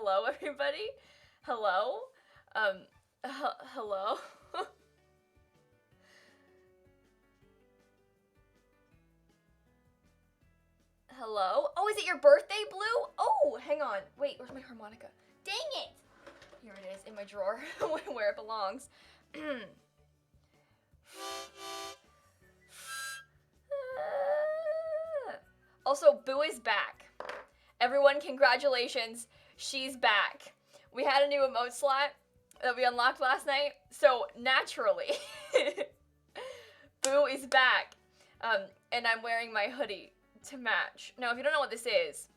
hello, everybody. Hello. Hello. Hello? Oh, is it your birthday, Blue? Oh, hang on. Wait, where's my harmonica? Dang it! Here it is, in my drawer, where it belongs. Also, Boo is back. Everyone, congratulations. She's back. We had a new emote slot that we unlocked last night, so naturally, Boo is back. And I'm wearing my hoodie to match. Now, if you don't know what this is,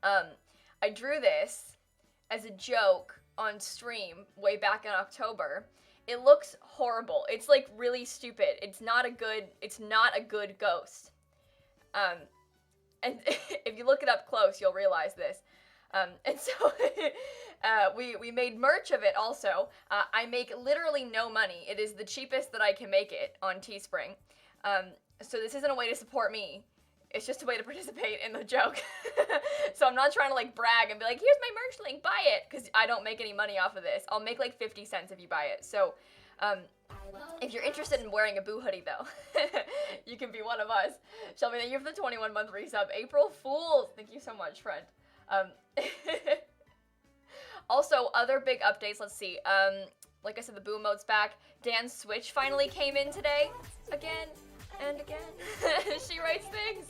I drew this as a joke on stream way back in October. It looks horrible. It's like really stupid. It's not a good ghost. And if you look it up close, you'll realize this. And so we made merch of it also. I make literally no money. It is the cheapest that I can make it on Teespring. So this isn't a way to support me. It's just a way to participate in the joke. So I'm not trying to like brag and be like, here's my merch link, buy it. Because I don't make any money off of this. I'll make like 50 cents if you buy it. So if you're interested in wearing a Boo hoodie though, you can be one of us. Shelby, thank you for the 21-month resub. April Fools, thank you so much, friend. Also, other big updates, let's see. Like I said, the Boo emote's back. Dan's Switch finally came in today. Again and again. She writes things.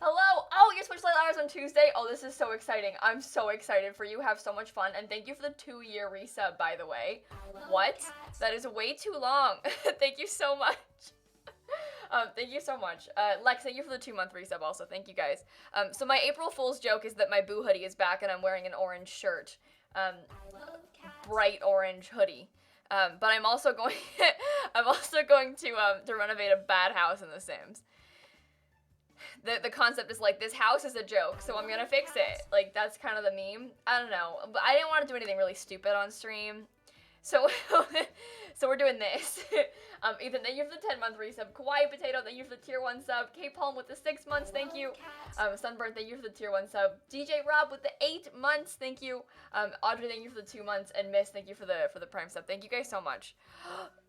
Hello. Oh, your Switch Lite hours on Tuesday. Oh, this is so exciting. I'm so excited for you. Have so much fun. And thank you for the 2-year resub, by the way. What? That is way too long. Thank you so much. Thank you so much. Lex, thank you for the 2-month resub also. Thank you guys. So my April Fool's joke is that my Boo hoodie is back and I'm wearing an orange shirt. Bright orange hoodie. But I'm also going to renovate a bad house in The Sims. The concept is like, this house is a joke, so I'm gonna fix it. Like, that's kind of the meme. I don't know, but I didn't want to do anything really stupid on stream. So, so we're doing this. Ethan, thank you for the 10-month resub. Kawaii Potato, thank you for the tier 1 sub. K-Palm with the 6 months, thank you. Sunburn, thank you for the tier 1 sub. DJ Rob with the 8 months, thank you. Audrey, thank you for the 2 months. And Miss, thank you for the prime sub. Thank you guys so much.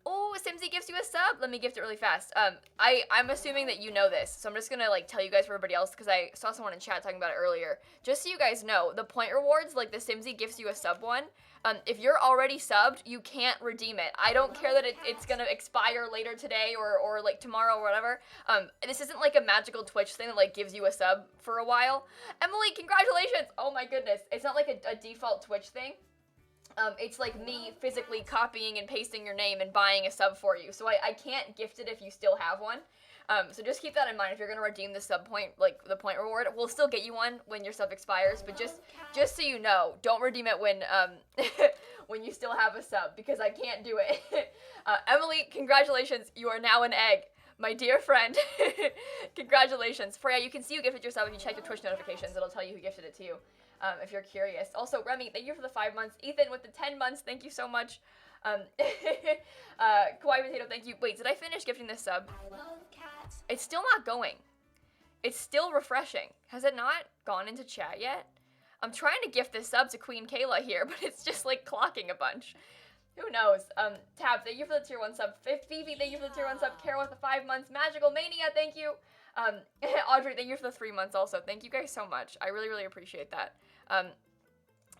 Oh, Simsy gifts you a sub. Let me gift it really fast. I'm assuming that you know this, so I'm just gonna like tell you guys for everybody else because I saw someone in chat talking about it earlier. Just so you guys know, the point rewards, like the Simsy gifts you a sub one, if you're already subbed, you can't redeem it. I don't care that it's gonna expire later today or like tomorrow or whatever. This isn't like a magical Twitch thing that like gives you a sub for a while. Emily, congratulations! Oh my goodness, it's not like a default Twitch thing. It's like me physically copying and pasting your name and buying a sub for you. So I can't gift it if you still have one. So just keep that in mind if you're gonna redeem the sub point, like the point reward. We'll still get you one when your sub expires, but just so you know, don't redeem it when when you still have a sub because I can't do it. Emily, congratulations, you are now an egg. My dear friend, congratulations. Freya, you can see who gifted your sub if you check the Twitch notifications. It'll tell you who gifted it to you. If you're curious. Also, Remy, thank you for the 5 months. Ethan with the 10 months, thank you so much. Kawaii Potato, thank you. Wait, did I finish gifting this sub? It's still not going. It's still refreshing. Has it not gone into chat yet? I'm trying to gift this sub to Queen Kayla here, but it's just like clocking a bunch. Who knows? Tab, thank you for the tier 1 sub. Phoebe, thank you for the tier 1 sub. Carol with the 5 months. Magical Mania, thank you. Audrey, thank you for the 3 months also. Thank you guys so much. I really, really appreciate that.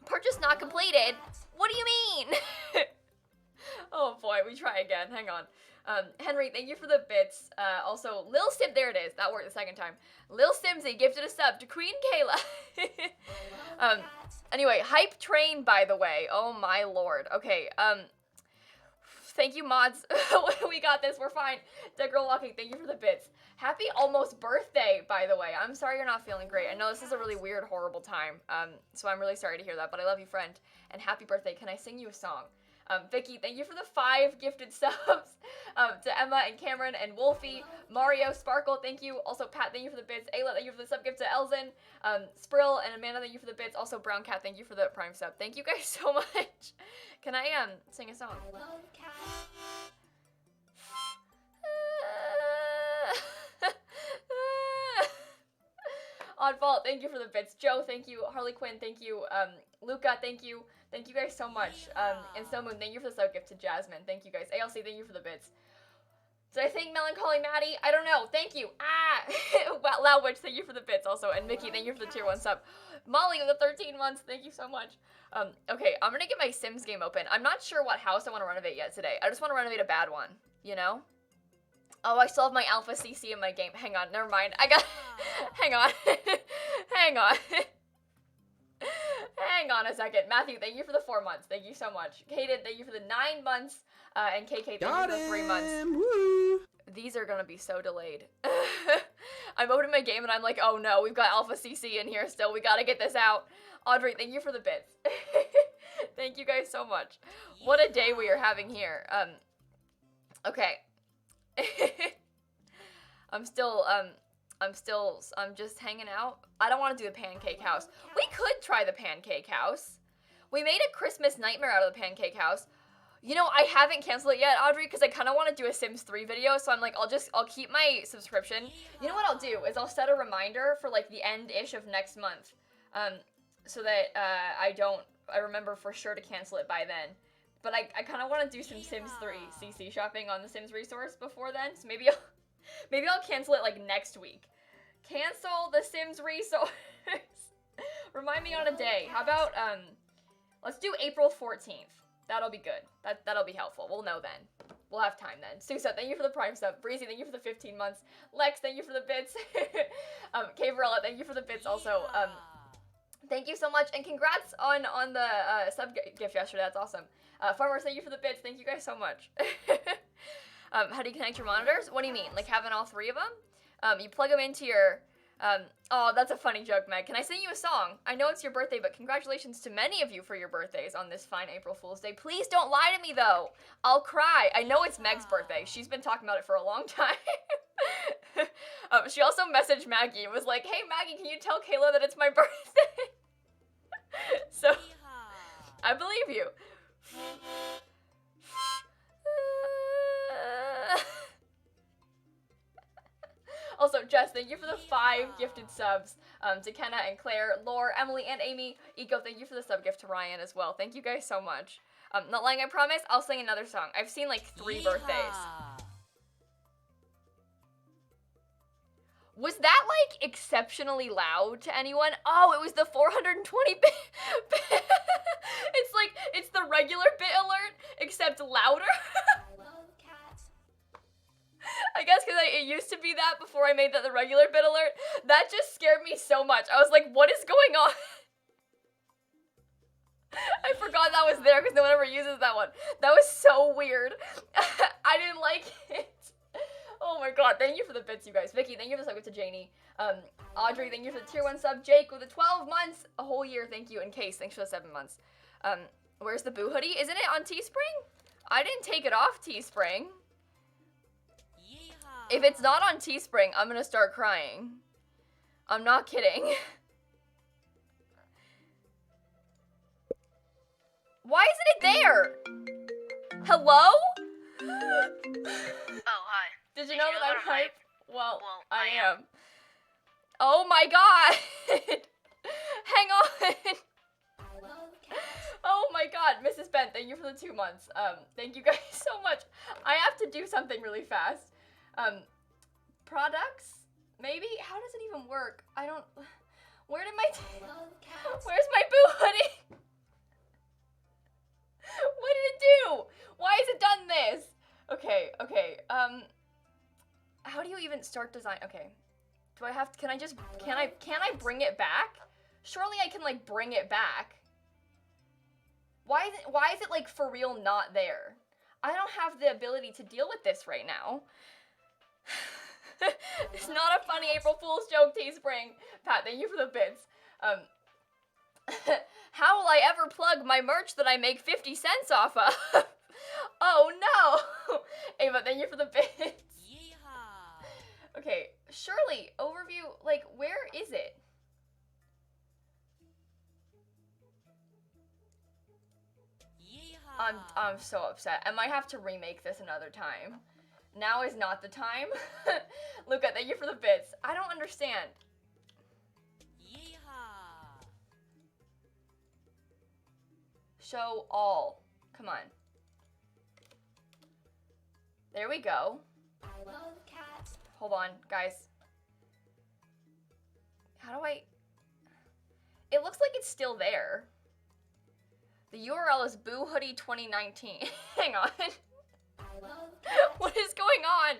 Purchase not completed? What do you mean? Oh boy, we try again. Hang on. Henry, thank you for the bits. Also, Lil Sim, there it is. That worked the second time. Lil Simsy gifted a sub to Queen Kayla. Anyway, Hype Train, by the way. Oh my lord. Okay, thank you, mods. We got this. We're fine. Dead Girl Walking, thank you for the bits. Happy almost birthday, by the way. I'm sorry you're not feeling great. I know this is a really weird, horrible time. So I'm really sorry to hear that, but I love you, friend. And happy birthday. Can I sing you a song? Vicky, thank you for the 5 gifted subs. To Emma and Cameron and Wolfie. Mario, Sparkle, thank you. Also, Pat, thank you for the bits. Ayla, thank you for the sub gift to Elzen. Sprill and Amanda, thank you for the bits. Also, Brown Cat, thank you for the prime sub. Thank you guys so much. Can I, sing a song? Oddball, thank you for the bits. Joe, thank you. Harley Quinn, thank you. Luca, thank you. Thank you guys so much. And Snowmoon, thank you for the sub gift to Jasmine. Thank you guys. ALC, thank you for the bits. Did I thank Melancholy Maddie? I don't know. Thank you. Loud Witch, thank you for the bits also. And Mickey, thank you for the tier 1 sub. Molly with the 13 months, thank you so much. Okay, I'm gonna get my Sims game open. I'm not sure what house I want to renovate yet today. I just want to renovate a bad one, you know? Oh, I still have my Alpha CC in my game. Hang on, never mind. I got, hang on. Hang on. Hang on a second. Matthew, thank you for the 4 months. Thank you so much. Kaden, thank you for the 9 months. And KK, thank you for the 3 months. Woo. These are gonna be so delayed. I'm opening my game and I'm like, oh no, we've got Alpha CC in here still. We gotta get this out. Audrey, thank you for the bits. Thank you guys so much. What a day we are having here. Okay. I'm just hanging out. I don't want to do the pancake house. We could try the pancake house. We made a Christmas nightmare out of the pancake house. You know, I haven't canceled it yet, Audrey, because I kind of want to do a Sims 3 video, so I'm like, I'll keep my subscription. You know what I'll do is I'll set a reminder for like the end-ish of next month, so that I remember for sure to cancel it by then. But I kind of want to do some Sims 3 CC shopping on the Sims resource before then, so maybe I'll cancel it like next week. Cancel the Sims resource. Remind me on a day. How about let's do April 14th. That'll be good. That'll be helpful. We'll know then. We'll have time then. Susa, thank you for the Prime sub. Breezy, thank you for the 15 months. Lex, thank you for the bits. K Varela, thank you for the bits also. Thank you so much, and congrats on the sub gift yesterday. That's awesome. Farmers, thank you for the bits. Thank you guys so much. How do you connect your monitors? What do you mean? Like having all 3 of them? You plug them into your... oh, that's a funny joke, Meg. Can I sing you a song? I know it's your birthday, but congratulations to many of you for your birthdays on this fine April Fool's Day. Please don't lie to me, though. I'll cry. I know it's Meg's birthday. She's been talking about it for a long time. She also messaged Maggie and was like, hey, Maggie, can you tell Kayla that it's my birthday? So, I believe you. Also, Jess, thank you for the 5 gifted subs to Kenna and Claire, Laure, Emily, and Amy. Eco, thank you for the sub gift to Ryan as well. Thank you guys so much. Not lying, I promise, I'll sing another song. I've seen like 3 birthdays. Was that like exceptionally loud to anyone? Oh, it was the 420 bit. It's the regular bit alert, except louder. I guess because it used to be that before I made that the regular bit alert. That just scared me so much. I was like, what is going on? I forgot that was there because no one ever uses that one. That was so weird. I didn't like it. Oh my god, thank you for the bits, you guys. Vicky, thank you for the sub to Janie. Audrey, thank you for the tier 1 sub. Jake with the 12 months, a whole year, thank you. And Case, thanks for the 7 months. Where's the Boo hoodie? Isn't it on Teespring? I didn't take it off Teespring. If it's not on Teespring, I'm gonna start crying. I'm not kidding. Why isn't it there? Hello? Oh, hi. Did you know that I'm hype? Well, I am. am. Oh my god! Hang on! Oh my god, Mrs. Ben, thank you for the 2 months. Thank you guys so much. I have to do something really fast. Products? Maybe? How does it even work? I don't... Where did my... Where's my Boo hoodie? What did it do? Why has it done this? Okay. How do you even start design? Okay. Do I have to... Can I bring it back? Surely I can, like, bring it back. Why is it, like, for real not there? I don't have the ability to deal with this right now. It's not a funny April Fool's joke, Teespring. Pat, thank you for the bits. How will I ever plug my merch that I make 50 cents off of? Oh no! Ava, thank you for the bits. Okay, surely, overview, like, where is it? I'm so upset. I might have to remake this another time. Now is not the time. Luca, thank you for the bits. I don't understand. Show all. Come on. There we go. I love cats. Hold on, guys. How do I... It looks like it's still there. The URL is boohoodie2019. Hang on. I love What is going on?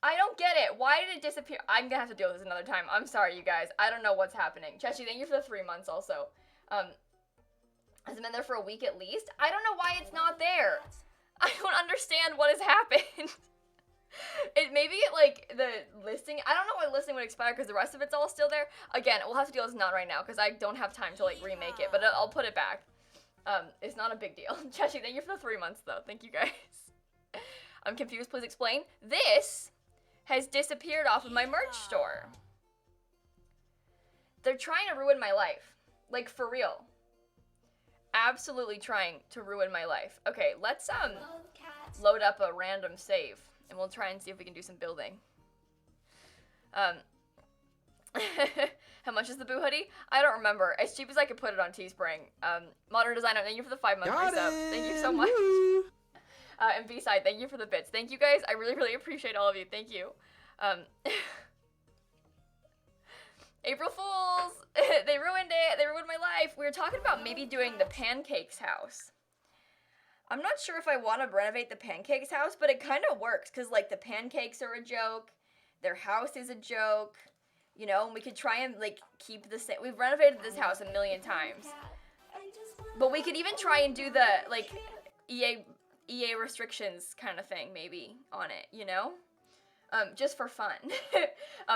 I don't get it. Why did it disappear? I'm gonna have to deal with this another time. I'm sorry, you guys. I don't know what's happening. Cheshi, thank you for the 3 months also. Has it been there for a week at least? I don't know why it's not there. I don't understand what has happened. Maybe like the listing, I don't know why the listing would expire because the rest of it's all still there. Again, we'll have to deal with this not right now because I don't have time to like remake it, but I'll put it back. It's not a big deal. Cheshi, thank you for the 3 months though. Thank you guys. I'm confused, please explain. This has disappeared off of my merch store. They're trying to ruin my life. Like, for real. Absolutely trying to ruin my life. Okay, let's load up a random save, and we'll try and see if we can do some building. How much is the Boo hoodie? I don't remember. As cheap as I could put it on Teespring. Modern Designer, thank you for the 5 month resub. Thank you so much. And B-side, thank you for the bits. Thank you guys. I really, really appreciate all of you. Thank you. April Fools! They ruined it. They ruined my life. We were talking about maybe doing the Pancakes house. I'm not sure if I want to renovate the Pancakes house, but it kind of works because, like, the pancakes are a joke. Their house is a joke. You know, and we could try and, like, keep the same. We've renovated this house a million times. But we could even try and do the, like, EA restrictions kind of thing, maybe, on it, you know? Just for fun.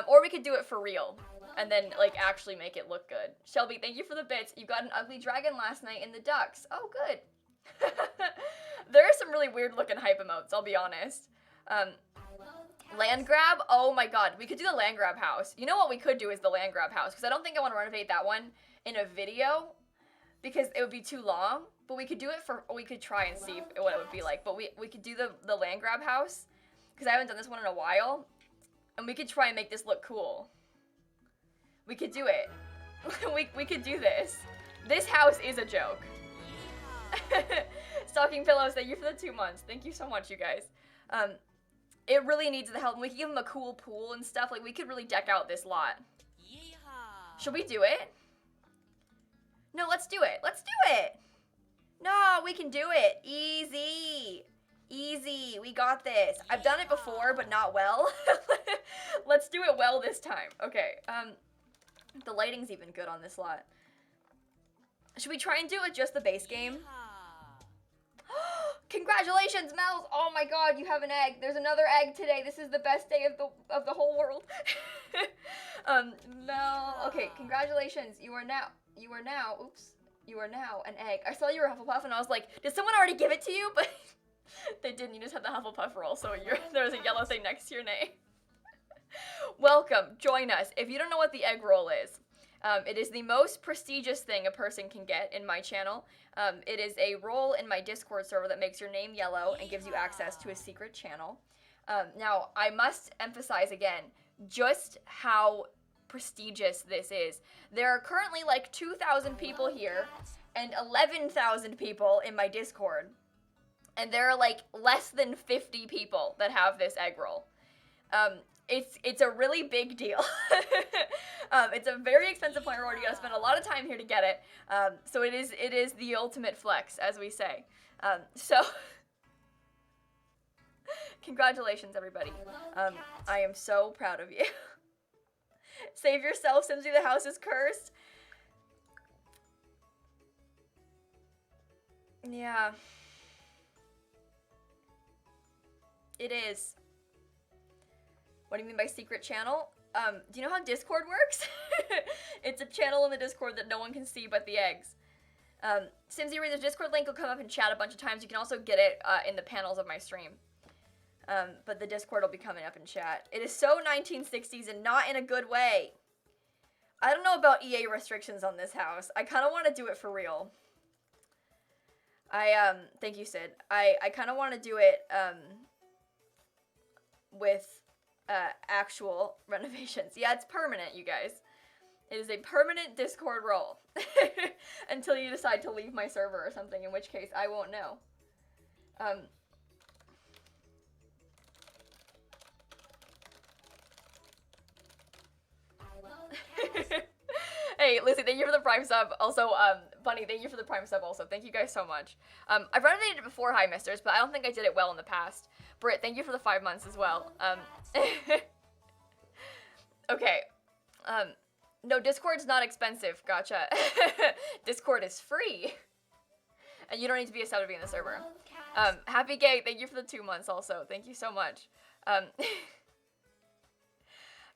Or we could do it for real, and then, like, actually make it look good. Shelby, thank you for the bits. You got an ugly dragon last night in the ducks. Oh, good. There are some really weird-looking hype emotes, I'll be honest. Landgraab? Oh my god, we could do the Landgraab house. You know what we could do is the Landgraab house, because I don't think I want to renovate that one in a video, because it would be too long. But we could do it we could try and see what it would be like. But we could do the Landgraab house, because I haven't done this one in a while. And we could try and make this look cool. We could do it. we could do this. This house is a joke. Stocking Pillows, thank you for the 2 months. Thank you so much, you guys. It really needs the help. We could give them a cool pool and stuff. Like, we could really deck out this lot. Should we do it? No, let's do it. Let's do it. No, we can do it. Easy. Easy. We got this. I've done it before, but not well. Let's do it well this time. Okay. The lighting's even good on this lot. Should we try and do it just the base game? Congratulations, Mels! Oh my god, you have an egg. There's another egg today. This is the best day of the whole world. Mel. Okay, congratulations. You are now an egg. I saw you were Hufflepuff and I was like, did someone already give it to you? But they didn't. You just had the Hufflepuff roll, so there's a yellow thing next to your name. Welcome. Join us. If you don't know what the egg roll is, it is the most prestigious thing a person can get in my channel. It is a role in my Discord server that makes your name yellow and gives you access to a secret channel. Now, I must emphasize again just how prestigious this is. There are currently like 2,000 people here and 11,000 people in my Discord. And there are like less than 50 people that have this egg roll. It's a really big deal. It's a very expensive plant reward. You gotta spend a lot of time here to get it. So it is the ultimate flex, as we say. So congratulations, everybody. I am so proud of you. Save yourself, Simsie, the house is cursed. Yeah. It is. What do you mean by secret channel? Do you know how Discord works? It's a channel in the Discord that no one can see but the eggs. Simsie, the Discord link will come up in chat a bunch of times. You can also get it in the panels of my stream. But the Discord will be coming up in chat. It is so 1960s and not in a good way. I don't know about EA restrictions on this house. I kind of want to do it for real. Thank you, Sid. I kind of want to do it, with actual renovations. Yeah, it's permanent, you guys. It is a permanent Discord role. Until you decide to leave my server or something, in which case I won't know. I love cats. Hey, Lizzie, thank you for the Prime sub. Also, Bunny, thank you for the Prime sub also. Thank you guys so much. I've renovated it before, Hi Misters, but I don't think I did it well in the past. Britt, thank you for the 5 months as well. Okay. No, Discord's not expensive. Gotcha. Discord is free. And you don't need to be a sub to be in the server. Happy Gay, thank you for the 2 months also. Thank you so much.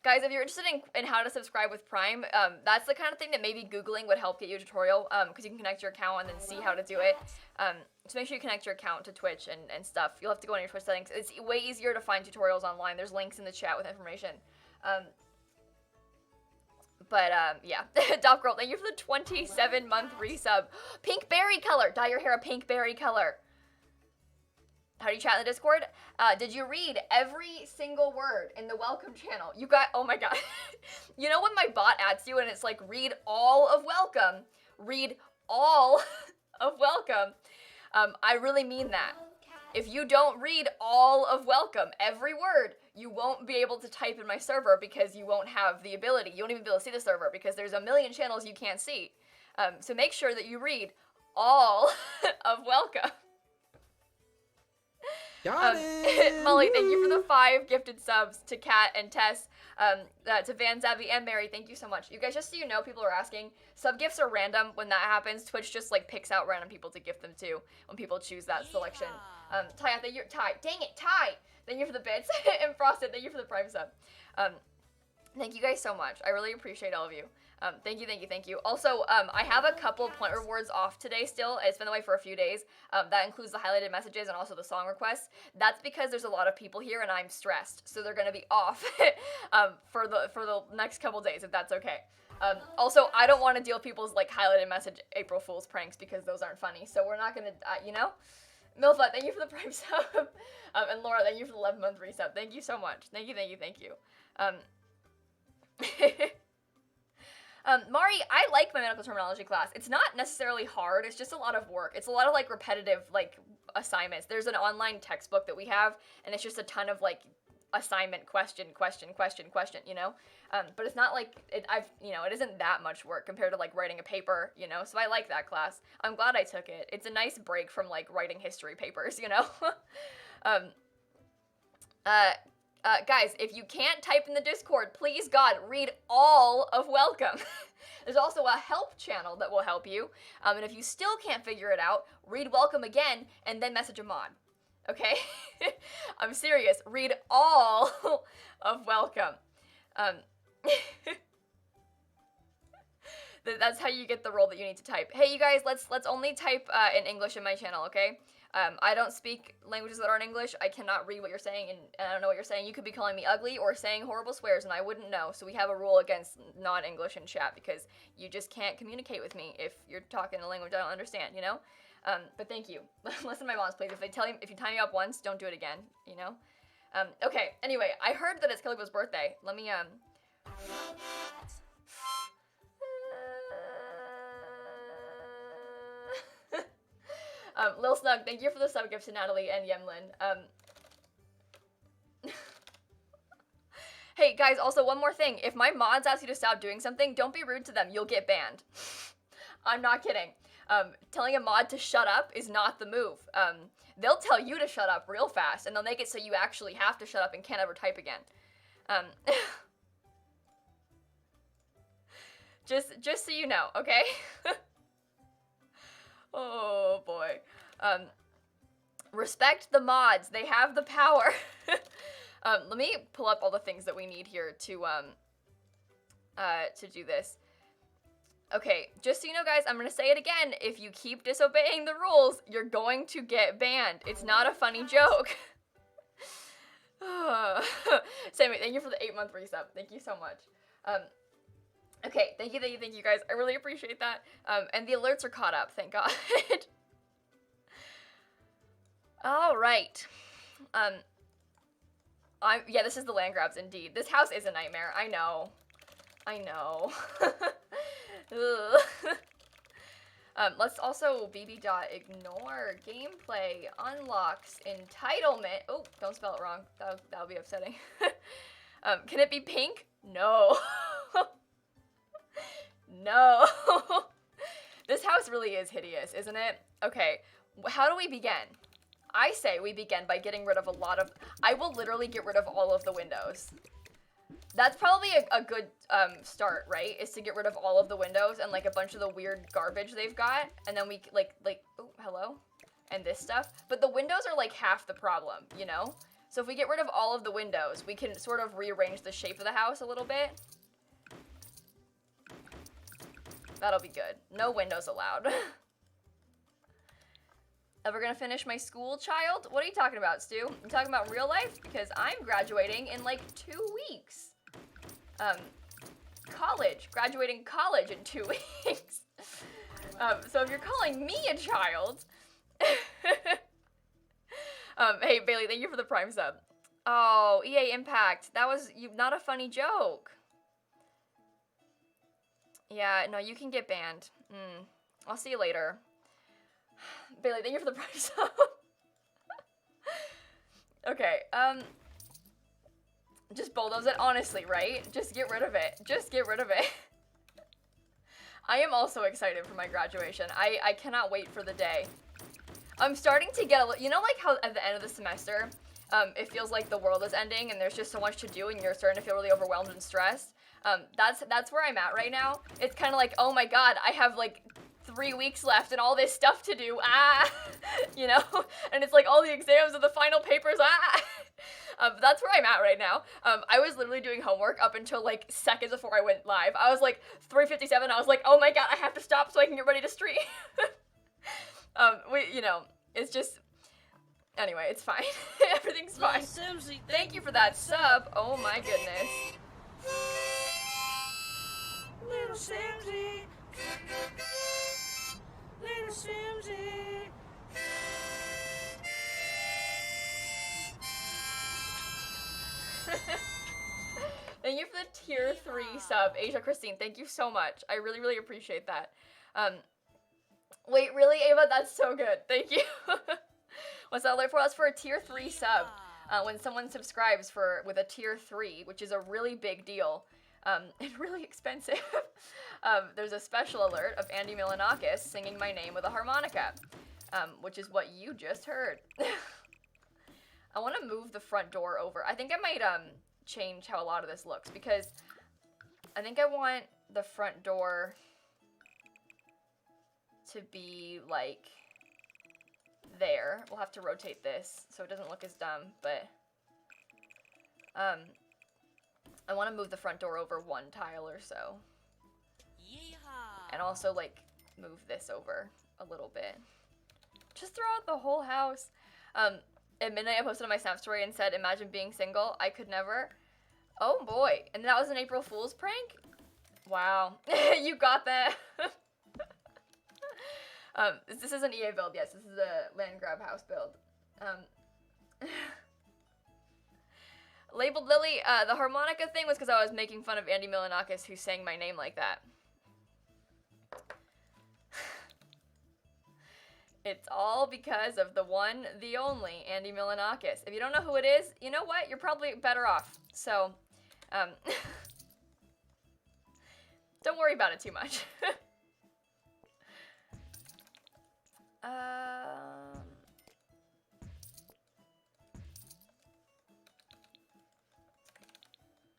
Guys, if you're interested in how to subscribe with Prime, that's the kind of thing that maybe Googling would help get you a tutorial, because you can connect your account and then see how to do it. So make sure you connect your account to Twitch and stuff. You'll have to go in your Twitch settings. It's way easier to find tutorials online. There's links in the chat with information. Yeah. Doc Girl, thank you for the 27-month resub. Pink berry color. Dye your hair a pink berry color. How do you chat in the Discord? Did you read every single word in the welcome channel? You got, oh my god. You know when my bot adds you and it's like, read all of welcome. Read all of welcome. I really mean that. If you don't read all of welcome, every word, you won't be able to type in my server because you won't have the ability. You won't even be able to see the server because there's a million channels you can't see. So make sure that you read all of welcome. Got it. Molly, thank you for the 5 gifted subs to Kat and Tess, to Van Zavi and Mary. Thank you so much. You guys, just so you know, people are asking, sub gifts are random. When that happens, Twitch just like picks out random people to gift them to when people choose that selection. Ty, thank you. Ty, dang it, Ty. Thank you for the bits. And Frosted, thank you for the Prime sub. Thank you guys so much. I really appreciate all of you. Thank you. Also, I have a couple point rewards off today still. It's been away for a few days. That includes the highlighted messages and also the song requests. That's because there's a lot of people here and I'm stressed. So they're gonna be off for the next couple days, if that's okay. Also, I don't want to deal with people's like highlighted message April Fool's pranks because those aren't funny. So we're not gonna, you know? Milfa, thank you for the Prime sub. And Laura, thank you for the 11-month resub. Thank you so much. Thank you. Mari, I like my medical terminology class. It's not necessarily hard, it's just a lot of work. It's a lot of like repetitive like assignments. There's an online textbook that we have, and it's just a ton of like assignment question, you know? But it's not like, it isn't that much work compared to like writing a paper, you know? So I like that class. I'm glad I took it. It's a nice break from like writing history papers, you know? Guys, if you can't type in the Discord, please God, read all of welcome. There's also a help channel that will help you. And if you still can't figure it out, read welcome again and then message a mod. Okay? I'm serious. Read all of welcome. That's how you get the role that you need to type. Hey, you guys, let's only type in English in my channel, okay? I don't speak languages that aren't English. I cannot read what you're saying, and I don't know what you're saying. You could be calling me ugly or saying horrible swears, and I wouldn't know. So we have a rule against non-English in chat because you just can't communicate with me if you're talking a language I don't understand, you know? But thank you. Listen to my moms, please. If you tie me up once, don't do it again, you know? Okay, anyway, I heard that it's Calico's birthday. Let me, Lil Snug, thank you for the sub gift to Natalie and Yemlin. Hey, guys, also one more thing. If my mods ask you to stop doing something, don't be rude to them. You'll get banned. I'm not kidding. Telling a mod to shut up is not the move. They'll tell you to shut up real fast, and they'll make it so you actually have to shut up and can't ever type again. Just so you know, okay? Oh boy. Respect the mods. They have the power. Let me pull up all the things that we need here to do this. Okay, just so you know, guys, I'm gonna say it again. If you keep disobeying the rules, you're going to get banned. It's not a funny joke. Sammy, thank you for the 8-month resub. Thank you so much. Okay, thank you, guys. I really appreciate that. And the alerts are caught up, thank God. All right. Yeah, this is the Landgraabs, indeed. This house is a nightmare. I know. I know. Ugh. Let's also bb.ignore gameplay unlocks entitlement. Oh, don't spell it wrong. That'll be upsetting. Can it be pink? No. No. This house really is hideous, isn't it? Okay, how do we begin? I say we begin by getting rid of a lot of... I will literally get rid of all of the windows. That's probably a good start, right? Is to get rid of all of the windows and like a bunch of the weird garbage they've got. And then we like, oh, hello? And this stuff. But the windows are like half the problem, you know? So if we get rid of all of the windows, we can sort of rearrange the shape of the house a little bit. That'll be good. No windows allowed. Ever gonna finish my school, child? What are you talking about, Stu? You talking about real life? Because I'm graduating in like 2 weeks. Graduating college in 2 weeks. So if you're calling me a child... hey, Bailey, thank you for the Prime sub. Oh, EA Impact. That was not a funny joke. Yeah, no, you can get banned. I'll see you later. Bailey, thank you for the Prime sub. Okay, just bulldoze it, honestly, right? Just get rid of it. Just get rid of it. I am also excited for my graduation. I cannot wait for the day. I'm starting to get a little, you know, like how at the end of the semester, it feels like the world is ending and there's just so much to do and you're starting to feel really overwhelmed and stressed. That's where I'm at right now. It's kind of like, oh my god, I have like 3 weeks left and all this stuff to do, you know? And it's like all the exams and the final papers, that's where I'm at right now. I was literally doing homework up until like seconds before I went live. I was like 3:57, I was like, oh my god, I have to stop so I can get ready to stream. You know, it's just, anyway, it's fine. Everything's fine. Thank you for that sub. Oh my goodness. Little Simsie. Little Simsie. Thank you for the tier 3 sub, Asia Christine. Thank you so much. I really, really appreciate that. Wait, really, Ava? That's so good. Thank you. What's that alert for? That's for a tier 3 sub. When someone subscribes with a tier 3, which is a really big deal, and really expensive, there's a special alert of Andy Milanakis singing my name with a harmonica, which is what you just heard. I want to move the front door over. I think I might change how a lot of this looks, because I think I want the front door to be like there. We'll have to rotate this so it doesn't look as dumb, but I want to move the front door over 1 tile or so. Yeehaw. And also like move this over a little bit. Just throw out the whole house. At midnight I posted on my Snap story and said, imagine being single. I could never. Oh boy. And that was an April Fool's prank? Wow. You got that. This is an EA build, yes. This is a Landgraab house build. Labeled Lily, the harmonica thing was because I was making fun of Andy Milanakis, who sang my name like that. It's all because of the one, the only, Andy Milanakis. If you don't know who it is, you know what? You're probably better off. So, don't worry about it too much.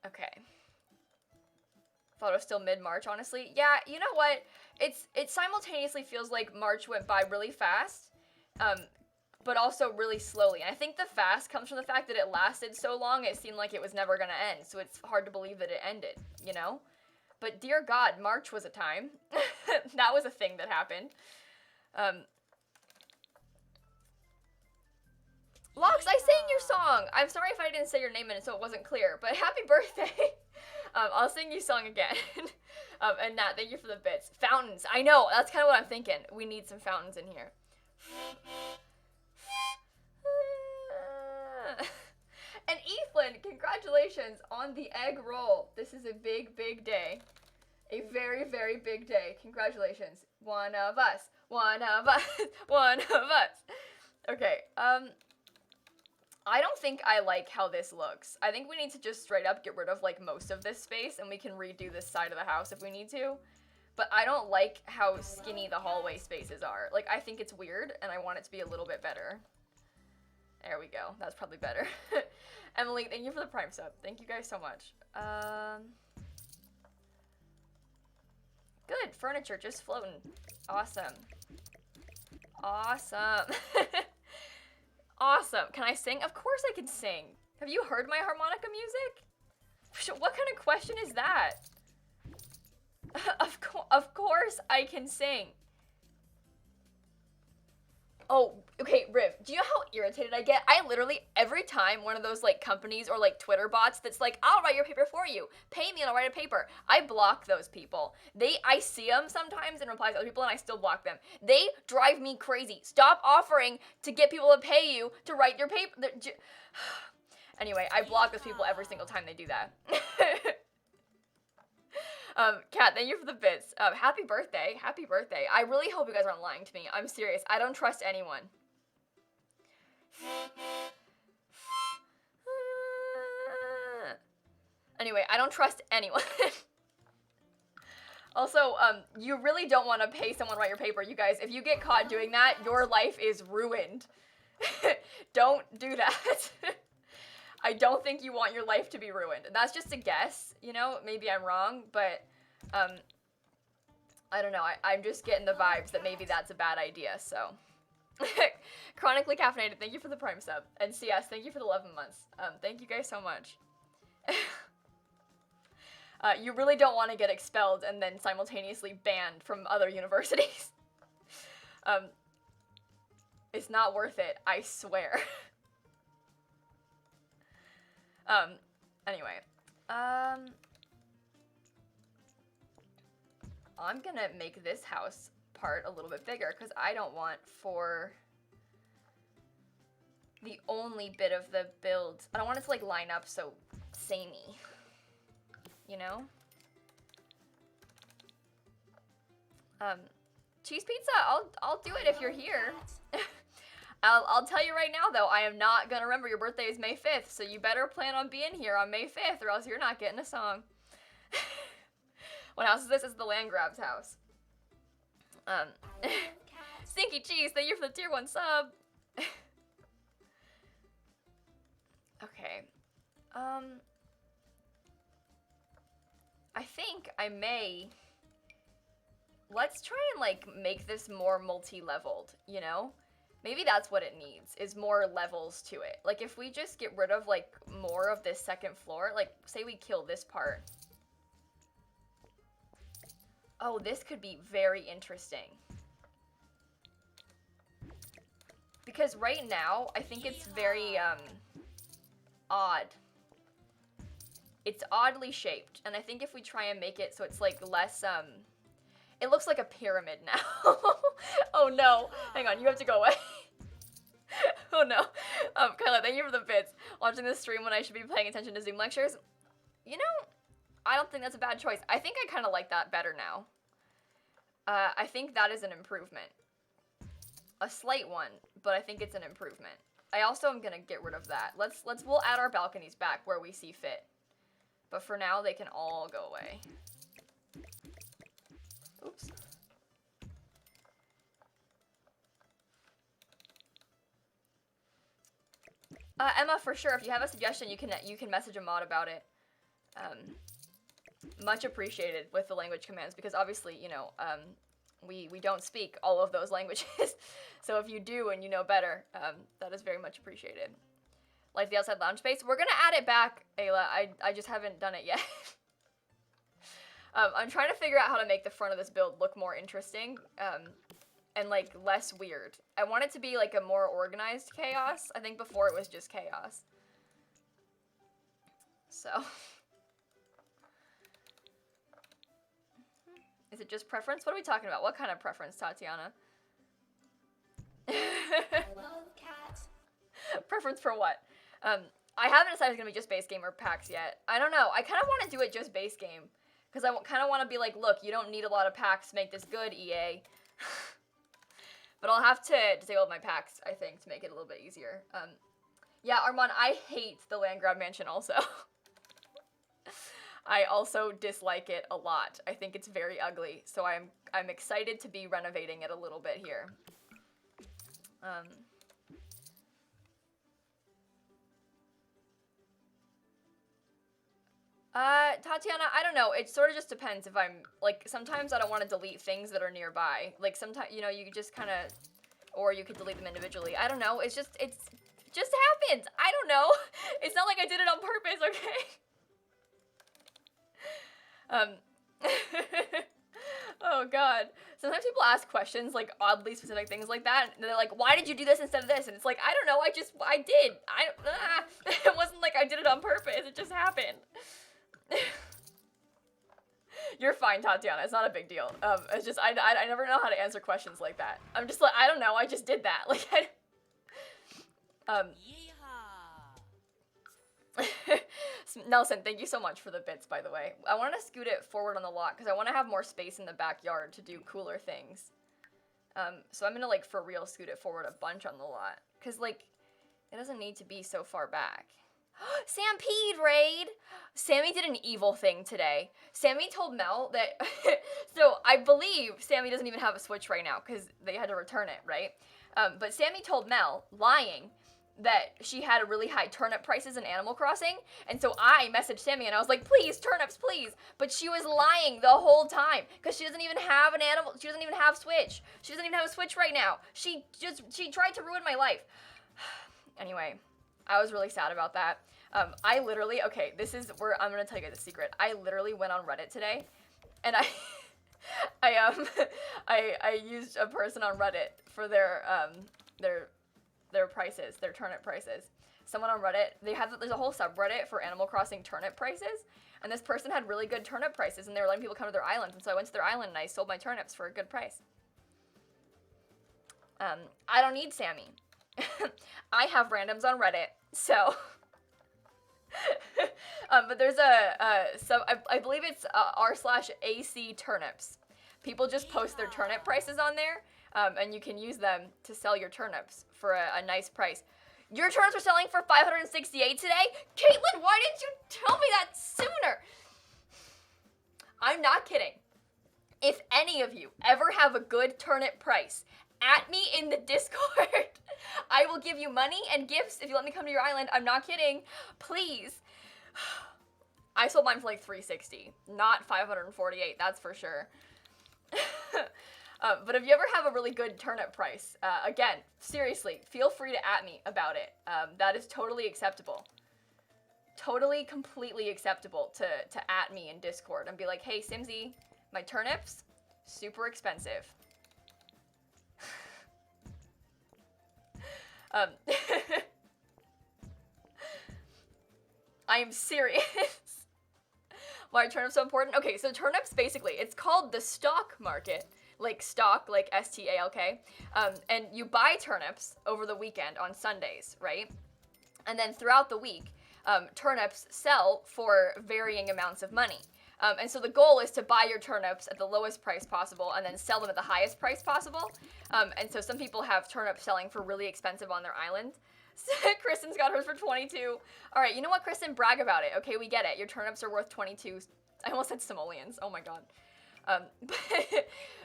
Okay. Thought it was still mid-March, honestly. Yeah, you know what? It simultaneously feels like March went by really fast, but also really slowly. And I think the fast comes from the fact that it lasted so long, it seemed like it was never gonna end. So it's hard to believe that it ended, you know? But dear God, March was a time. That was a thing that happened. Lox, I sang your song. I'm sorry if I didn't say your name in it so it wasn't clear, but happy birthday. I'll sing you song again. And Nat, thank you for the bits. Fountains, I know, that's kind of what I'm thinking. We need some fountains in here. And Ethan, congratulations on the egg roll. This is a big, big day. A very, very big day. Congratulations. One of us. One of us. One of us. Okay, I don't think I like how this looks. I think we need to just straight up get rid of, like, most of this space, and we can redo this side of the house if we need to. But I don't like how skinny the hallway spaces are. Like, I think it's weird, and I want it to be a little bit better. There we go. That's probably better. Emily, thank you for the Prime sub. Thank you guys so much. Good. Furniture just floating. Awesome. Awesome. Awesome. Can I sing? Of course I can sing. Have you heard my harmonica music? What kind of question is that? Of course I can sing. Oh, okay, Riv, do you know how irritated I get? I literally, every time one of those, like, companies or, like, Twitter bots that's like, I'll write your paper for you. Pay me and I'll write a paper. I block those people. I see them sometimes and reply to other people and I still block them. They drive me crazy. Stop offering to get people to pay you to write your paper. Anyway, I block those people every single time they do that. Kat, thank you for the bits. Happy birthday. Happy birthday. I really hope you guys aren't lying to me. I'm serious. I don't trust anyone. Anyway, I don't trust anyone. Also, you really don't want to pay someone to write your paper. You guys, if you get caught doing that, your life is ruined. Don't do that. I don't think you want your life to be ruined. That's just a guess, you know? Maybe I'm wrong, but, I don't know. I'm just getting the vibes that maybe that's a bad idea, so. Chronically Caffeinated, thank you for the Prime sub. And CS, thank you for the 11 months. Thank you guys so much. You really don't want to get expelled and then simultaneously banned from other universities. It's not worth it, I swear. Anyway, I'm gonna make this house part a little bit bigger because I don't want for the only bit of the build, I don't want it to like line up so samey, you know? Cheese pizza, I'll do it if you're here. I'll tell you right now, though, I am not gonna remember your birthday is May 5th, so you better plan on being here on May 5th, or else you're not getting a song. What house is this? It's the Landgraab's house. Stinky Cheese, thank you for the tier 1 sub. Okay. I think I may... Let's try and, like, make this more multi-leveled, you know? Maybe that's what it needs, is more levels to it. Like, if we just get rid of, like, more of this second floor, like, say we kill this part. Oh, this could be very interesting. Because right now, I think it's very, odd. It's oddly shaped, and I think if we try and make it so it's, like, less, it looks like a pyramid now. Oh no, hang on, you have to go away. Oh no. Kyla, thank you for the bits. Watching this stream when I should be paying attention to Zoom lectures. You know, I don't think that's a bad choice. I think I kind of like that better now. I think that is an improvement. A slight one, but I think it's an improvement. I also am gonna get rid of that. We'll add our balconies back where we see fit. But for now, they can all go away. Oops. Emma, for sure, if you have a suggestion, you can message a mod about it. Much appreciated with the language commands, because obviously, you know, we don't speak all of those languages. So if you do and you know better, that is very much appreciated. Like the outside lounge space, we're gonna add it back, Ayla. I just haven't done it yet. I'm trying to figure out how to make the front of this build look more interesting, and, like, less weird. I want it to be, like, a more organized chaos. I think before it was just chaos. So. Is it just preference? What are we talking about? What kind of preference, Tatiana? Love cats. Preference for what? I haven't decided if it's gonna be just base game or packs yet. I don't know. I kind of want to do it just base game. Because I kind of want to be like, look, you don't need a lot of packs to make this good, EA. But I'll have to disable my packs, I think, to make it a little bit easier. Yeah, Armand, I hate the Landgraab mansion also. I also dislike it a lot. I think it's very ugly, so I'm excited to be renovating it a little bit here. Tatiana, I don't know. It sort of just depends if I'm, like, sometimes I don't want to delete things that are nearby. Like, sometimes, you know, you just kind of, or you could delete them individually. I don't know. It just happens. I don't know. It's not like I did it on purpose, okay? Oh, God. Sometimes people ask questions, like, oddly specific things like that, and they're like, why did you do this instead of this? And it's like, I don't know. I did. It wasn't like I did it on purpose. It just happened. You're fine, Tatiana. It's not a big deal. It's just, I never know how to answer questions like that. I'm just like, I don't know. I just did that. Like, Nelson, thank you so much for the bits, by the way. I want to scoot it forward on the lot, because I want to have more space in the backyard to do cooler things. So I'm going to, like, for real scoot it forward a bunch on the lot. Because, like, it doesn't need to be so far back. Stampede raid! Sammy did an evil thing today. Sammy told Mel that, so I believe Sammy doesn't even have a Switch right now because they had to return it, right? But Sammy told Mel, lying, that she had really high turnip prices in Animal Crossing, and so I messaged Sammy and I was like, please, turnips, please, but she was lying the whole time, because she doesn't even have she doesn't even have Switch. She doesn't even have a Switch right now. She tried to ruin my life. Anyway, I was really sad about that. I literally, okay, this is where I'm gonna tell you guys a secret. I literally went on Reddit today, and I used a person on Reddit for their prices, their turnip prices. Someone on Reddit, there's a whole subreddit for Animal Crossing turnip prices, and this person had really good turnip prices, and they were letting people come to their island, and so I went to their island and I sold my turnips for a good price. I don't need Sammy. I have randoms on Reddit, so... but there's I believe it's r/AC turnips. People just post their turnip prices on there, and you can use them to sell your turnips for a nice price. Your turnips are selling for $568 today? Caitlin, why didn't you tell me that sooner? I'm not kidding. If any of you ever have a good turnip price, at me in the Discord. I will give you money and gifts if you let me come to your island. I'm not kidding. Please. I sold mine for like $360, not $548, that's for sure. But if you ever have a really good turnip price, again, seriously, feel free to at me about it. That is totally acceptable. Totally, completely acceptable to at me in Discord and be like, hey, Simsie, my turnips, super expensive. I am serious. Why are turnips so important? Okay, so turnips, basically, it's called the stock market. Like stock, like S-T-A-L-K. And you buy turnips over the weekend on Sundays, right? And then throughout the week, turnips sell for varying amounts of money. And so the goal is to buy your turnips at the lowest price possible and then sell them at the highest price possible. And so some people have turnips selling for really expensive on their island. Kristen's got hers for 22. All right, you know what, Kristen? Brag about it. Okay, we get it. Your turnips are worth 22. I almost said simoleons. Oh my god.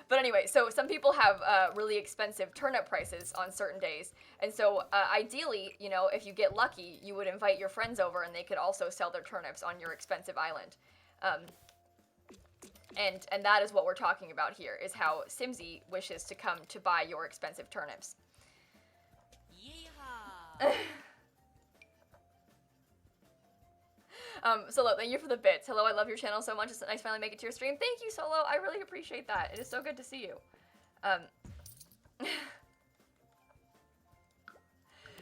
But anyway, so some people have really expensive turnip prices on certain days. And so ideally, you know, if you get lucky, you would invite your friends over and they could also sell their turnips on your expensive island. And that is what we're talking about here, is how Simsie wishes to come to buy your expensive turnips. Yeehaw! Solo, thank you for the bits. Hello, I love your channel so much. It's nice to finally make it to your stream. Thank you, Solo. I really appreciate that. It is so good to see you.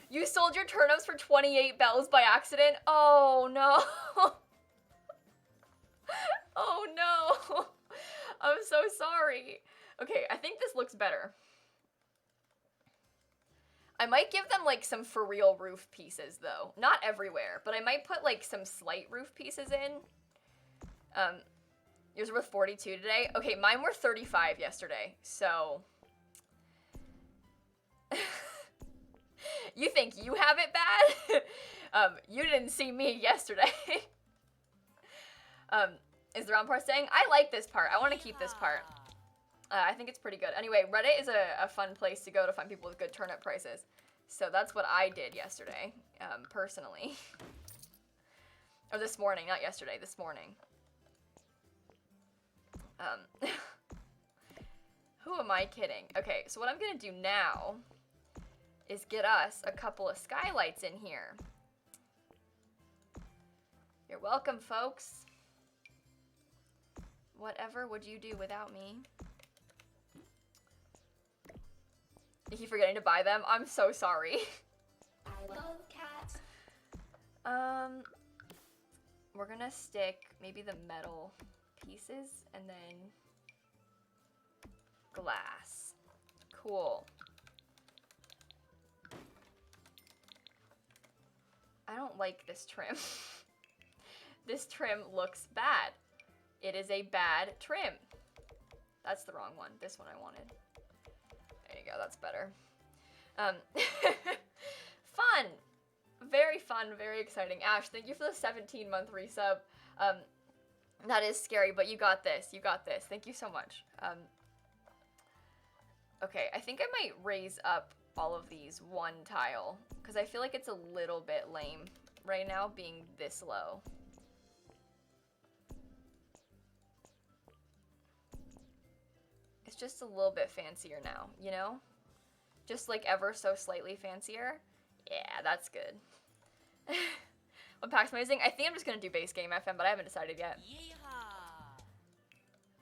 You sold your turnips for 28 bells by accident? Oh, no. Oh, no. I'm so sorry. Okay, I think this looks better. I might give them, like, some for real roof pieces, though. Not everywhere, but I might put, like, some slight roof pieces in. Yours were 42 today? Okay, mine were 35 yesterday, so... You think you have it bad? You didn't see me yesterday. Is the round part staying? I like this part. I want to keep this part. I think it's pretty good. Anyway, Reddit is a fun place to go to find people with good turnip prices. So that's what I did yesterday, personally. Or this morning, not yesterday, this morning. Who am I kidding? Okay, so what I'm gonna do now is get us a couple of skylights in here. You're welcome, folks. Whatever would you do without me? You keep forgetting to buy them? I'm so sorry. I love cats. We're gonna stick maybe the metal pieces and then glass. Cool. I don't like this trim. This trim looks bad. It is a bad trim. That's the wrong one. This one I wanted. There you go, that's better. Fun! Very fun, very exciting. Ash, thank you for the 17-month resub. That is scary, but you got this. You got this. Thank you so much. Okay, I think I might raise up all of these one tile, because I feel like it's a little bit lame right now being this low. It's just a little bit fancier now, you know? Just like ever so slightly fancier. Yeah, that's good. What packs am I using? I think I'm just gonna do base game FM, but I haven't decided yet.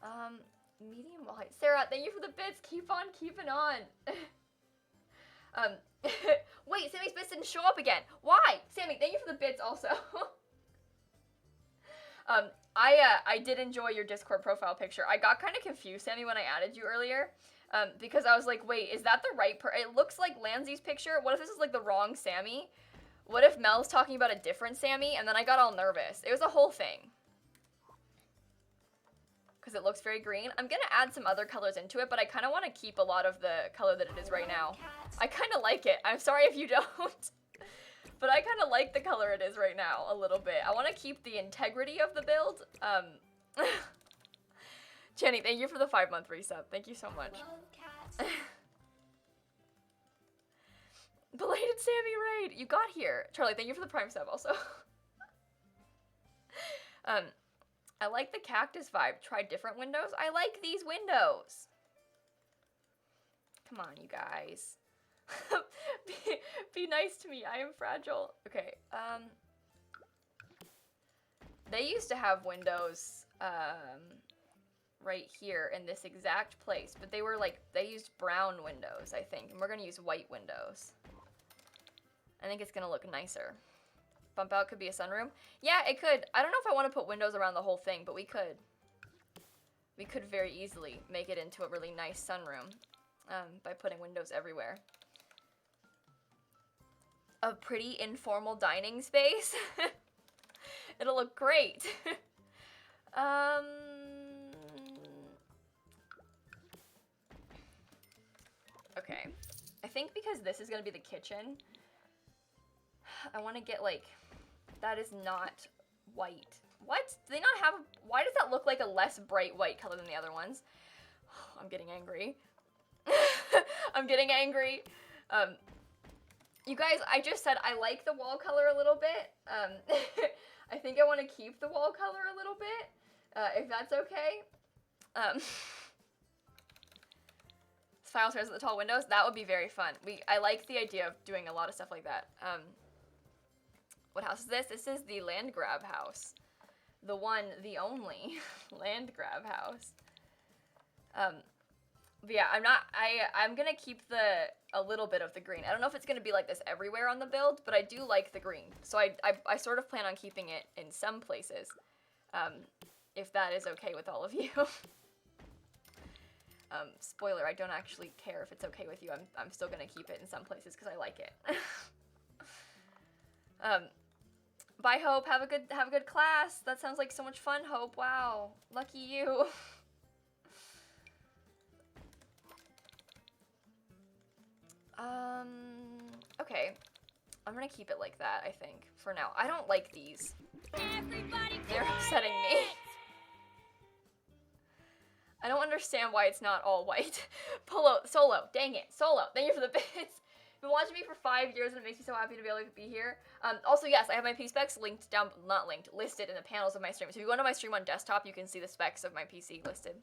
Yeehaw. Medium white. Sarah, thank you for the bits. Keep on keeping on. Wait, Sammy's bits didn't show up again. Why? Sammy, thank you for the bits also. I did enjoy your Discord profile picture. I got kind of confused, Sammy, when I added you earlier. Because I was like, wait, is that the right It looks like Lanzy's picture. What if this is like the wrong Sammy? What if Mel's talking about a different Sammy? And then I got all nervous. It was a whole thing. Because it looks very green. I'm going to add some other colors into it, but I kind of want to keep a lot of the color that it is right now. I kind of like it. I'm sorry if you don't. But I kind of like the color it is right now a little bit. I want to keep the integrity of the build. Jenny, thank you for the 5-month resub. Thank you so much. Belated Sammy raid. You got here. Charlie, thank you for the prime sub also. I like the cactus vibe. Try different windows. I like these windows. Come on, you guys. be nice to me. I am fragile. Okay. They used to have windows right here in this exact place, but they were like, they used brown windows, I think, and we're gonna use white windows. I think it's gonna look nicer. Bump out could be a sunroom. Yeah, it could. I don't know if I want to put windows around the whole thing, but we could. We could very easily make it into a really nice sunroom by putting windows everywhere. A pretty informal dining space. It'll look great. Okay. I think because this is going to be the kitchen, I want to get like, that is not white. What? Do they not have, why does that look like a less bright white color than the other ones? I'm getting angry. I'm getting angry. You guys, I just said I like the wall color a little bit. I think I want to keep the wall color a little bit, if that's okay. Spiral stairs at the tall windows, that would be very fun. I like the idea of doing a lot of stuff like that. What house is this? This is the Landgraab house. The one, the only Landgraab house. But yeah, I'm gonna keep a little bit of the green. I don't know if it's gonna be like this everywhere on the build, but I do like the green. So I sort of plan on keeping it in some places, if that is okay with all of you. Spoiler, I don't actually care if it's okay with you. I'm still gonna keep it in some places because I like it. Bye, Hope. Have a good class. That sounds like so much fun, Hope. Wow, lucky you. Okay. I'm gonna keep it like that, I think, for now. I don't like these. They're upsetting me. I don't understand why it's not all white. Solo, dang it, Solo, thank you for the bits. You've been watching me for 5 years and it makes me so happy to be able to be here. Also, yes, I have my P-specs listed in the panels of my stream. So if you go into my stream on desktop, you can see the specs of my PC listed.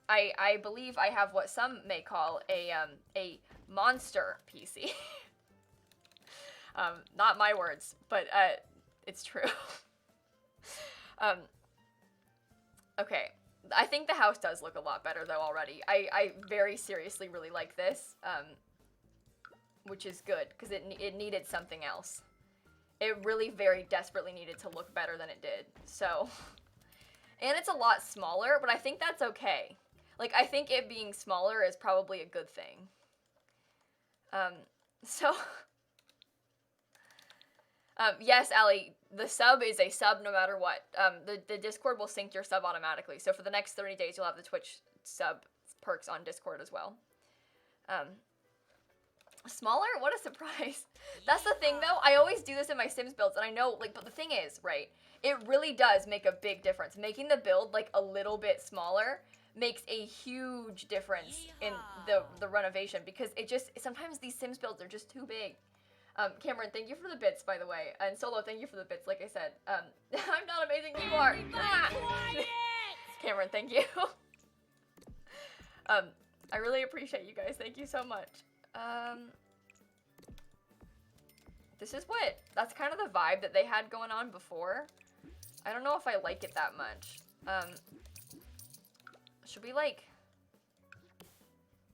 I believe I have what some may call a monster PC. Not my words, but it's true. Okay, I think the house does look a lot better though already. I very seriously really like this, which is good because it needed something else. It really very desperately needed to look better than it did. So, and it's a lot smaller, but I think that's okay. Like, I think it being smaller is probably a good thing. Yes, Allie, the sub is a sub no matter what. The Discord will sync your sub automatically. So for the next 30 days, you'll have the Twitch sub perks on Discord as well. Smaller? What a surprise. That's the thing, though. I always do this in my Sims builds, and I know, like, but the thing is, right, it really does make a big difference. Making the build, like, a little bit smaller makes a huge difference in the renovation, because it just, sometimes these Sims builds are just too big. Cameron, thank you for the bits, by the way. And Solo, thank you for the bits, like I said. I'm not amazing, you are. Ah! Cameron, thank you. I really appreciate you guys. Thank you so much. That's kind of the vibe that they had going on before. I don't know if I like it that much. Should we, like...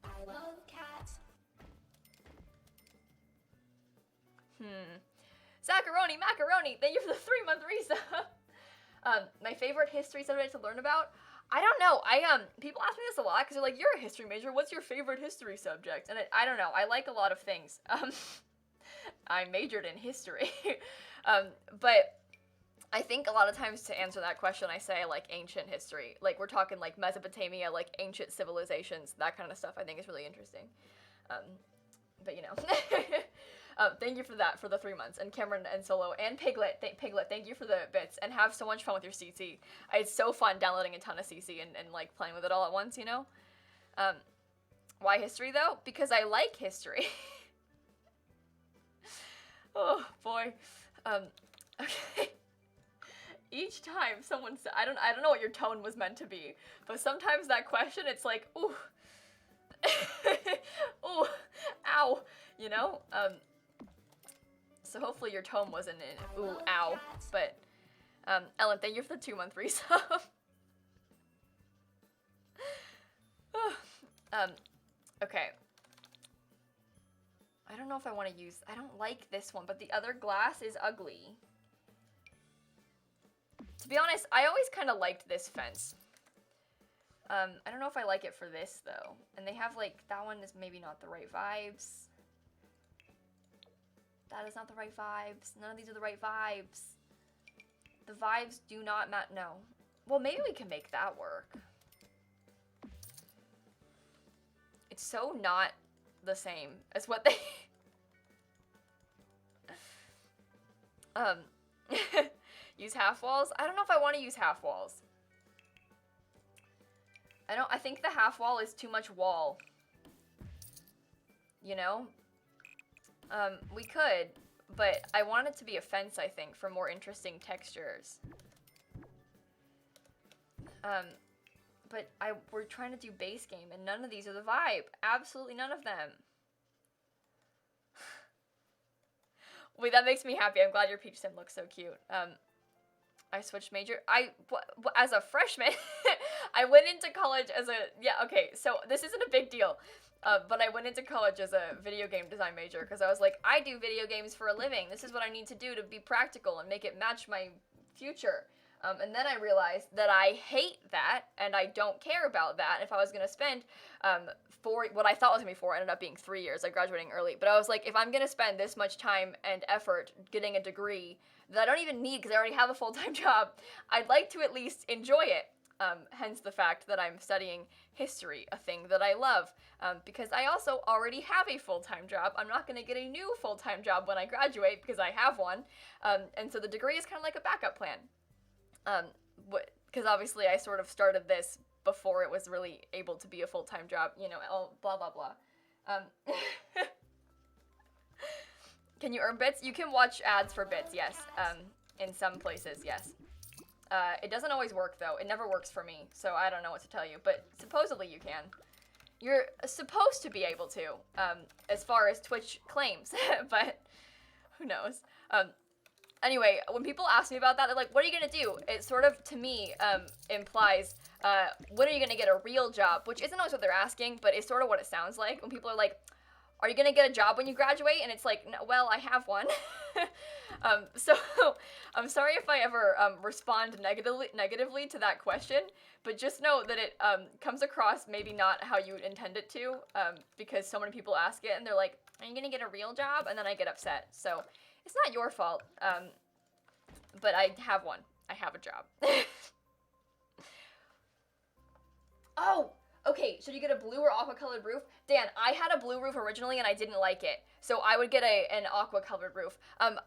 I love cats. Macaroni, thank you for the 3-month resub. My favorite history subject to learn about? I don't know. People ask me this a lot because they're like, you're a history major, what's your favorite history subject? And I don't know, I like a lot of things. I majored in history. But I think a lot of times to answer that question, I say like ancient history. Like we're talking like Mesopotamia, like ancient civilizations, that kind of stuff I think is really interesting. But you know. Thank you for that, for the 3 months. And Cameron and Solo and Piglet, thank you for the bits. And have so much fun with your CC. It's so fun downloading a ton of CC and like playing with it all at once, you know? Why history though? Because I like history. Oh boy. Okay. Each time someone says, I don't know what your tone was meant to be, but sometimes that question, it's like, ooh. Ooh, ow, you know? So hopefully your tone wasn't in ooh, ow, but, Ellen, thank you for the 2-month resub. Okay. I don't know if I want to use, I don't like this one, but the other glass is ugly. To be honest, I always kind of liked this fence. I don't know if I like it for this, though. And they have, like, that one is maybe not the right vibes. That is not the right vibes. None of these are the right vibes. The vibes do not match. No. Well, maybe we can make that work. It's so not the same as what they... Use half walls? I don't know if I want to use half walls. I think the half wall is too much wall. You know? We could, but I want it to be a fence, I think, for more interesting textures. But we're trying to do base game, and none of these are the vibe. Absolutely none of them. Wait, that makes me happy. I'm glad your peach sim looks so cute. I switched major. As a freshman, I went into college as a, yeah, okay, so this isn't a big deal. But I went into college as a video game design major because I was like, I do video games for a living. This is what I need to do to be practical and make it match my future. And then I realized that I hate that, and I don't care about that. And if I was going to spend what I thought was going to be 4, ended up being 3 years, like graduating early. But I was like, if I'm going to spend this much time and effort getting a degree that I don't even need because I already have a full-time job, I'd like to at least enjoy it. Hence the fact that I'm studying history, a thing that I love, because I also already have a full-time job. I'm not going to get a new full-time job when I graduate because I have one. And so the degree is kind of like a backup plan. Because obviously I sort of started this before it was really able to be a full-time job, you know, blah, blah, blah. Can you earn bits? You can watch ads for bits, yes. In some places, yes. It doesn't always work, though. It never works for me, so I don't know what to tell you. But supposedly you can. You're supposed to be able to, as far as Twitch claims. But who knows? Anyway, when people ask me about that, they're like, what are you going to do? It sort of, to me, implies, when are you going to get a real job? Which isn't always what they're asking, but it's sort of what it sounds like. When people are like, are you going to get a job when you graduate? And it's like, no, well, I have one. So I'm sorry if I ever respond negatively to that question, but just know that it comes across maybe not how you would intend it to, because so many people ask it, and they're like, are you going to get a real job? And then I get upset. So it's not your fault, but I have one. I have a job. Oh, okay, should you get a blue or aqua colored roof? Dan, I had a blue roof originally and I didn't like it, so I would get an aqua colored roof.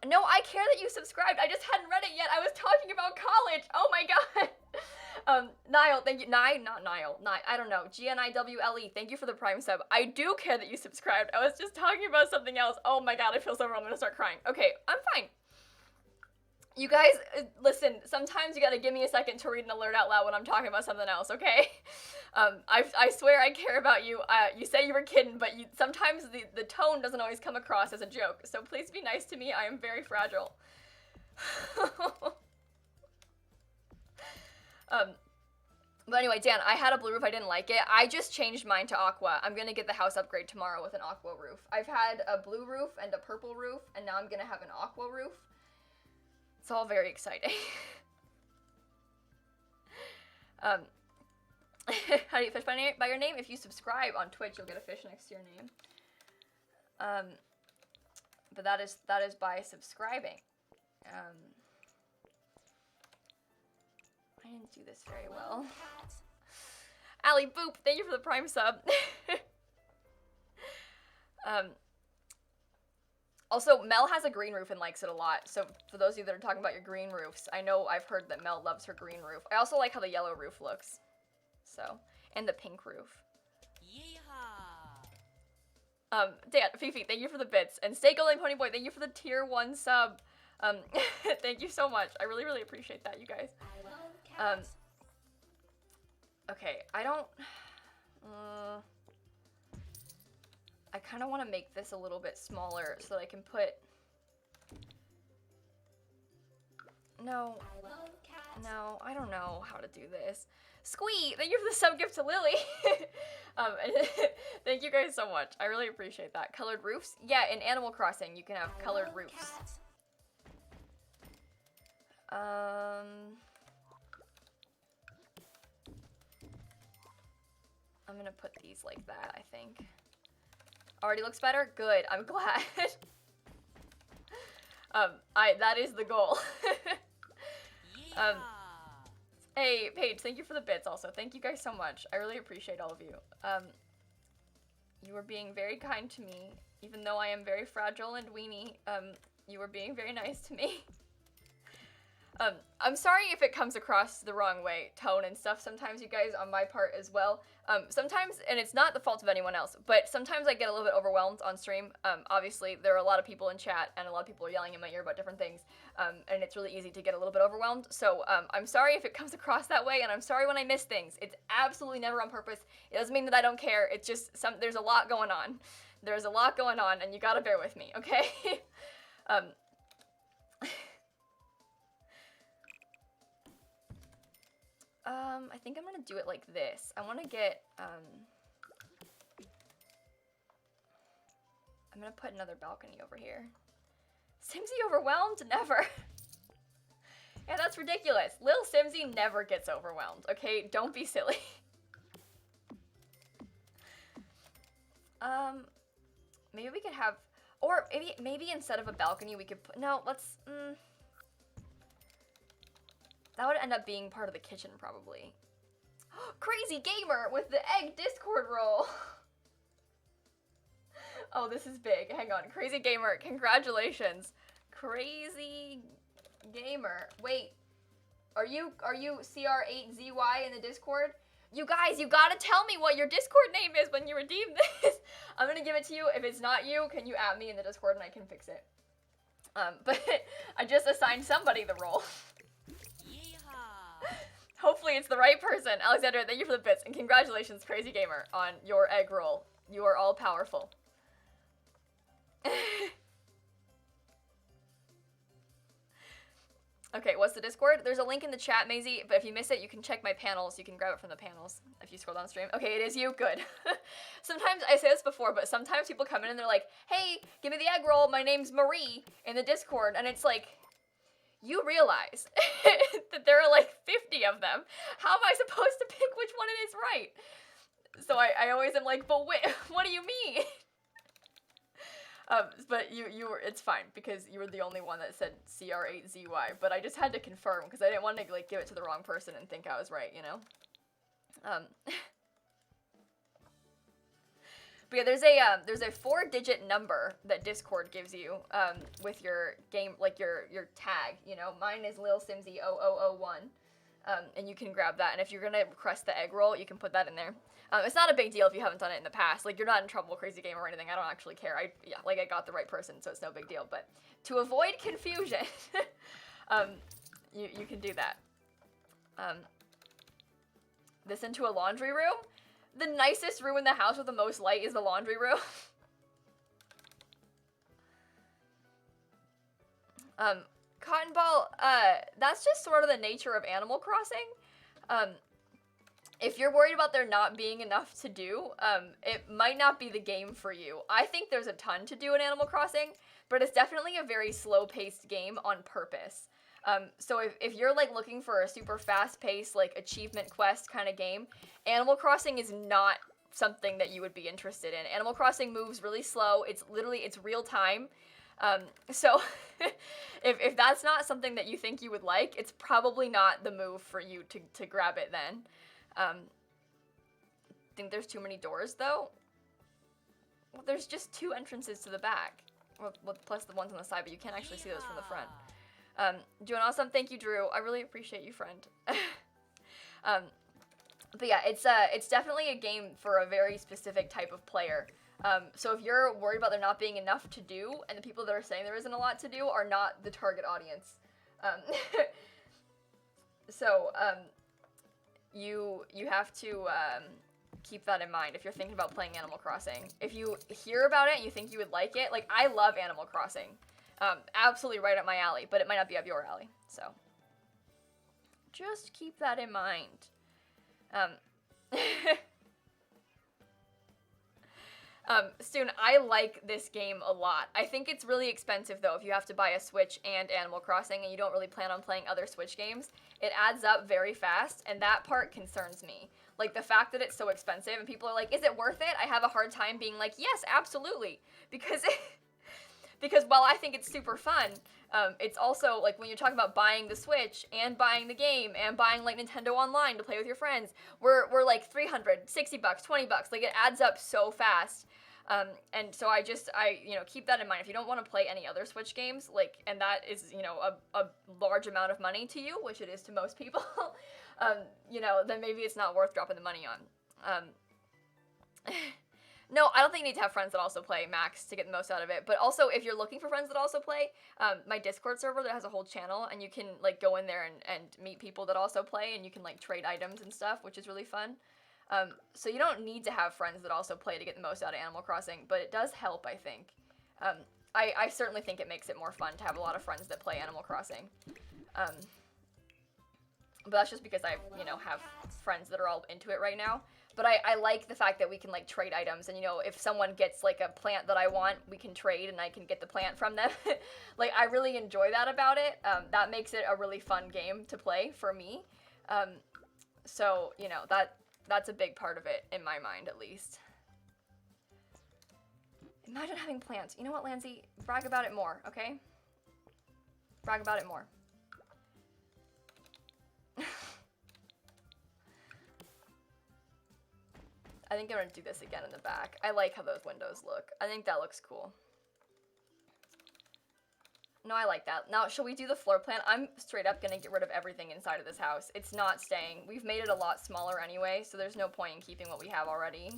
No, I care that you subscribed. I just hadn't read it yet. I was talking about college. Oh my god. Niall, thank you. Not Niall. I don't know. GNIWLE, thank you for the Prime sub. I do care that you subscribed. I was just talking about something else. Oh my god, I feel so wrong. I'm gonna start crying. Okay, I'm fine. You guys, listen, sometimes you gotta give me a second to read an alert out loud when I'm talking about something else, okay? I swear I care about you. You say you were kidding, but sometimes the tone doesn't always come across as a joke, so please be nice to me. I am very fragile. But anyway, Dan, I had a blue roof. I didn't like it. I just changed mine to aqua. I'm gonna get the house upgrade tomorrow with an aqua roof. I've had a blue roof and a purple roof, and now I'm gonna have an aqua roof. It's all very exciting. How do you fish by your name? If you subscribe on Twitch, you'll get a fish next to your name. But that is by subscribing. I didn't do this very well. Allie Boop, thank you for the Prime sub. Also, Mel has a green roof and likes it a lot. So for those of you that are talking about your green roofs, I know I've heard that Mel loves her green roof. I also like how the yellow roof looks. So, and the pink roof. Yeehaw! Dan, Fifi, thank you for the bits. And Stay Golden Pony Boy, thank you for the tier 1 sub. Thank you so much. I really, really appreciate that, you guys. Okay, I don't... I kind of want to make this a little bit smaller so that I can put... No, I don't know how to do this. Squee, thank you for the sub gift to Lily. Thank you guys so much. I really appreciate that. Colored roofs? Yeah, in Animal Crossing, you can have colored roofs. I'm gonna put these like that, I think. Already looks better? Good, I'm glad. That is the goal. Hey, Paige, thank you for the bits also. Thank you guys so much. I really appreciate all of you. You were being very kind to me, even though I am very fragile and weenie. You were being very nice to me. I'm sorry if it comes across the wrong way, tone and stuff, sometimes, you guys, on my part as well. Sometimes, and it's not the fault of anyone else, but sometimes I get a little bit overwhelmed on stream. Obviously, there are a lot of people in chat, and a lot of people are yelling in my ear about different things, and it's really easy to get a little bit overwhelmed, so I'm sorry if it comes across that way, and I'm sorry when I miss things. It's absolutely never on purpose. It doesn't mean that I don't care. It's just there's a lot going on. There's a lot going on, and you gotta bear with me, okay? I think I'm gonna do it like this. I wanna get, I'm gonna put another balcony over here. Simsie overwhelmed? Never. Yeah, that's ridiculous. Lilsimsie never gets overwhelmed, okay? Don't be silly. Maybe we could have, or maybe instead of a balcony we could put, no, let's, that would end up being part of the kitchen probably. Crazy Gamer with the egg Discord roll. Oh, this is big. Hang on. Crazy Gamer, congratulations. Crazy Gamer. Wait. Are you CR8ZY in the Discord? You guys, you gotta tell me what your Discord name is when you redeem this. I'm gonna give it to you. If it's not you, can you add me in the Discord and I can fix it? But I just assigned somebody the role. Hopefully it's the right person. Alexandra, thank you for the bits, and congratulations, Crazy Gamer, on your egg roll. You are all powerful. Okay, what's the Discord? There's a link in the chat, Maisie, but if you miss it, you can check my panels. You can grab it from the panels if you scroll down stream. Okay, it is you. Good. Sometimes, I say this before, but sometimes people come in and they're like, hey, give me the egg roll. My name's Marie in the Discord. And it's like, you realize that there are like 50 of them. How am I supposed to pick which one it is right? So I always am like, but wait, what do you mean? But you were, it's fine because you were the only one that said CR8ZY, but I just had to confirm because I didn't want to like give it to the wrong person and think I was right, you know? But yeah, there's a 4-digit number that Discord gives you, with your game, like your tag, you know? Mine is lilsimsie0001, and you can grab that, and if you're gonna request the egg roll, you can put that in there. It's not a big deal if you haven't done it in the past. Like, you're not in trouble, Crazy Gamer, or anything. I don't actually care. I got the right person, so it's no big deal. But to avoid confusion, you can do that. This into a laundry room? The nicest room in the house with the most light is the laundry room. Cotton Ball, that's just sort of the nature of Animal Crossing. If you're worried about there not being enough to do, it might not be the game for you. I think there's a ton to do in Animal Crossing, but it's definitely a very slow-paced game on purpose. So if you're like looking for a super fast-paced, like achievement quest kind of game, Animal Crossing is not something that you would be interested in. Animal Crossing moves really slow. It's real time. So if that's not something that you think you would like, it's probably not the move for you to grab it then. Think there's too many doors though? Well, there's just 2 entrances to the back. Well, plus the ones on the side, but you can't actually see those from the front. Doing awesome. Thank you, Drew. I really appreciate you, friend. But yeah, it's definitely a game for a very specific type of player. So if you're worried about there not being enough to do, and the people that are saying there isn't a lot to do are not the target audience. You have to keep that in mind if you're thinking about playing Animal Crossing. If you hear about it and you think you would like it, like, I love Animal Crossing. Absolutely right up my alley, but it might not be up your alley, so just keep that in mind. Stoon, I like this game a lot. I think it's really expensive, though, if you have to buy a Switch and Animal Crossing and you don't really plan on playing other Switch games. It adds up very fast, and that part concerns me. Like, the fact that it's so expensive, and people are like, is it worth it? I have a hard time being like, yes, absolutely. Because while I think it's super fun, it's also, like, when you're talking about buying the Switch, and buying the game, and buying, like, Nintendo Online to play with your friends, we're like, $300, $60, $20, like, it adds up so fast. And so I keep that in mind. If you don't want to play any other Switch games, like, and that is, a large amount of money to you, which it is to most people, then maybe it's not worth dropping the money on. No, I don't think you need to have friends that also play Max to get the most out of it. But also, if you're looking for friends that also play, my Discord server that has a whole channel, and you can, like, go in there and meet people that also play, and you can, like, trade items and stuff, which is really fun. So you don't need to have friends that also play to get the most out of Animal Crossing, but it does help, I think. I certainly think it makes it more fun to have a lot of friends that play Animal Crossing. But that's just because I, have friends that are all into it right now. But I like the fact that we can like trade items, and you know, if someone gets like a plant that I want, we can trade and I can get the plant from them. Like, I really enjoy that about it. That makes it a really fun game to play for me. So, you know, that's a big part of it in my mind, at least. Imagine having plants. You know what, Lansy? Brag about it more, okay? Brag about it more. I think I'm gonna do this again in the back. I like how those windows look. I think that looks cool. No, I like that. Now, shall we do the floor plan? I'm straight up gonna get rid of everything inside of this house. It's not staying. We've made it a lot smaller anyway, so there's no point in keeping what we have already.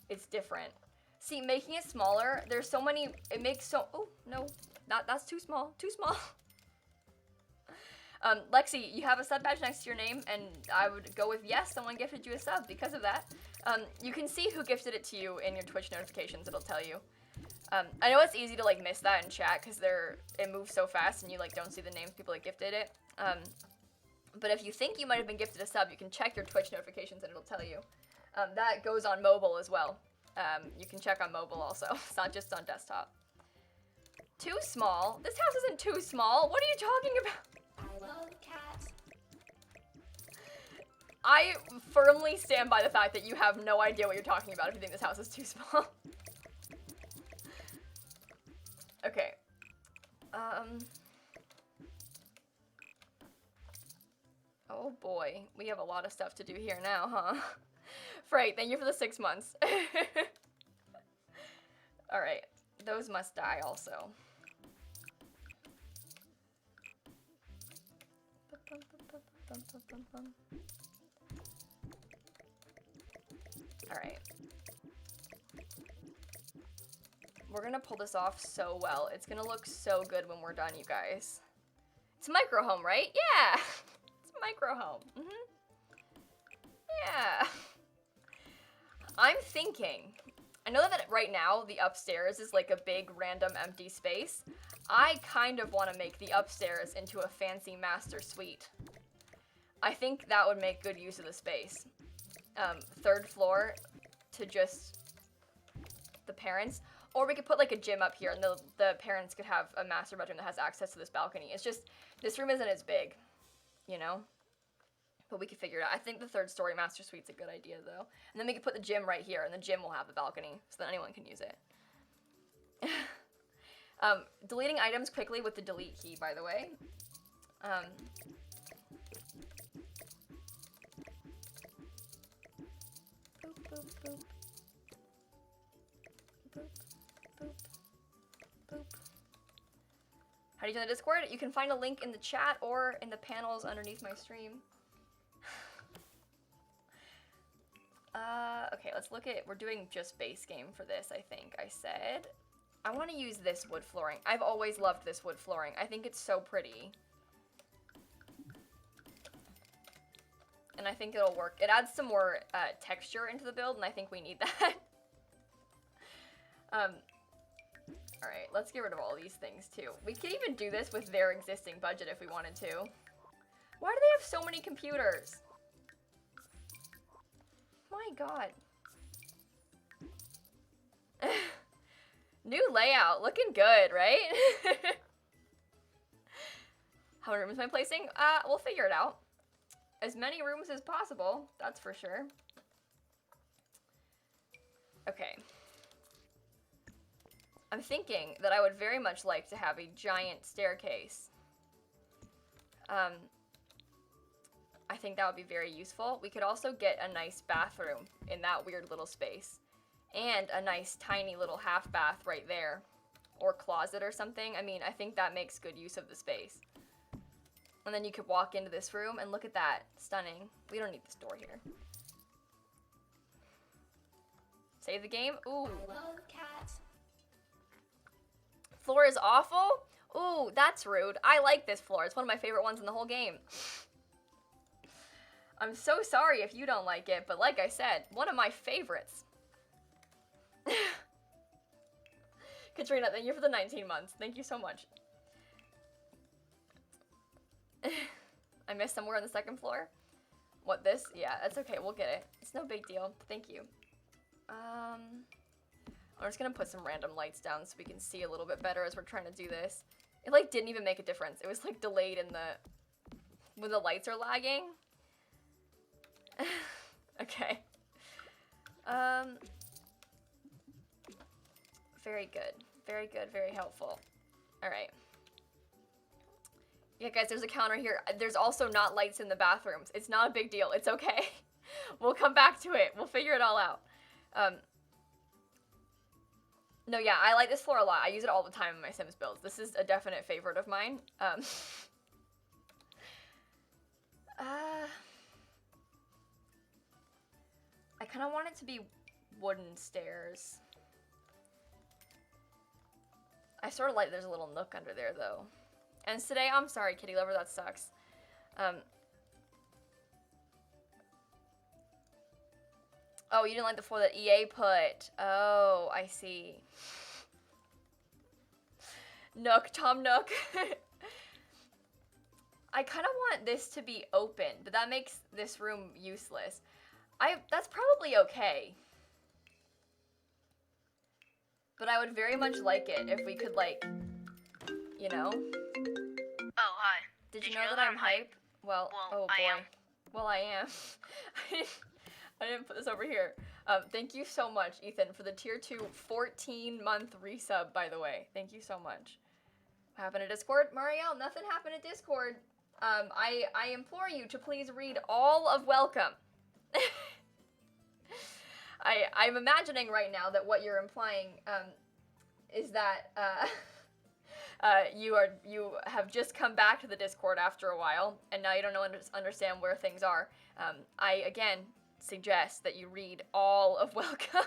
It's different. See, making it smaller, there's so many, it makes so, oh, no, that's too small, too small. Lexi, you have a sub badge next to your name, and I would go with yes, someone gifted you a sub because of that. You can see who gifted it to you in your Twitch notifications, it'll tell you. I know it's easy to like miss that in chat because it moves so fast and you like don't see the names of people that gifted it. But if you think you might have been gifted a sub, you can check your Twitch notifications and it'll tell you. That goes on mobile as well. You can check on mobile also. It's not just on desktop. Too small? This house isn't too small. What are you talking about? I love cats. I firmly stand by the fact that you have no idea what you're talking about if you think this house is too small. Okay. Oh boy, we have a lot of stuff to do here now, huh? Freight, thank you for the 6 months. Alright, those must die also. Alright. We're gonna pull this off so well. It's gonna look so good when we're done, you guys. It's a micro home, right? Yeah! It's a micro home. Yeah. I'm thinking, I know that right now the upstairs is like a big random empty space. I kind of want to make the upstairs into a fancy master suite. I think that would make good use of the space. 3rd floor to just the parents. Or we could put like a gym up here and the parents could have a master bedroom that has access to this balcony. It's just, this room isn't as big, you know? But we could figure it out. I think the 3rd story master suite's a good idea though. And then we could put the gym right here and the gym will have the balcony so that anyone can use it. Deleting items quickly with the delete key, by the way. Boop, boop, boop. Boop, boop, boop. How do you join the Discord? You can find a link in the chat or in the panels underneath my stream. Okay, let's look at, we're doing just base game for this, I think I said. I want to use this wood flooring. I've always loved this wood flooring. I think it's so pretty. And I think it'll work. It adds some more texture into the build, and I think we need that. Alright, let's get rid of all these things, too. We could even do this with their existing budget if we wanted to. Why do they have so many computers? My god. New layout, looking good, right? How many rooms am I placing? We'll figure it out. As many rooms as possible, that's for sure. Okay. I'm thinking that I would very much like to have a giant staircase. I think that would be very useful. We could also get a nice bathroom in that weird little space. And a nice tiny little half bath right there. Or closet or something. I mean, I think that makes good use of the space. And then you could walk into this room and look at that. Stunning. We don't need this door here. Save the game? Ooh. I love cats. Floor is awful? Ooh, that's rude. I like this floor. It's one of my favorite ones in the whole game. I'm so sorry if you don't like it, but like I said, one of my favorites. Katrina, thank you for the 19 months. Thank you so much. I missed somewhere on the 2nd floor. What, this? Yeah, that's okay. We'll get it. It's no big deal. Thank you. I'm just gonna put some random lights down so we can see a little bit better as we're trying to do this. It, like, didn't even make a difference. It was, like, delayed in the... when the lights are lagging. Okay. Very good. Very good. Very helpful. Alright. Yeah, guys, there's a counter here. There's also not lights in the bathrooms. It's not a big deal. It's okay. We'll come back to it. We'll figure it all out. No, yeah, I like this floor a lot. I use it all the time in my Sims builds. This is a definite favorite of mine. I kind of want it to be wooden stairs. I sort of like there's a little nook under there, though. And today, I'm sorry, kitty lover, that sucks. Oh, you didn't like the floor that EA put. Oh, I see. Nook, Tom Nook. I kind of want this to be open, but that makes this room useless. That's probably okay. But I would very much like it if we could, like, you know. Oh, hi. Did you know that I'm hype? Well, oh boy. I am. Well, I am. I didn't put this over here. Thank you so much, Ethan, for the tier 2 14-month resub, by the way. Thank you so much. What happened to Discord? Marielle, nothing happened to Discord. I implore you to please read all of Welcome. I'm imagining right now that what you're implying is that you have just come back to the Discord after a while, and now you don't understand where things are. I again suggest that you read all of Welcome.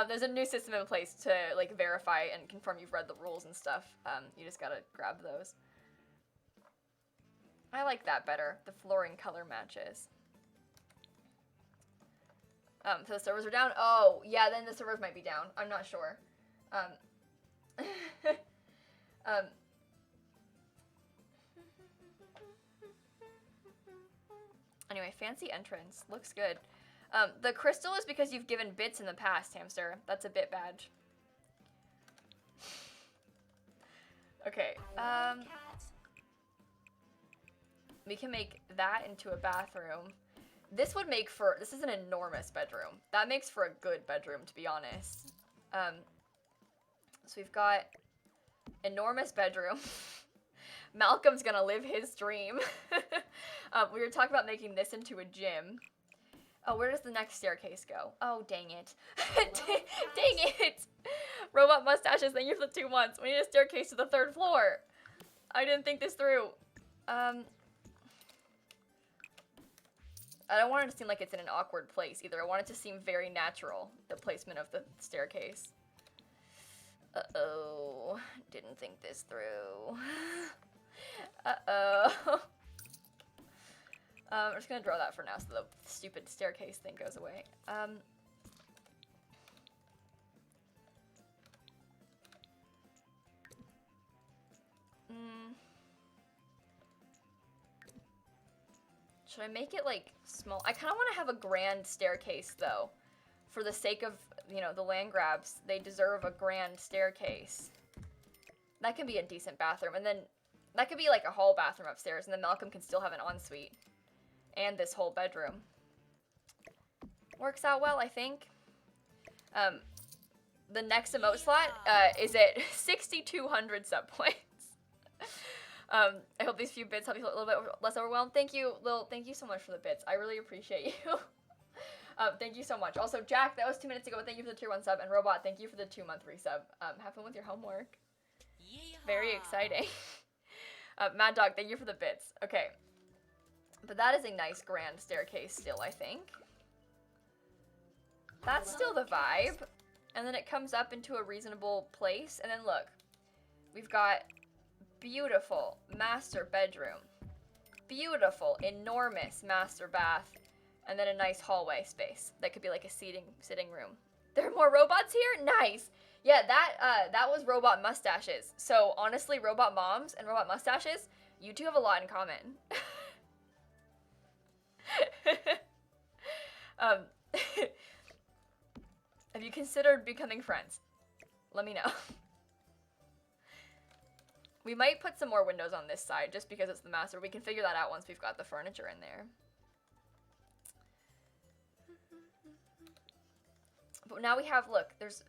There's a new system in place to like verify and confirm you've read the rules and stuff. You just gotta grab those. I like that better. The flooring color matches. So the servers are down. Oh, yeah, then the servers might be down. I'm not sure. Anyway, fancy entrance. Looks good. The crystal is because you've given bits in the past, Hamster. That's a bit badge. Okay, we can make that into a bathroom. This would make for, this is an enormous bedroom. That makes for a good bedroom, to be honest. So we've got enormous bedroom. Malcolm's gonna live his dream. We were talking about making this into a gym. Oh, where does the next staircase go? Oh, dang it. Dang it! Robot mustaches, thank you for the 2 months. We need a staircase to the 3rd floor. I didn't think this through. I don't want it to seem like it's in an awkward place either. I want it to seem very natural, the placement of the staircase. Uh-oh. Didn't think this through. Uh-oh. I'm just gonna draw that for now so the stupid staircase thing goes away. Should I make it, like, small? I kind of want to have a grand staircase, though. For the sake of, you know, the Landgraabs, they deserve a grand staircase. That can be a decent bathroom. And then, that could be, like, a hall bathroom upstairs. And then Malcolm can still have an ensuite. And this whole bedroom. Works out well, I think. The next emote slot is at 6,200 sub points. I hope these few bits help you feel a little bit less overwhelmed. Thank you, Lil. Thank you so much for the bits. I really appreciate you. Thank you so much. Also, Jack, that was 2 minutes ago, but thank you for the tier 1 sub. And Robot, thank you for the 2-month resub. Have fun with your homework. Yeehaw. Very exciting. Mad Dog, thank you for the bits. Okay. But that is a nice grand staircase still, I think. That's still the vibe. And then it comes up into a reasonable place. And then look, we've got beautiful master bedroom. Beautiful, enormous master bath. And then a nice hallway space. That could be like a sitting room. There are more robots here? Nice! Yeah, that was robot mustaches. So honestly, robot moms and robot mustaches, you two have a lot in common. um, have you considered becoming friends? Let me know. We might put some more windows on this side just because it's the master. We can figure that out once we've got the furniture in there. But now we have, look, there's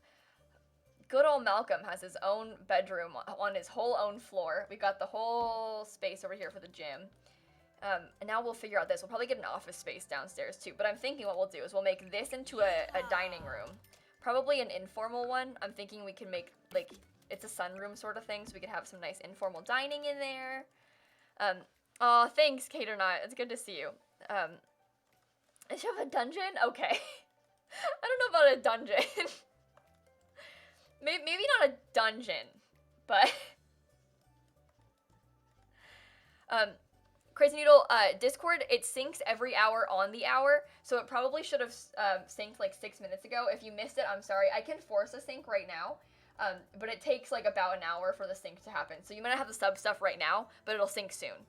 good old Malcolm has his own bedroom on his whole own floor. We got the whole space over here for the gym. And now we'll figure out this. We'll probably get an office space downstairs too. But I'm thinking what we'll do is we'll make this into a dining room. Probably an informal one. I'm thinking we can make, like, it's a sunroom sort of thing, so we could have some nice informal dining in there. Aw, thanks, Kate or not. It's good to see you. Does you have a dungeon? Okay. I don't know about a dungeon. Maybe not a dungeon, but... Crazy Noodle, Discord, it syncs every hour on the hour, so it probably should have synced like 6 minutes ago. If you missed it, I'm sorry. I can force a sync right now, but it takes like about an hour for the sync to happen. So you might not have the sub stuff right now, but it'll sync soon.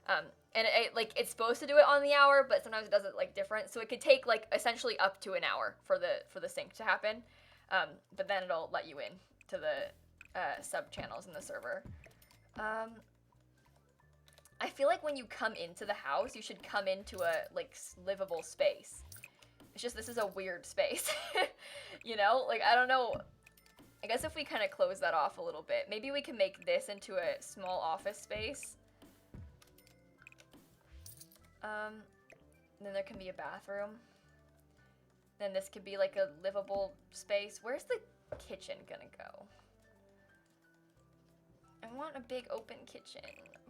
And it's supposed to do it on the hour, but sometimes it does it like different. So it could take like essentially up to an hour for the sync to happen, but then it'll let you in to the sub channels in the server. I feel like when you come into the house, you should come into a, like, livable space. It's just, this is a weird space. You know? Like, I don't know. I guess if we kind of close that off a little bit, maybe we can make this into a small office space. Then there can be a bathroom. Then this could be, like, a livable space. Where's the kitchen gonna go? I want a big open kitchen,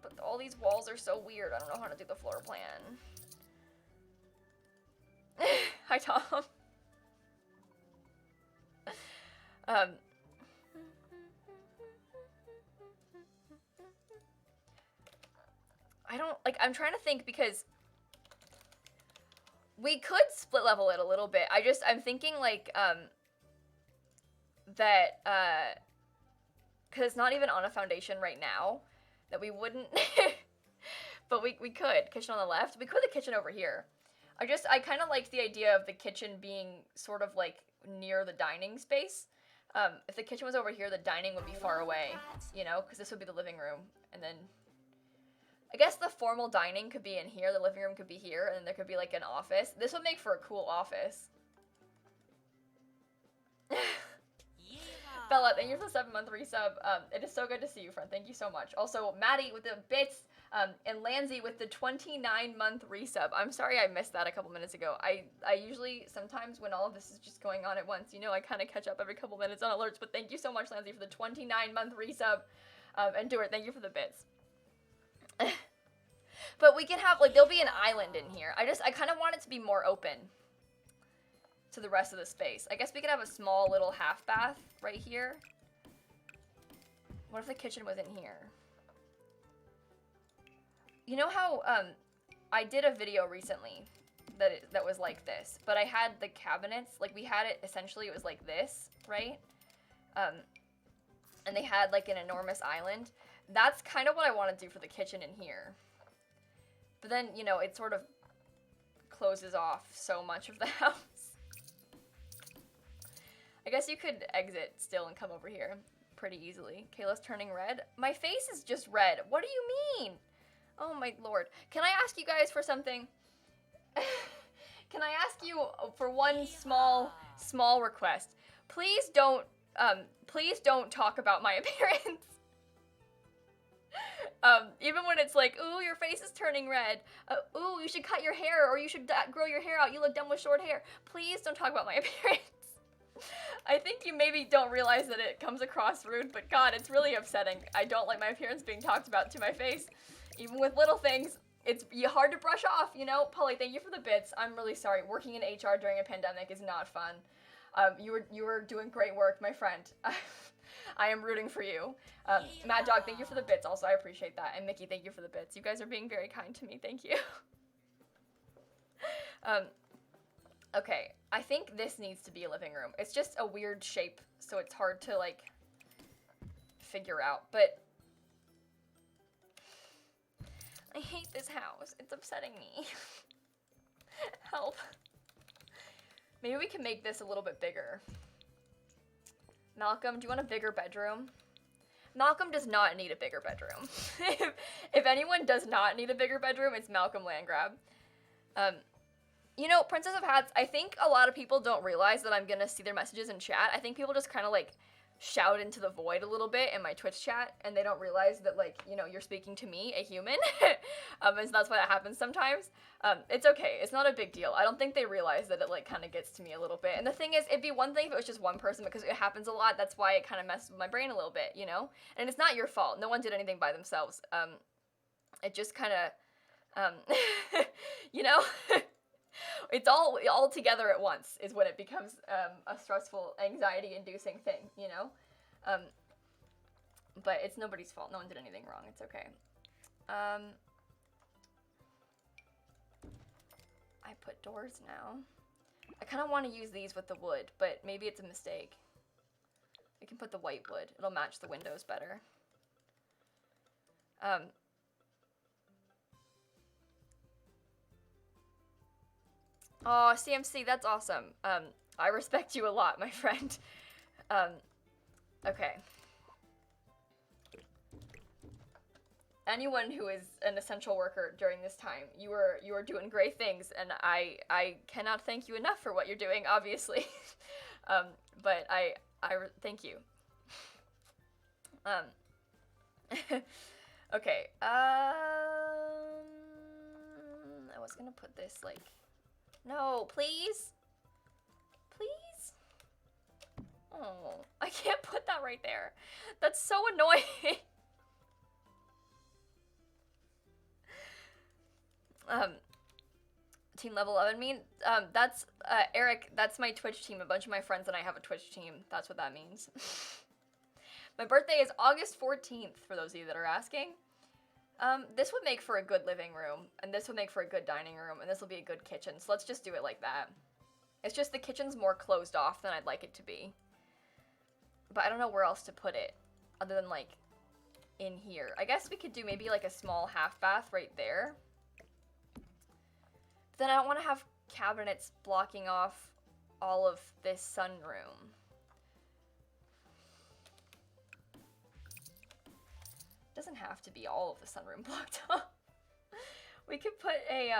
but all these walls are so weird. I don't know how to do the floor plan. Hi, Tom. I don't, like, I'm trying to think because we could split level it a little bit. I'm thinking, like, that, because it's not even on a foundation right now, that we wouldn't, but we could. Kitchen on the left. We could the kitchen over here. I kind of liked the idea of the kitchen being sort of like near the dining space. If the kitchen was over here, the dining would be far away, you know, because this would be the living room. And then, I guess the formal dining could be in here, the living room could be here, and then there could be like an office. This would make for a cool office. Bella, thank you for the 7-month resub. It is so good to see you, friend. Thank you so much. Also, Maddie with the bits, and Lanzy with the 29-month resub. I'm sorry I missed that a couple minutes ago. I usually, sometimes when all of this is just going on at once, you know, I kind of catch up every couple minutes on alerts, but thank you so much, Lanzy, for the 29-month resub. And Stuart, thank you for the bits. But we can have, like, there'll be an island in here. I kind of want it to be more open to the rest of the space. I guess we could have a small little half bath right here. What if the kitchen was in here? You know how I did a video recently that was like this, but I had the cabinets, like we had it essentially, it was like this, right? And they had like an enormous island. That's kind of what I want to do for the kitchen in here. But then, you know, it sort of closes off so much of the house. I guess you could exit still and come over here pretty easily. Kayla's turning red. My face is just red. What do you mean? Oh my lord. Can I ask you guys for something? Can I ask you for one small request? Please don't talk about my appearance. Even when it's like, ooh, your face is turning red. Ooh, you should cut your hair, or you should grow your hair out. You look dumb with short hair. Please don't talk about my appearance. I think you maybe don't realize that it comes across rude, but God, it's really upsetting. I don't like my appearance being talked about to my face. Even with little things, it's hard to brush off, you know? Polly, thank you for the bits. I'm really sorry. Working in HR during a pandemic is not fun. You were doing great work, my friend. I am rooting for you. Mad Dog, thank you for the bits also. I appreciate that. And Mickey, thank you for the bits. You guys are being very kind to me. Thank you. Okay, I think this needs to be a living room. It's just a weird shape, so it's hard to, like, figure out. But I hate this house. It's upsetting me. Help. Maybe we can make this a little bit bigger. Malcolm, do you want a bigger bedroom? Malcolm does not need a bigger bedroom. if anyone does not need a bigger bedroom, it's Malcolm Landgraab. You know, Princess of Hats, I think a lot of people don't realize that I'm gonna see their messages in chat. I think people just kind of like shout into the void a little bit in my Twitch chat, and they don't realize that, like, you know, you're speaking to me, a human. And so that's why that happens sometimes. It's okay. It's not a big deal. I don't think they realize that it, like, kind of gets to me a little bit. And the thing is, it'd be one thing if it was just one person, because it happens a lot. That's why it kind of messes with my brain a little bit, you know? And it's not your fault. No one did anything by themselves. It just kind of, you know? It's all together at once is when it becomes a stressful, anxiety-inducing thing, you know? But it's nobody's fault. No one did anything wrong. It's okay. I put doors now. I kind of want to use these with the wood, but maybe it's a mistake. We can put the white wood. It'll match the windows better. Oh, CMC, that's awesome. I respect you a lot, my friend. Okay. Anyone who is an essential worker during this time, you are doing great things, and I cannot thank you enough for what you're doing, obviously. But I thank you. Okay. I was gonna put this like. No, please? Please? Oh, I can't put that right there. That's so annoying. Team level 11 that's, Eric, that's my Twitch team. A bunch of my friends and I have a Twitch team. That's what that means. My birthday is August 14th, for those of you that are asking. This would make for a good living room, and this would make for a good dining room, and this will be a good kitchen, so let's just do it like that. It's just the kitchen's more closed off than I'd like it to be. But I don't know where else to put it, other than, like, in here. I guess we could do maybe, like, a small half bath right there. But then I don't want to have cabinets blocking off all of this sunroom. Doesn't have to be all of the sunroom blocked off. We could put a,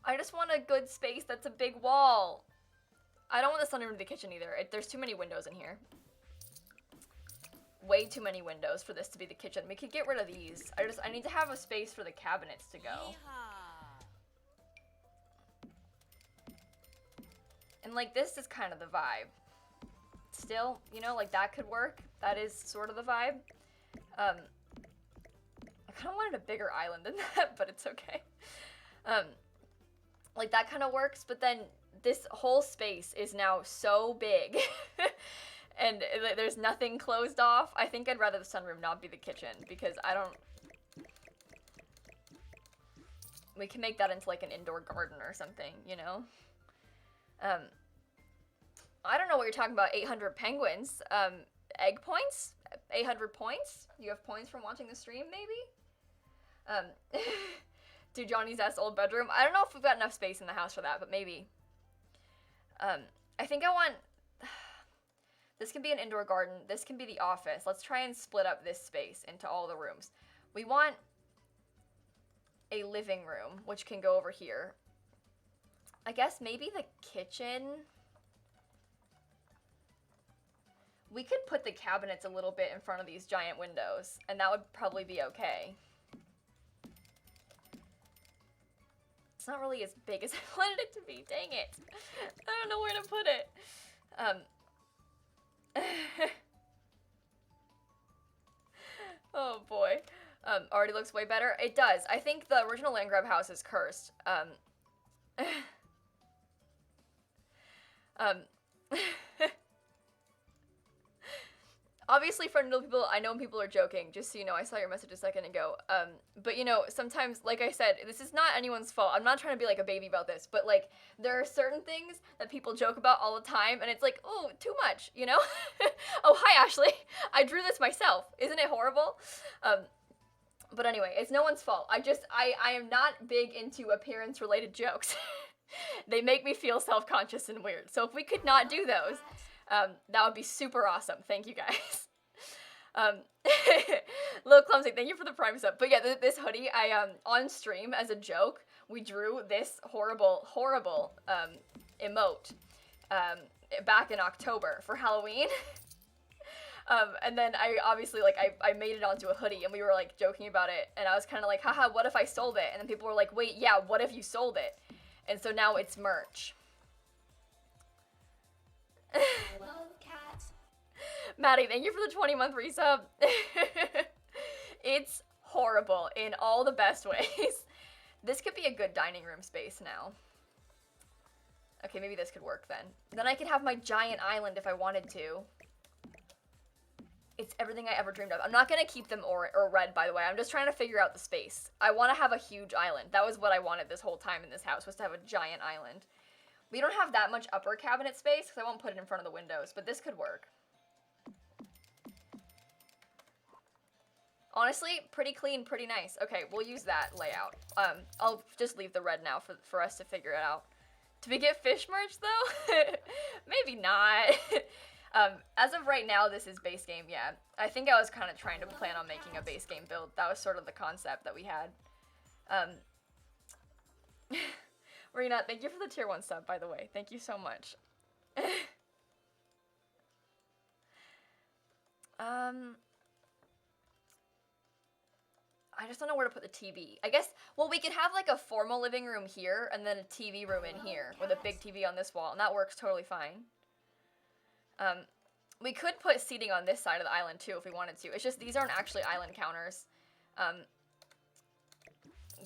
I just want a good space that's a big wall. I don't want the sunroom to the kitchen either. There's too many windows in here. Way too many windows for this to be the kitchen. We could get rid of these. I need to have a space for the cabinets to go. And like this is kind of the vibe. Still, you know, like that could work. That is sort of the vibe. I kind of wanted a bigger island than that, but it's okay. Like that kind of works, but then this whole space is now so big. And there's nothing closed off. I think I'd rather the sunroom not be the kitchen, because I don't... We can make that into like an indoor garden or something, you know? I don't know what you're talking about, 800 penguins. Egg points? 800 points? You have points from watching the stream, maybe? Do Johnny's ass old bedroom? I don't know if we've got enough space in the house for that, but maybe. I think I want... This can be an indoor garden. This can be the office. Let's try and split up this space into all the rooms. We want a living room, which can go over here. I guess maybe the kitchen... We could put the cabinets a little bit in front of these giant windows, and that would probably be okay. It's not really as big as I wanted it to be. Dang it. I don't know where to put it. Oh boy. Already looks way better. It does. I think the original Landgraab house is cursed. Obviously, for people, I know people are joking, just so you know, I saw your message a second ago. But you know, sometimes, like I said, this is not anyone's fault. I'm not trying to be like a baby about this, but like, there are certain things that people joke about all the time, and it's like, oh, too much, you know? Oh, hi, Ashley. I drew this myself. Isn't it horrible? But anyway, it's no one's fault. I am not big into appearance-related jokes. They make me feel self-conscious and weird. So if we could not do those, that would be super awesome. Thank you guys. Little Clumsy, thank you for the Prime sub. But yeah, this hoodie, on stream as a joke, we drew this horrible emote, back in October for Halloween. And then I obviously, like, I made it onto a hoodie, and we were, like, joking about it, and I was kind of like, haha, what if I sold it? And then people were like, wait, yeah, what if you sold it? And so now it's merch. Love cat. Maddie, thank you for the 20-month resub. It's horrible in all the best ways. This could be a good dining room space now. Okay, maybe this could work then. Then I could have my giant island if I wanted to. It's everything I ever dreamed of. I'm not gonna keep them or red, by the way. I'm just trying to figure out the space. I want to have a huge island. That was what I wanted this whole time in this house, was to have a giant island. We don't have that much upper cabinet space, because I won't put it in front of the windows, but this could work. Honestly, pretty clean, pretty nice. Okay, we'll use that layout. I'll just leave the red now for us to figure it out. Do we get fish merch, though? Maybe not. As of right now, this is base game, yeah. I think I was kind of trying to plan on making a base game build. That was sort of the concept that we had. Rena, thank you for the tier 1 sub, by the way. Thank you so much. I just don't know where to put the TV. I guess, well, we could have like a formal living room here and then a TV room in here with a big TV on this wall, and that works totally fine. We could put seating on this side of the island too if we wanted to. It's just these aren't actually island counters.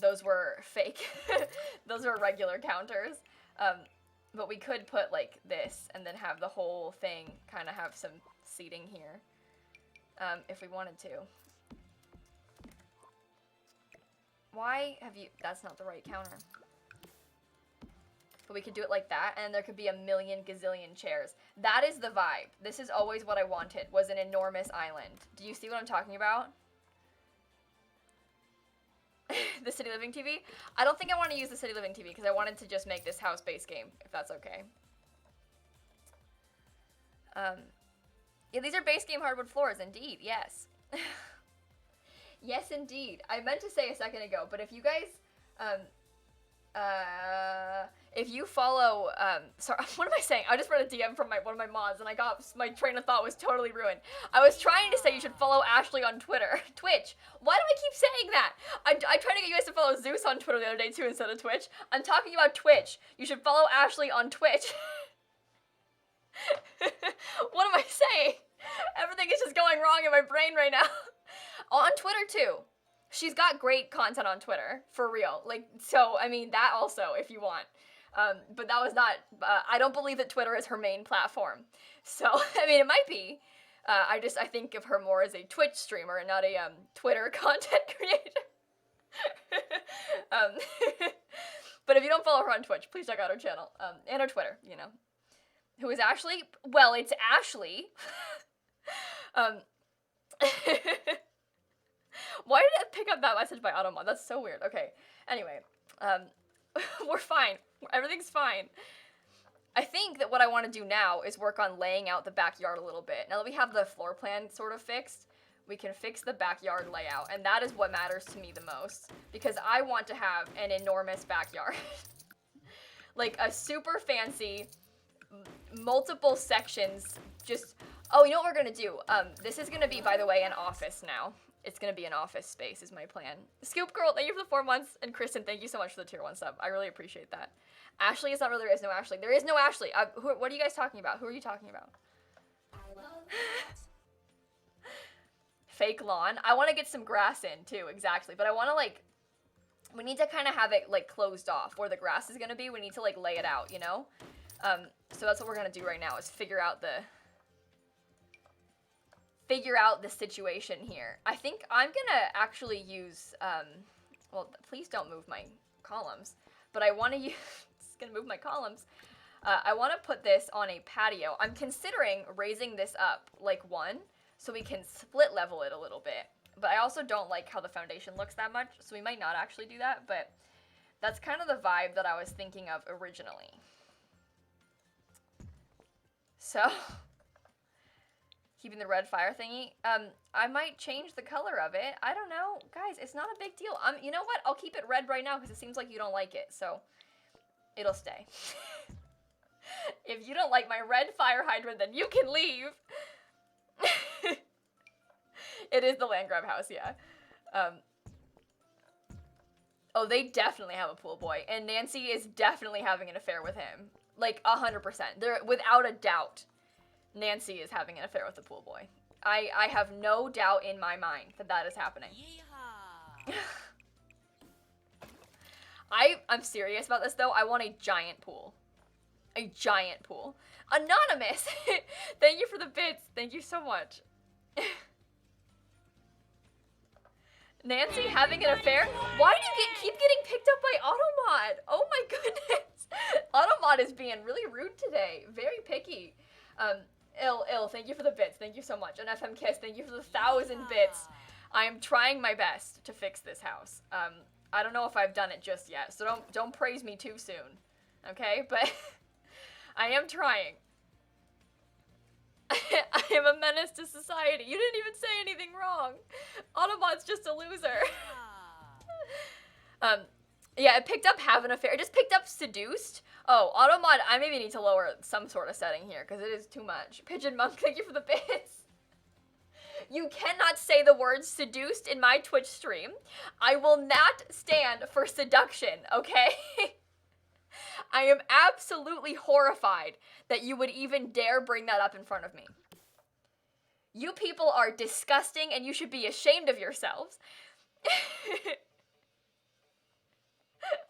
Those were fake. Those were regular counters. But we could put like this and then have the whole thing kind of have some seating here. If we wanted to. Why have you... That's not the right counter. But we could do it like that, and there could be a million gazillion chairs. That is the vibe. This is always what I wanted, was an enormous island. Do you see what I'm talking about? The City Living TV? I don't think I want to use the City Living TV, because I wanted to just make this house base game, if that's okay. Yeah, these are base game hardwood floors, indeed, yes. Yes, indeed. I meant to say a second ago, but if you guys, if you follow, sorry, what am I saying? I just read a DM from one of my mods, and my train of thought was totally ruined. I was trying to say you should follow Ashley on Twitter. Twitch. Why do I keep saying that? I tried to get you guys to follow Zeus on Twitter the other day, too, instead of Twitch. I'm talking about Twitch. You should follow Ashley on Twitch. What am I saying? Everything is just going wrong in my brain right now. On Twitter, too. She's got great content on Twitter, for real. Like, so, I mean, that also, if you want. But that was not, I don't believe that Twitter is her main platform. So, I mean, it might be. I think of her more as a Twitch streamer and not a, Twitter content creator. But if you don't follow her on Twitch, please check out her channel. And her Twitter, you know. Who is Ashley? Well, it's Ashley. Why did it pick up that message by Automod? That's so weird. Okay. Anyway, we're fine. Everything's fine. I think that what I want to do now is work on laying out the backyard a little bit. Now that we have the floor plan sort of fixed, we can fix the backyard layout, and that is what matters to me the most, because I want to have an enormous backyard. Like a super fancy, multiple sections, just... Oh, you know what we're gonna do? This is gonna be, by the way, an office now. It's gonna be an office space is my plan. Scoop Girl, thank you for the 4 months. And Kristen, thank you so much for the tier 1 sub. I really appreciate that. Ashley is not really, there is no Ashley. There is no Ashley. What are you guys talking about? Who are you talking about? I love cat. Fake lawn. I want to get some grass in too, exactly. But I want to like, we need to kind of have it like closed off where the grass is gonna be. We need to like lay it out, you know? So that's what we're gonna do right now is figure out the situation here. I think I'm gonna actually use, well, please don't move my columns, but I want to use, it's gonna move my columns. I want to put this on a patio. I'm considering raising this up like one, so we can split level it a little bit. But I also don't like how the foundation looks that much, so we might not actually do that, but that's kind of the vibe that I was thinking of originally. So, keeping the red fire thingy. I might change the color of it. I don't know. Guys, it's not a big deal. You know what? I'll keep it red right now because it seems like you don't like it, so it'll stay. If you don't like my red fire hydrant, then you can leave. It is the Landgraab house, yeah. Oh, they definitely have a pool boy, and Nancy is definitely having an affair with him. Like, 100%. There, without a doubt, Nancy is having an affair with the pool boy. I have no doubt in my mind that that is happening. I'm serious about this, though. I want a giant pool. A giant pool. Anonymous! Thank you for the bits. Thank you so much. Nancy having an affair? Why do you keep getting picked up by Automod? Oh my goodness. Automod is being really rude today. Very picky. Ill, thank you for the bits. Thank you so much. And FM Kiss, thank you for the 1,000 bits. I am trying my best to fix this house. I don't know if I've done it just yet, so don't praise me too soon. Okay? But I am trying. I am a menace to society. You didn't even say anything wrong. Autobot's just a loser. Yeah, it picked up have an affair. It just picked up seduced. Oh, Automod, I maybe need to lower some sort of setting here because it is too much. Pigeon Monk, thank you for the bits. You cannot say the word seduced in my Twitch stream. I will not stand for seduction, okay? I am absolutely horrified that you would even dare bring that up in front of me. You people are disgusting and you should be ashamed of yourselves.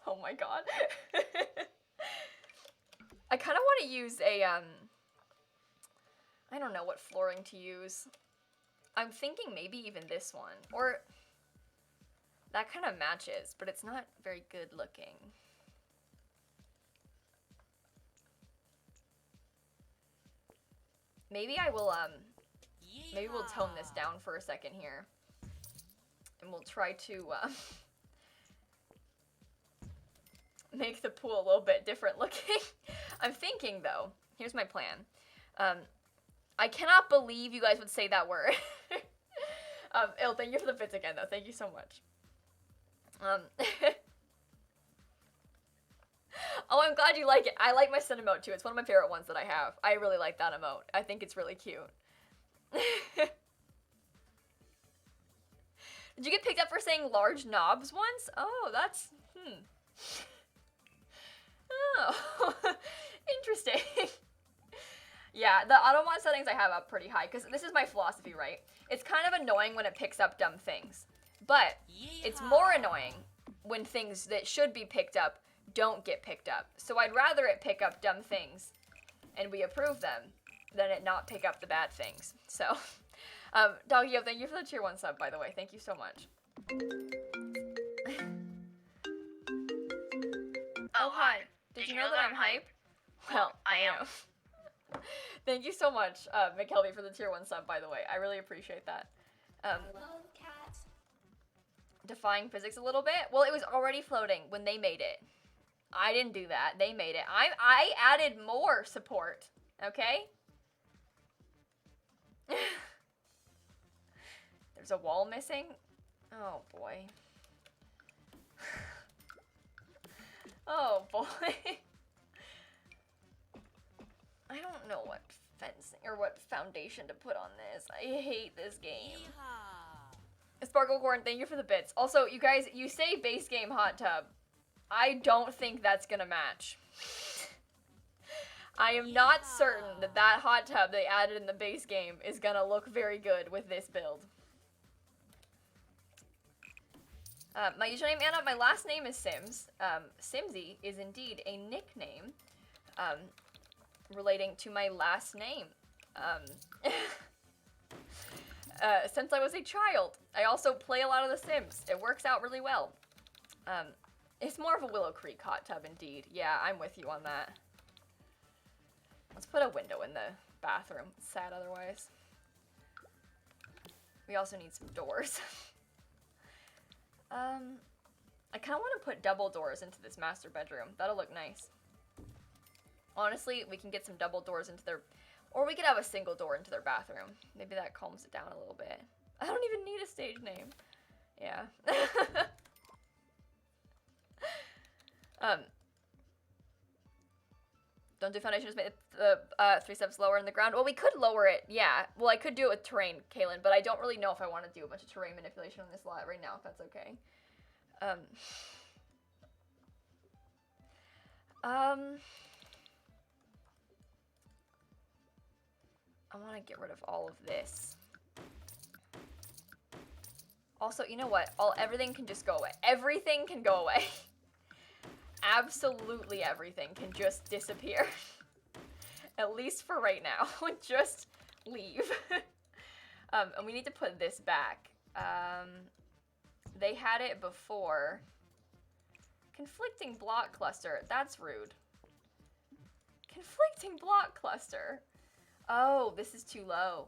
Oh my god. I kind of want to use a, I don't know what flooring to use. I'm thinking maybe even this one. Or, that kind of matches, but it's not very good looking. Maybe I will, maybe we'll tone this down for a second here. And we'll try to, make the pool a little bit different looking. I'm thinking, though, here's my plan. I cannot believe you guys would say that word. Ill, thank you for the bits again, though. Thank you so much. Oh, I'm glad you like it. I like my Sun emote, too. It's one of my favorite ones that I have. I really like that emote. I think it's really cute. Did you get picked up for saying large knobs once? Oh, that's, Oh, interesting. Yeah, the auto mod settings I have up pretty high, because this is my philosophy, right? It's kind of annoying when it picks up dumb things, but it's more annoying when things that should be picked up don't get picked up. So I'd rather it pick up dumb things, and we approve them, than it not pick up the bad things. So, Doggyo, thank you for the tier 1 sub, by the way. Thank you so much. Oh, hi. Did you know that I'm hype? Well, I am. Thank you so much, McKelvey, for the tier 1 sub, by the way. I really appreciate that. I love cats. Defying physics a little bit? Well, it was already floating when they made it. I didn't do that. They made it. I added more support, okay? There's a wall missing? Oh, boy. Oh, boy. I don't know what fencing or what foundation to put on this. I hate this game. Sparklecorn, thank you for the bits. Also, you guys, you say base game hot tub. I don't think that's gonna match. I am not certain that that hot tub they added in the base game is gonna look very good with this build. My username, Anna, my last name is Sims. Simsie is indeed a nickname relating to my last name. Since I was a child. I also play a lot of The Sims. It works out really well. It's more of a Willow Creek hot tub, indeed. Yeah, I'm with you on that. Let's put a window in the bathroom. It's sad otherwise. We also need some doors. I kind of want to put double doors into this master bedroom. That'll look nice. Honestly, we can get some double doors into their... Or we could have a single door into their bathroom. Maybe that calms it down a little bit. I don't even need a stage name. Yeah. Don't do foundation, just make the 3 steps lower in the ground. Well, we could lower it, yeah. Well, I could do it with terrain, Kaylin, but I don't really know if I want to do a bunch of terrain manipulation on this lot right now, if that's okay. I want to get rid of all of this. Also, you know what? Everything can just go away. Everything can go away. Absolutely everything can just disappear. At least for right now. Just leave. And we need to put this back. They had it before. Conflicting block cluster. That's rude. Conflicting block cluster. Oh, this is too low.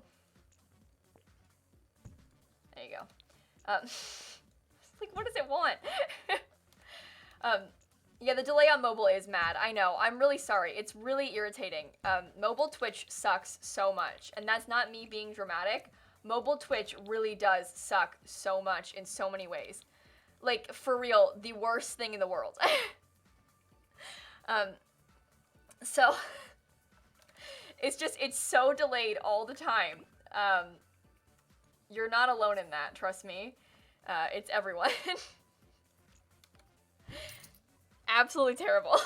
There you go. Like, what does it want? Yeah, the delay on mobile is mad. I know. I'm really sorry. It's really irritating. Mobile Twitch sucks so much. And that's not me being dramatic. Mobile Twitch really does suck so much in so many ways. Like, for real, the worst thing in the world. So, it's so delayed all the time. You're not alone in that, trust me. It's everyone. Absolutely terrible.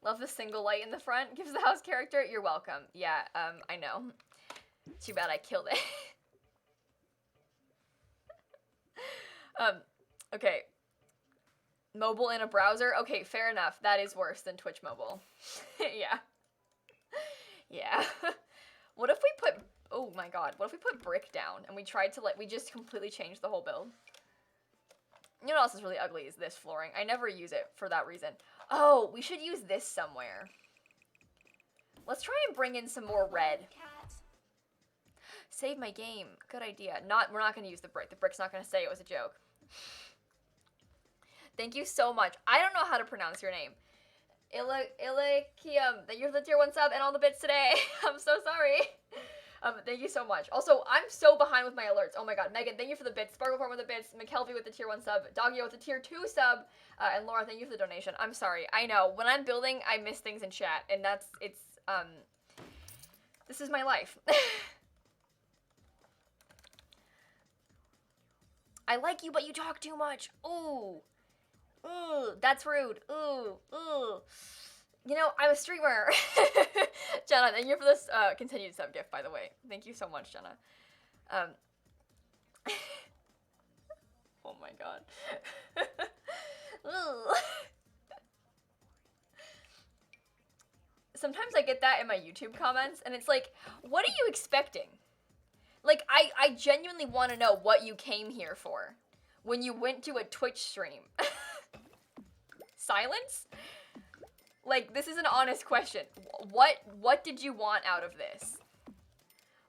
Love the single light in the front. Gives the house character. You're welcome. Yeah, I know. Too bad I killed it. Okay. Mobile in a browser? Okay, fair enough. That is worse than Twitch mobile. Yeah. Yeah. What if we put... Oh my god. What if we put brick down and we tried to, we just completely changed the whole build? You know what else is really ugly is this flooring. I never use it for that reason. Oh, we should use this somewhere. Let's try and bring in some more red. Save my game. Good idea. We're not going to use the brick. The brick's not going to say it was a joke. Thank you so much. I don't know how to pronounce your name. Ilikium, that you're the tier 1 sub and all the bits today. I'm so sorry. Thank you so much. Also, I'm so behind with my alerts. Oh my god. Megan, thank you for the bits. Sparkle Farm with the bits. McKelvey with the tier 1 sub. Doggio with the tier 2 sub. And Laura, thank you for the donation. I'm sorry. I know. When I'm building, I miss things in chat. And this is my life. I like you, but you talk too much. Ooh. Ooh, that's rude. Ooh, ooh. You know, I'm a streamer. Jenna, thank you for this continued sub gift, by the way. Thank you so much, Jenna. Oh my god. Sometimes I get that in my YouTube comments, and it's like, what are you expecting? Like, I genuinely want to know what you came here for when you went to a Twitch stream. Silence? Like, this is an honest question. What did you want out of this?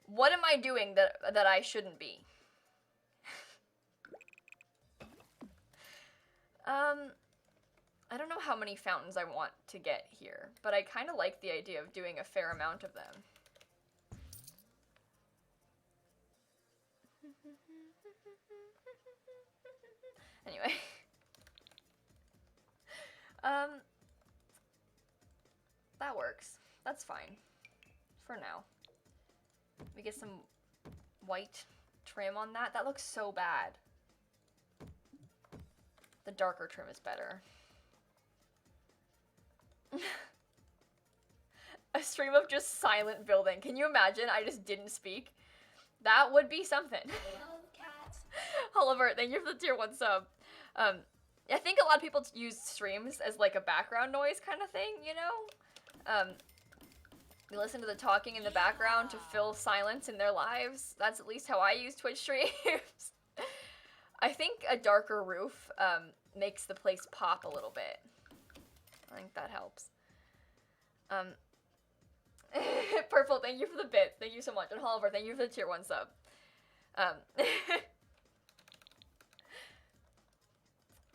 What am I doing that I shouldn't be? I don't know how many fountains I want to get here, but I kind of like the idea of doing a fair amount of them. Anyway. That works. That's fine. For now. We get some white trim on that. That looks so bad. The darker trim is better. A stream of just silent building. Can you imagine? I just didn't speak. That would be something. Oliver, thank you for the tier 1 sub. I think a lot of people use streams as like a background noise kind of thing, you know? They listen to the talking in the background to fill silence in their lives. That's at least how I use Twitch streams. I think a darker roof makes the place pop a little bit. I think that helps. Purple, thank you for the bits. Thank you so much. And Oliver, thank you for the tier 1 sub.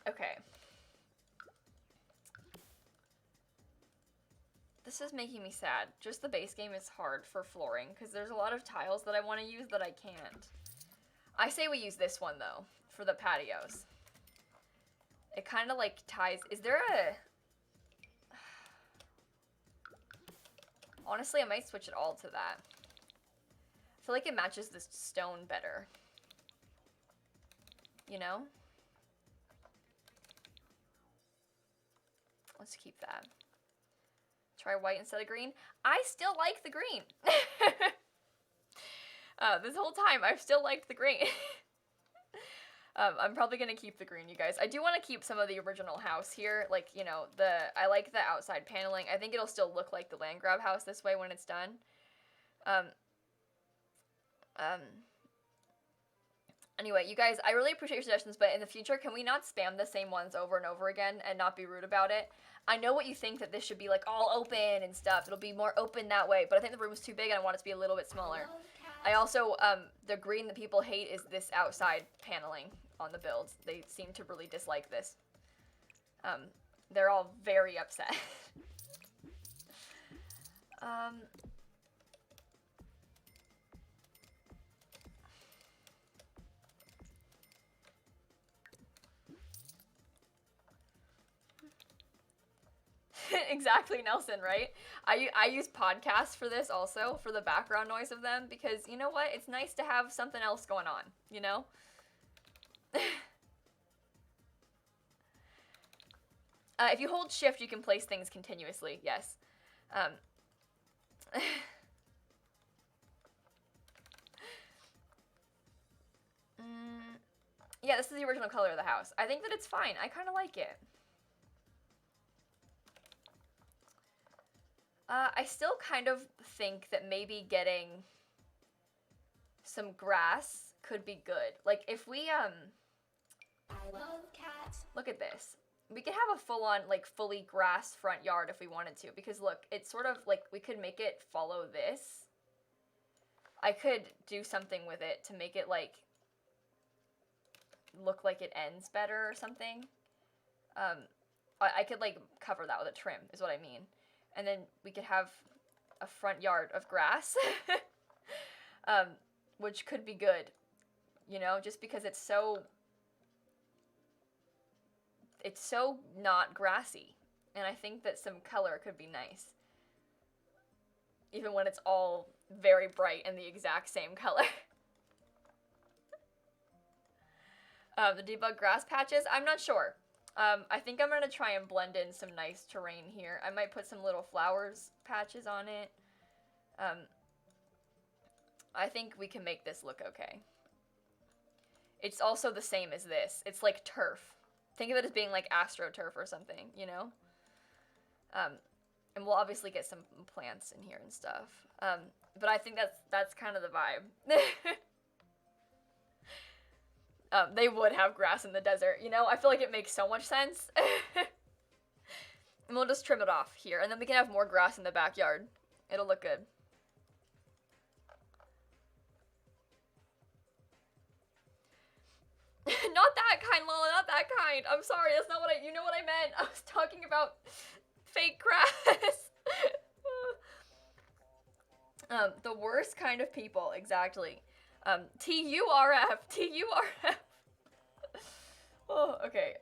Okay. This is making me sad. Just the base game is hard for flooring because there's a lot of tiles that I want to use that I can't. I say we use this one though for the patios. It kind of like ties. Is there a... Honestly, I might switch it all to that. I feel like it matches this stone better. You know? Let's keep that. Try white instead of green. I still like the green. This whole time, I've still liked the green. I'm probably gonna keep the green, you guys. I do want to keep some of the original house here. Like, you know, I like the outside paneling. I think it'll still look like the Landgraab house this way when it's done. Anyway, you guys, I really appreciate your suggestions, but in the future, can we not spam the same ones over and over again and not be rude about it? I know what you think, that this should be, like, all open and stuff. It'll be more open that way, but I think the room is too big and I want it to be a little bit smaller. I also, the green that people hate is this outside paneling on the builds. They seem to really dislike this. They're all very upset. Exactly, Nelson, right? I use podcasts for this also, for the background noise of them, because you know what? It's nice to have something else going on, you know? If you hold shift, you can place things continuously, yes. Yeah, this is the original color of the house. I think that it's fine. I kind of like it. I still kind of think that maybe getting some grass could be good. Like, if we, I love cats. look at this. We could have a full-on, like, fully grass front yard if we wanted to. Because, look, it's sort of, like, we could make it follow this. I could do something with it to make it, like, look like it ends better or something. I could, like, cover that with a trim, is what I mean. And then we could have a front yard of grass, which could be good, you know, just because it's so not grassy. And I think that some color could be nice, even when it's all very bright and the exact same color. The debug grass patches, I'm not sure. I think I'm gonna try and blend in some nice terrain here. I might put some little flowers patches on it. I think we can make this look okay. It's also the same as this. It's like turf. Think of it as being like astroturf or something, you know? And we'll obviously get some plants in here and stuff. But I think that's kind of the vibe. They would have grass in the desert, you know? I feel like it makes so much sense. And we'll just trim it off here, and then we can have more grass in the backyard. It'll look good. Not that kind, Lola, not that kind. I'm sorry, that's not what you know what I meant. I was talking about fake grass. The worst kind of people, exactly. TURF, TURF. Oh, okay.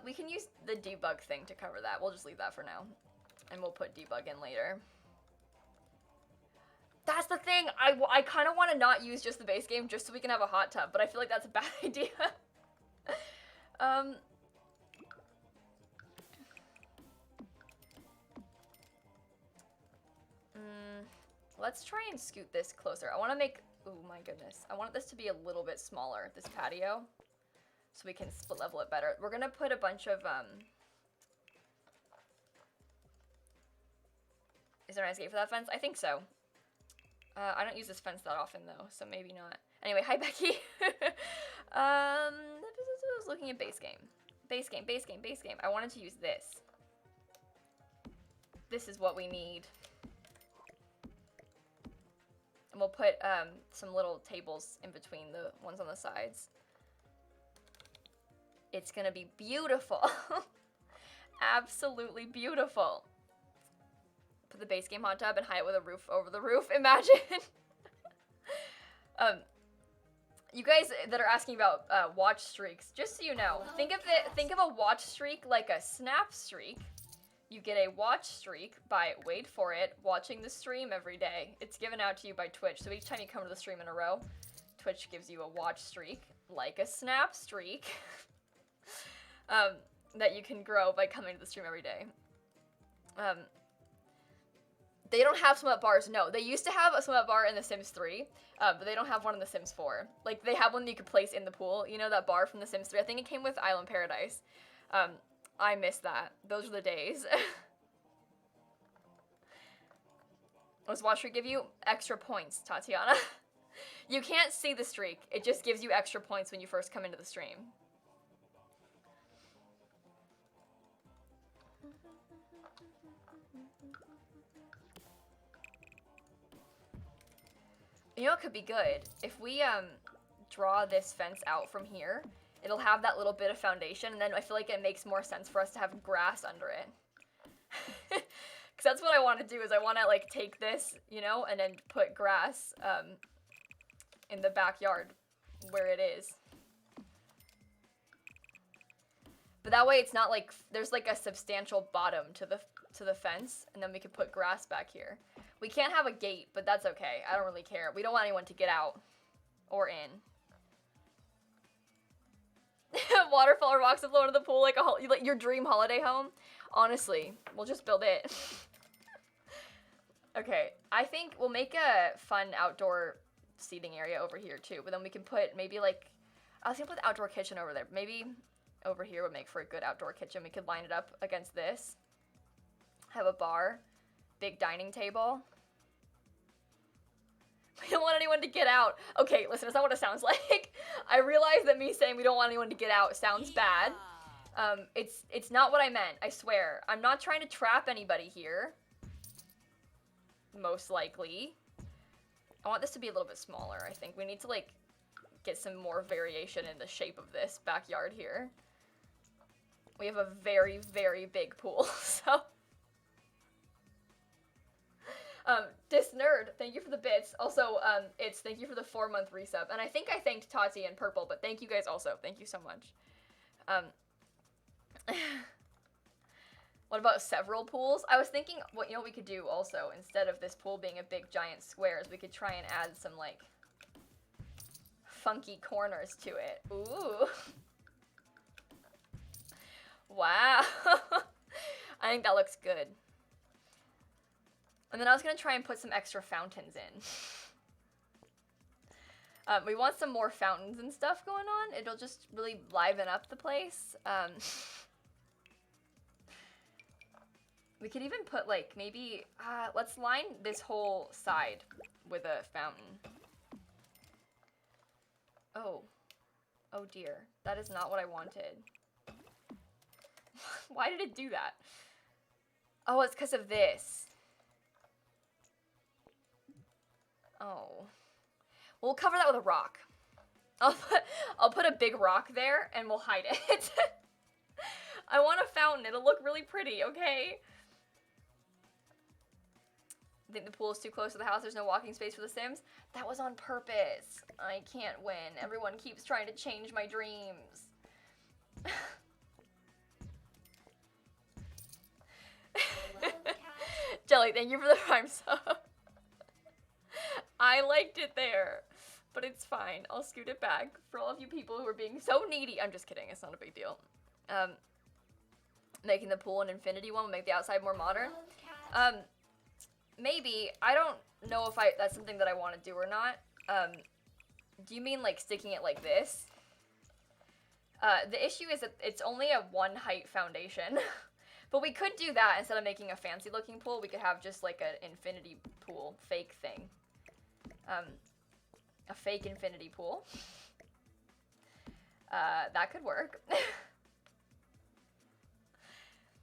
We can use the debug thing to cover that. We'll just leave that for now. And we'll put debug in later. That's the thing! I kind of want to not use just the base game just so we can have a hot tub, but I feel like that's a bad idea. Let's try and scoot this closer. I want to make... Oh my goodness. I want this to be a little bit smaller, this patio. So we can split level it better. We're going to put a bunch of there an escape for that fence? I think so. I don't use this fence that often though, so maybe not. Anyway, hi Becky. I was looking at base game. Base game, base game, base game. I wanted to use this. This is what we need. And we'll put some little tables in between the ones on the sides. It's gonna be beautiful. Absolutely beautiful. Put the base game hot tub and hide it with a roof over the roof. Imagine. You guys that are asking about watch streaks, just so you know, think of a watch streak like a snap streak. You get a watch streak by, wait for it, watching the stream every day. It's given out to you by Twitch, so each time you come to the stream in a row, Twitch gives you a watch streak, like a snap streak, that you can grow by coming to the stream every day. They don't have swim up bars, no. They used to have a swim up bar in The Sims 3, but they don't have one in The Sims 4. Like, they have one that you could place in the pool. You know that bar from The Sims 3? I think it came with Island Paradise. I miss that. Those are the days. What does watch streak give you? Extra points, Tatiana. You can't see the streak. It just gives you extra points when you first come into the stream. You know what could be good? If we draw this fence out from here, it'll have that little bit of foundation, and then I feel like it makes more sense for us to have grass under it. Because that's what I want to do, is I want to, like, take this, you know, and then put grass in the backyard where it is. But that way it's not like, there's like a substantial bottom to the fence, and then we could put grass back here. We can't have a gate, but that's okay. I don't really care. We don't want anyone to get out or in. Waterfall or rocks that flow into the pool like like your dream holiday home. Honestly, we'll just build it. Okay, I think we'll make a fun outdoor seating area over here too, but then we can put maybe like, I was gonna put the outdoor kitchen over there. Maybe over here would make for a good outdoor kitchen. We could line it up against this. Have a bar, big dining table. We don't want anyone to get out. Okay, listen, that's not what it sounds like. I realize that me saying we don't want anyone to get out sounds bad. It's not what I meant, I swear. I'm not trying to trap anybody here. Most likely. I want this to be a little bit smaller, I think. We need to, like, get some more variation in the shape of this backyard here. We have a very, very big pool, so... Dis Nerd, thank you for the bits. Also, it's thank you for the 4-month resub. And I think I thanked Tati and Purple, but thank you guys also. Thank you so much. What about several pools? I was thinking, what, you know what we could do also, instead of this pool being a big giant square, is we could try and add some, like, funky corners to it. Ooh. Wow. I think that looks good. And then I was going to try and put some extra fountains in. We want some more fountains and stuff going on. It'll just really liven up the place. We could even put, like, maybe... let's line this whole side with a fountain. Oh. Oh, dear. That is not what I wanted. Why did it do that? Oh, it's because of this. Oh. We'll cover that with a rock. I'll put a big rock there and we'll hide it. I want a fountain. It'll look really pretty, okay? I think the pool is too close to the house. There's no walking space for the Sims. That was on purpose. I can't win. Everyone keeps trying to change my dreams. Jelly, thank you for the prime sub. I liked it there, but it's fine. I'll scoot it back for all of you people who are being so needy. I'm just kidding. It's not a big deal. Making the pool an infinity one will make the outside more modern. Maybe. I don't know if that's something that I want to do or not. Do you mean like sticking it like this? The issue is that it's only a 1 height foundation. But we could do that instead of making a fancy looking pool. We could have just like an infinity pool fake thing. A fake infinity pool. That could work.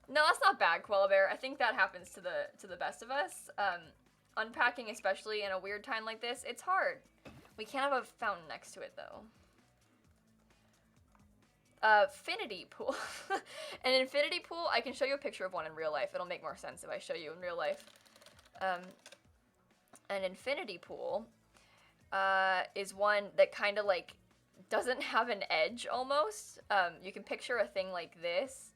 No, that's not bad, Koala Bear. I think that happens to the best of us. Unpacking, especially in a weird time like this, it's hard. We can't have a fountain next to it, though. Infinity pool. An infinity pool, I can show you a picture of one in real life. It'll make more sense if I show you in real life. An infinity pool is one that kind of like doesn't have an edge almost. You can picture a thing like this.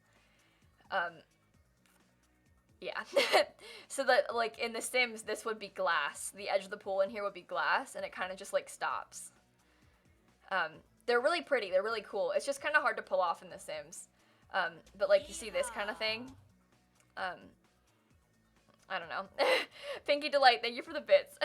Yeah. So that, like, in The Sims, this would be glass. The edge of the pool in here would be glass, and it kind of just, like, stops. They're really pretty. They're really cool. It's just kind of hard to pull off in The Sims. But, like, you see this kind of thing? I don't know. Pinky Delight, thank you for the bits.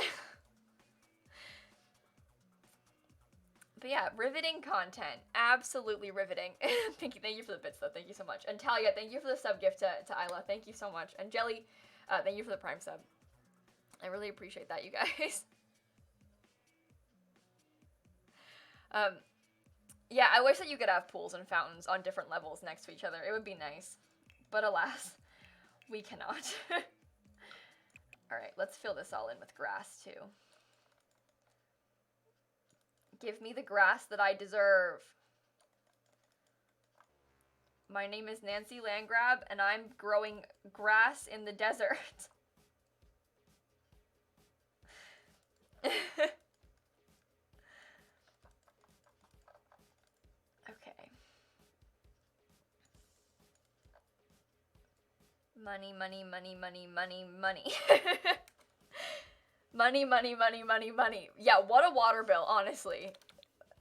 But yeah, riveting content. Absolutely riveting. Pinky, thank you for the bits, though. Thank you so much. And Talia, thank you for the sub gift to Isla. Thank you so much. And Jelly, thank you for the Prime sub. I really appreciate that, you guys. Yeah, I wish that you could have pools and fountains on different levels next to each other. It would be nice. But alas, we cannot. Alright, let's fill this all in with grass, too. Give me the grass that I deserve. My name is Nancy Landgraab, and I'm growing grass in the desert. Okay. Money, money, money, money, money, money. Money, money, money, money, money. Yeah, what a water bill, honestly.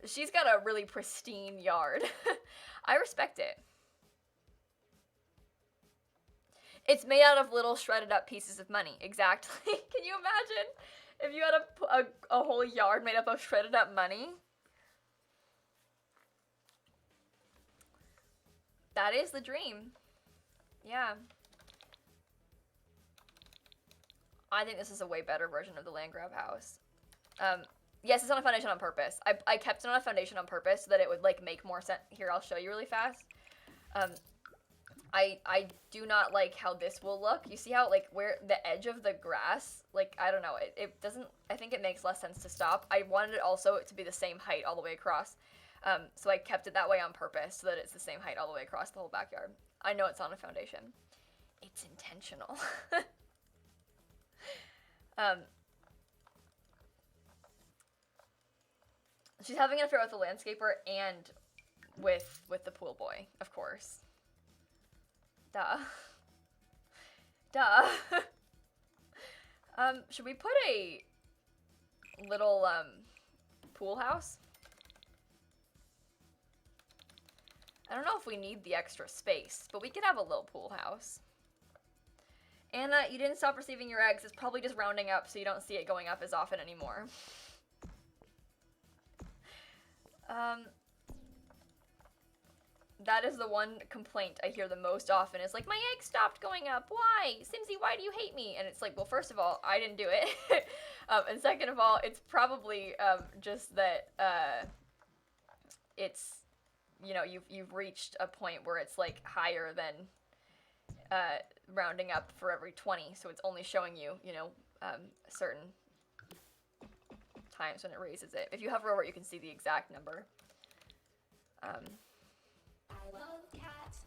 She's got a really pristine yard. I respect it. It's made out of little shredded up pieces of money. Exactly. Can you imagine if you had a whole yard made up of shredded up money? That is the dream. Yeah. I think this is a way better version of the Landgraab house. Yes, it's on a foundation on purpose. I kept it on a foundation on purpose so that it would, like, make more sense. Here, I'll show you really fast. I do not like how this will look. You see how, like, where the edge of the grass, like, I don't know, it doesn't, I think it makes less sense to stop. I wanted it also to be the same height all the way across. So I kept it that way on purpose so that it's the same height all the way across the whole backyard. I know it's on a foundation. It's intentional. She's having an affair with the landscaper and with the pool boy, of course. Duh. Duh. Should we put a little, pool house? I don't know if we need the extra space, but we could have a little pool house. Anna, you didn't stop receiving your eggs. It's probably just rounding up so you don't see it going up as often anymore. That is the one complaint I hear the most often is like, my egg stopped going up. Why? Simsie, why do you hate me? And it's like, well, first of all, I didn't do it. And second of all, it's probably just that it's, you know, you've reached a point where it's like higher than rounding up for every 20, so it's only showing you, you know, certain times when it raises it. If you hover over it, you can see the exact number. I love cats.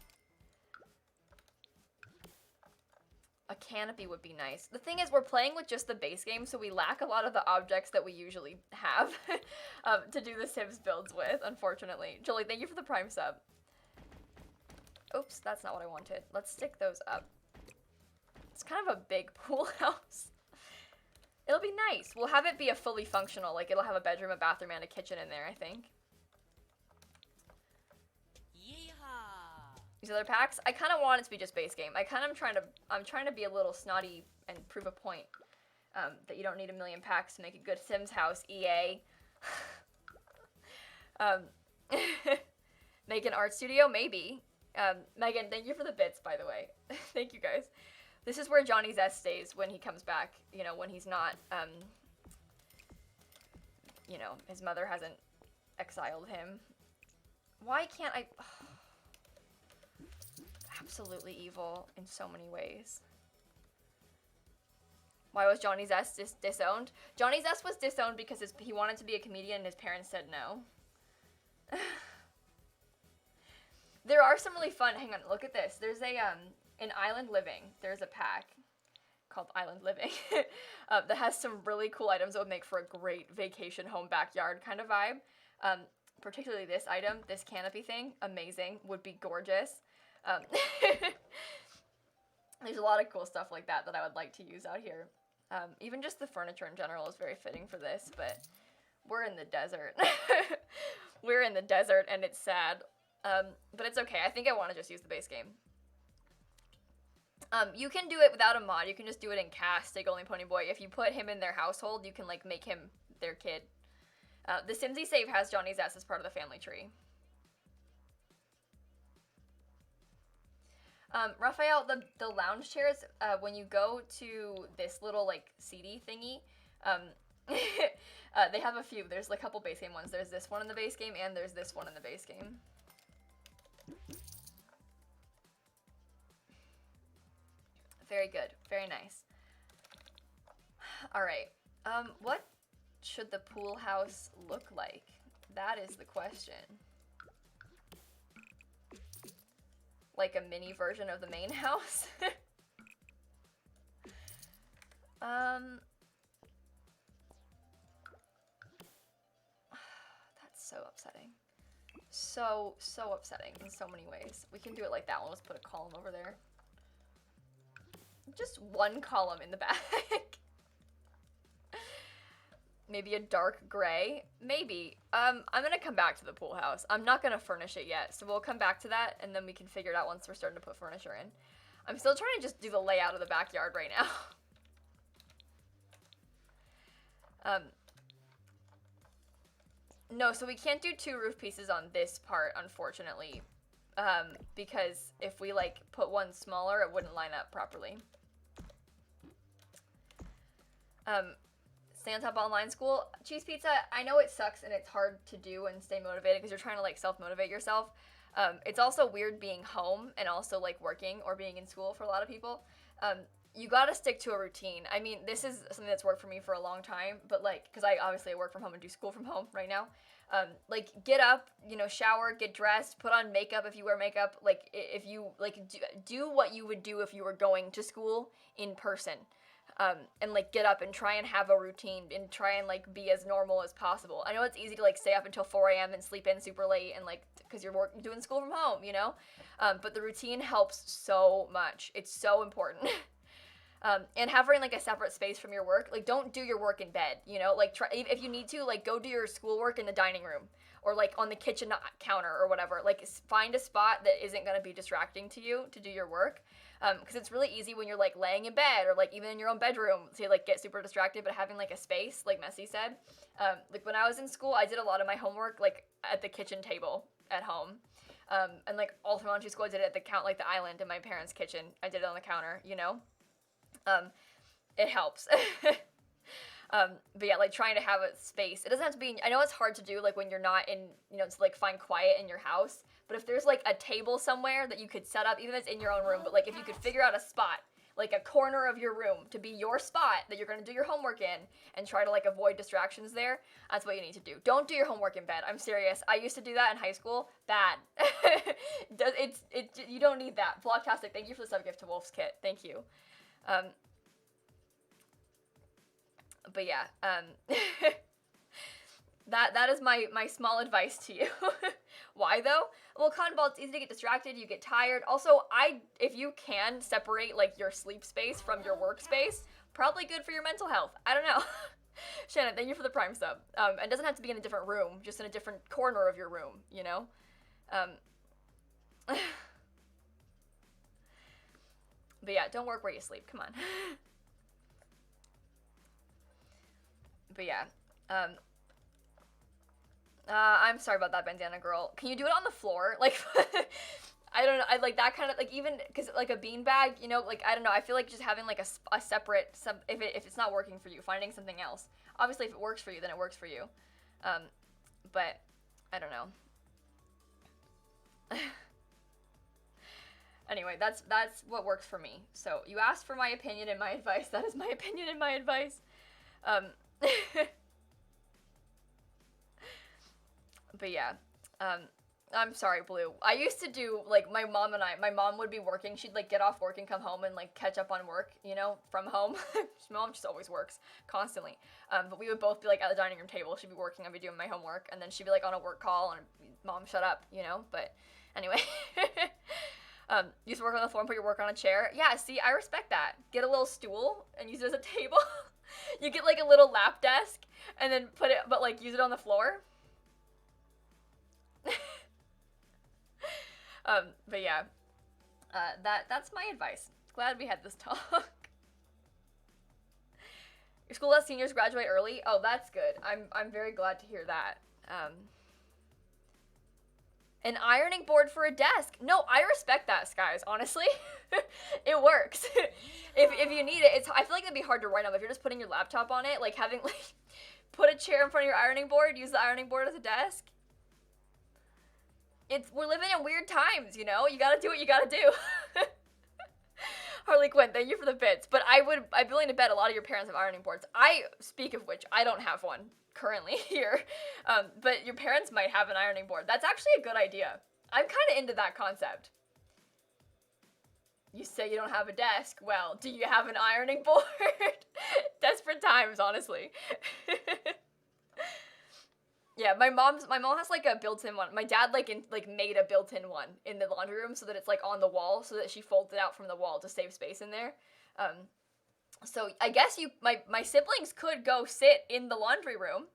A canopy would be nice. The thing is, we're playing with just the base game, so we lack a lot of the objects that we usually have to do the Sims builds with, unfortunately. Jolie, thank you for the Prime sub. Oops, that's not what I wanted. Let's stick those up. It's kind of a big pool house. It'll be nice. We'll have it be a fully functional, like it'll have a bedroom, a bathroom, and a kitchen in there, I think. These other packs, I kind of want it to be just base game. I'm trying to be a little snotty and prove a point that you don't need a million packs to make a good Sims house, EA. Make an art studio? Maybe. Megan, thank you for the bits, by the way. Thank you, guys. This is where Johnny's S stays when he comes back, you know, when he's not, you know, his mother hasn't exiled him. Why can't I... Absolutely evil in so many ways. Why was Johnny's S disowned? Johnny's S was disowned because he wanted to be a comedian and his parents said no. There are some really fun, hang on, look at this. There's a, in Island Living, there's a pack called Island Living that has some really cool items that would make for a great vacation home backyard kind of vibe. Particularly this item, this canopy thing, amazing, would be gorgeous. There's a lot of cool stuff like that I would like to use out here. Even just the furniture in general is very fitting for this, but we're in the desert. We're in the desert and it's sad. But it's okay. I think I want to just use the base game. You can do it without a mod. You can just do it in cast, Stay Golden Pony Boy. If you put him in their household, you can, like, make him their kid. The Simsie save has Johnny's S as part of the family tree. Raphael, the lounge chairs, when you go to this little, like, seedy thingy, they have a few. There's a couple base game ones. There's this one in the base game, and there's this one in the base game. Very good. Very nice. Alright. What should the pool house look like? That is the question. Like a mini version of the main house? That's so upsetting. So upsetting in so many ways. We can do it like that one. Let's put a column over there. Just one column in the back. Maybe a dark gray. Maybe. I'm gonna come back to the pool house. I'm not gonna furnish it yet, so we'll come back to that, and then we can figure it out once we're starting to put furniture in. I'm still trying to just do the layout of the backyard right now. No, so we can't do 2 roof pieces on this part, unfortunately. Because if we, like, put one smaller, it wouldn't line up properly. Stay on top of online school. Cheese pizza, I know it sucks and it's hard to do and stay motivated because you're trying to, like, self-motivate yourself. It's also weird being home and also, like, working or being in school for a lot of people. You gotta stick to a routine. I mean, this is something that's worked for me for a long time, but, like, because I obviously work from home and do school from home right now. Like, get up, you know, shower, get dressed, put on makeup if you wear makeup. Like, if you, like, do what you would do if you were going to school in person. And, like, get up and try and have a routine and try and, like, be as normal as possible. I know it's easy to, like, stay up until 4 a.m. and sleep in super late and, like, because you're doing school from home, you know? But the routine helps so much. It's so important. And having, like, a separate space from your work, like, don't do your work in bed, you know? Like, try, if you need to, like, go do your schoolwork in the dining room or, like, on the kitchen counter or whatever. Like, find a spot that isn't going to be distracting to you to do your work. Because it's really easy when you're, like, laying in bed or, like, even in your own bedroom to, like, get super distracted, but having, like, a space, like Messi said. Like, when I was in school, I did a lot of my homework, like, at the kitchen table at home. And, like, all through elementary school, I did it at the island in my parents' kitchen. I did it on the counter, you know? It helps. But yeah, like, trying to have a space. It doesn't have to be, I know it's hard to do, like, when you're not in, you know, to, like, find quiet in your house. But if there's, like, a table somewhere that you could set up, even if it's in your own room, but, like, if you could figure out a spot, like, a corner of your room to be your spot that you're going to do your homework in and try to, like, avoid distractions there, that's what you need to do. Don't do your homework in bed. I'm serious. I used to do that in high school. Bad. You don't need that. Vlogtastic, thank you for the sub-gift to Wolf's Kit. Thank you. But yeah, that is my small advice to you. Why though? Well, cotton ball, it's easy to get distracted, you get tired. Also, if you can separate, like, your sleep space from your workspace, probably good for your mental health. I don't know. Shannon, thank you for the Prime sub. It doesn't have to be in a different room, just in a different corner of your room, you know? But yeah, don't work where you sleep, come on. But yeah, I'm sorry about that, bandana girl. Can you do it on the floor? Like, I don't know. I like that kind of like even because like a beanbag, you know, like I don't know. I feel like just having like a separate if it's not working for you, finding something else. Obviously, if it works for you, then it works for you. But I don't know. Anyway, that's what works for me. So you asked for my opinion and my advice. That is my opinion and my advice. But yeah. I'm sorry, Blue. I used to do, like, my mom would be working. She'd, like, get off work and come home and, like, catch up on work, you know, from home. My mom just always works, constantly. But we would both be, like, at the dining room table. She'd be working, I'd be doing my homework, and then she'd be, like, on a work call, and Mom, shut up, you know? But anyway. Used to work on the floor and put your work on a chair. Yeah, see, I respect that. Get a little stool and use it as a table. You get, like, a little lap desk, and then put it, but, like, use it on the floor. But yeah, that's my advice. Glad we had this talk. Your school lets seniors graduate early? Oh, that's good. I'm very glad to hear that. An ironing board for a desk. No, I respect that, Skies, honestly. It works. If you need it, I feel like it'd be hard to write on if you're just putting your laptop on it, like having, like, put a chair in front of your ironing board, use the ironing board as a desk. We're living in weird times, you know? You gotta do what you gotta do. Harley Quinn, thank you for the bits. But I'd be willing to bet a lot of your parents have ironing boards. Speak of which, I don't have one currently here. But your parents might have an ironing board. That's actually a good idea. I'm kind of into that concept. You say you don't have a desk. Well, do you have an ironing board? Desperate times, honestly. Yeah, my mom has like a built-in one. My dad made a built-in one in the laundry room so that it's like on the wall, so that she folds it out from the wall to save space in there. So I guess my siblings could go sit in the laundry room,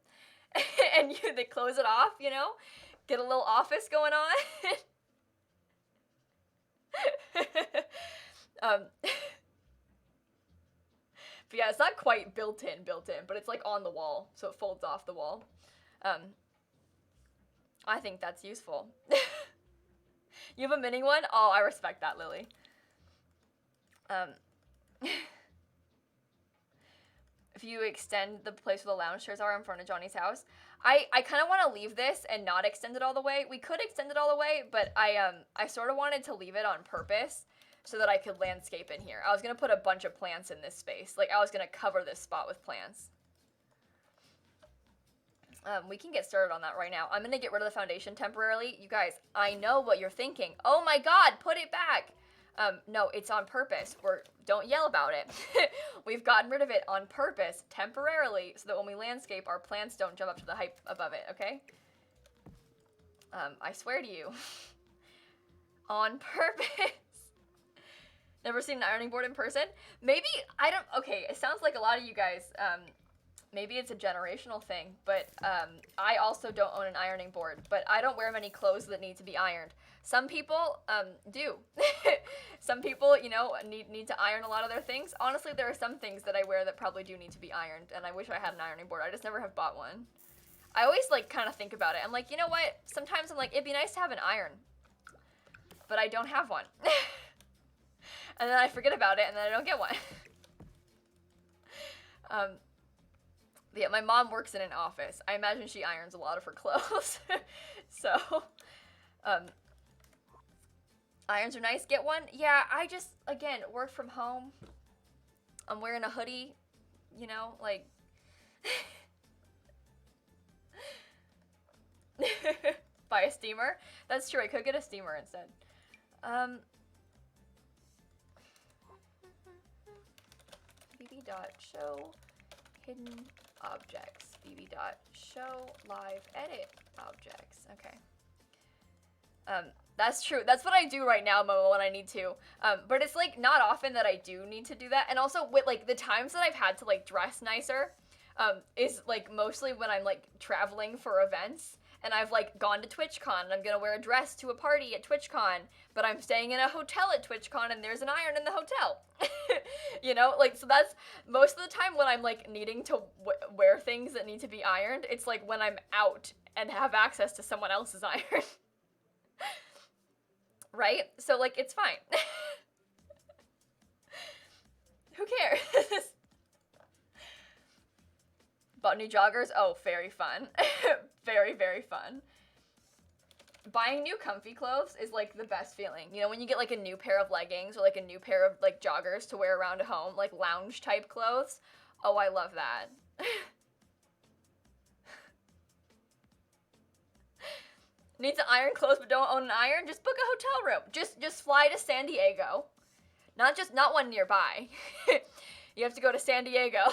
and they close it off, you know, get a little office going on. But yeah, it's not quite built-in, but it's like on the wall, so it folds off the wall. I think that's useful. You have a mini one? Oh, I respect that, Lily. If you extend the place where the lounge chairs are in front of Johnny's house, I kind of want to leave this and not extend it all the way. We could extend it all the way, but I sort of wanted to leave it on purpose so that I could landscape in here. I was going to put a bunch of plants in this space. Like, I was going to cover this spot with plants. We can get started on that right now. I'm going to get rid of the foundation temporarily. You guys, I know what you're thinking. Oh my god, put it back! No, it's on purpose. Don't yell about it. We've gotten rid of it on purpose, temporarily, so that when we landscape, our plants don't jump up to the height above it, okay? I swear to you. On purpose. Never seen an ironing board in person? Maybe, okay, it sounds like a lot of you guys, maybe it's a generational thing, but I also don't own an ironing board, but I don't wear many clothes that need to be ironed. Some people do. Some people, you know, need to iron a lot of their things. Honestly, there are some things that I wear that probably do need to be ironed, and I wish I had an ironing board. I just never have bought one. I always, like, kind of think about it. I'm like, you know what? Sometimes I'm like, it'd be nice to have an iron, but I don't have one. And then I forget about it, and then I don't get one. Yeah, my mom works in an office. I imagine she irons a lot of her clothes. So, irons are nice. Get one? Yeah, I just, again, work from home. I'm wearing a hoodie, you know, like... Buy a steamer? That's true, I could get a steamer instead. bb.show hidden objects. bb.show live edit objects. Okay. That's true. That's what I do right now, Momo, when I need to. But it's, like, not often that I do need to do that. And also, with, like, the times that I've had to, like, dress nicer, is, like, mostly when I'm, like, traveling for events. And I've, like, gone to TwitchCon, and I'm gonna wear a dress to a party at TwitchCon, but I'm staying in a hotel at TwitchCon, and there's an iron in the hotel. You know? Like, so that's, most of the time when I'm, like, needing to wear things that need to be ironed, it's, like, when I'm out and have access to someone else's iron. right? So, like, it's fine. Who cares? Bought new joggers. Oh, very fun. Very, very fun. Buying new comfy clothes is, like, the best feeling. You know, when you get, like, a new pair of leggings or, like, a new pair of, like, joggers to wear around home, like, lounge-type clothes. Oh, I love that. Need to iron clothes but don't own an iron? Just book a hotel room. Just fly to San Diego. Not one nearby. You have to go to San Diego.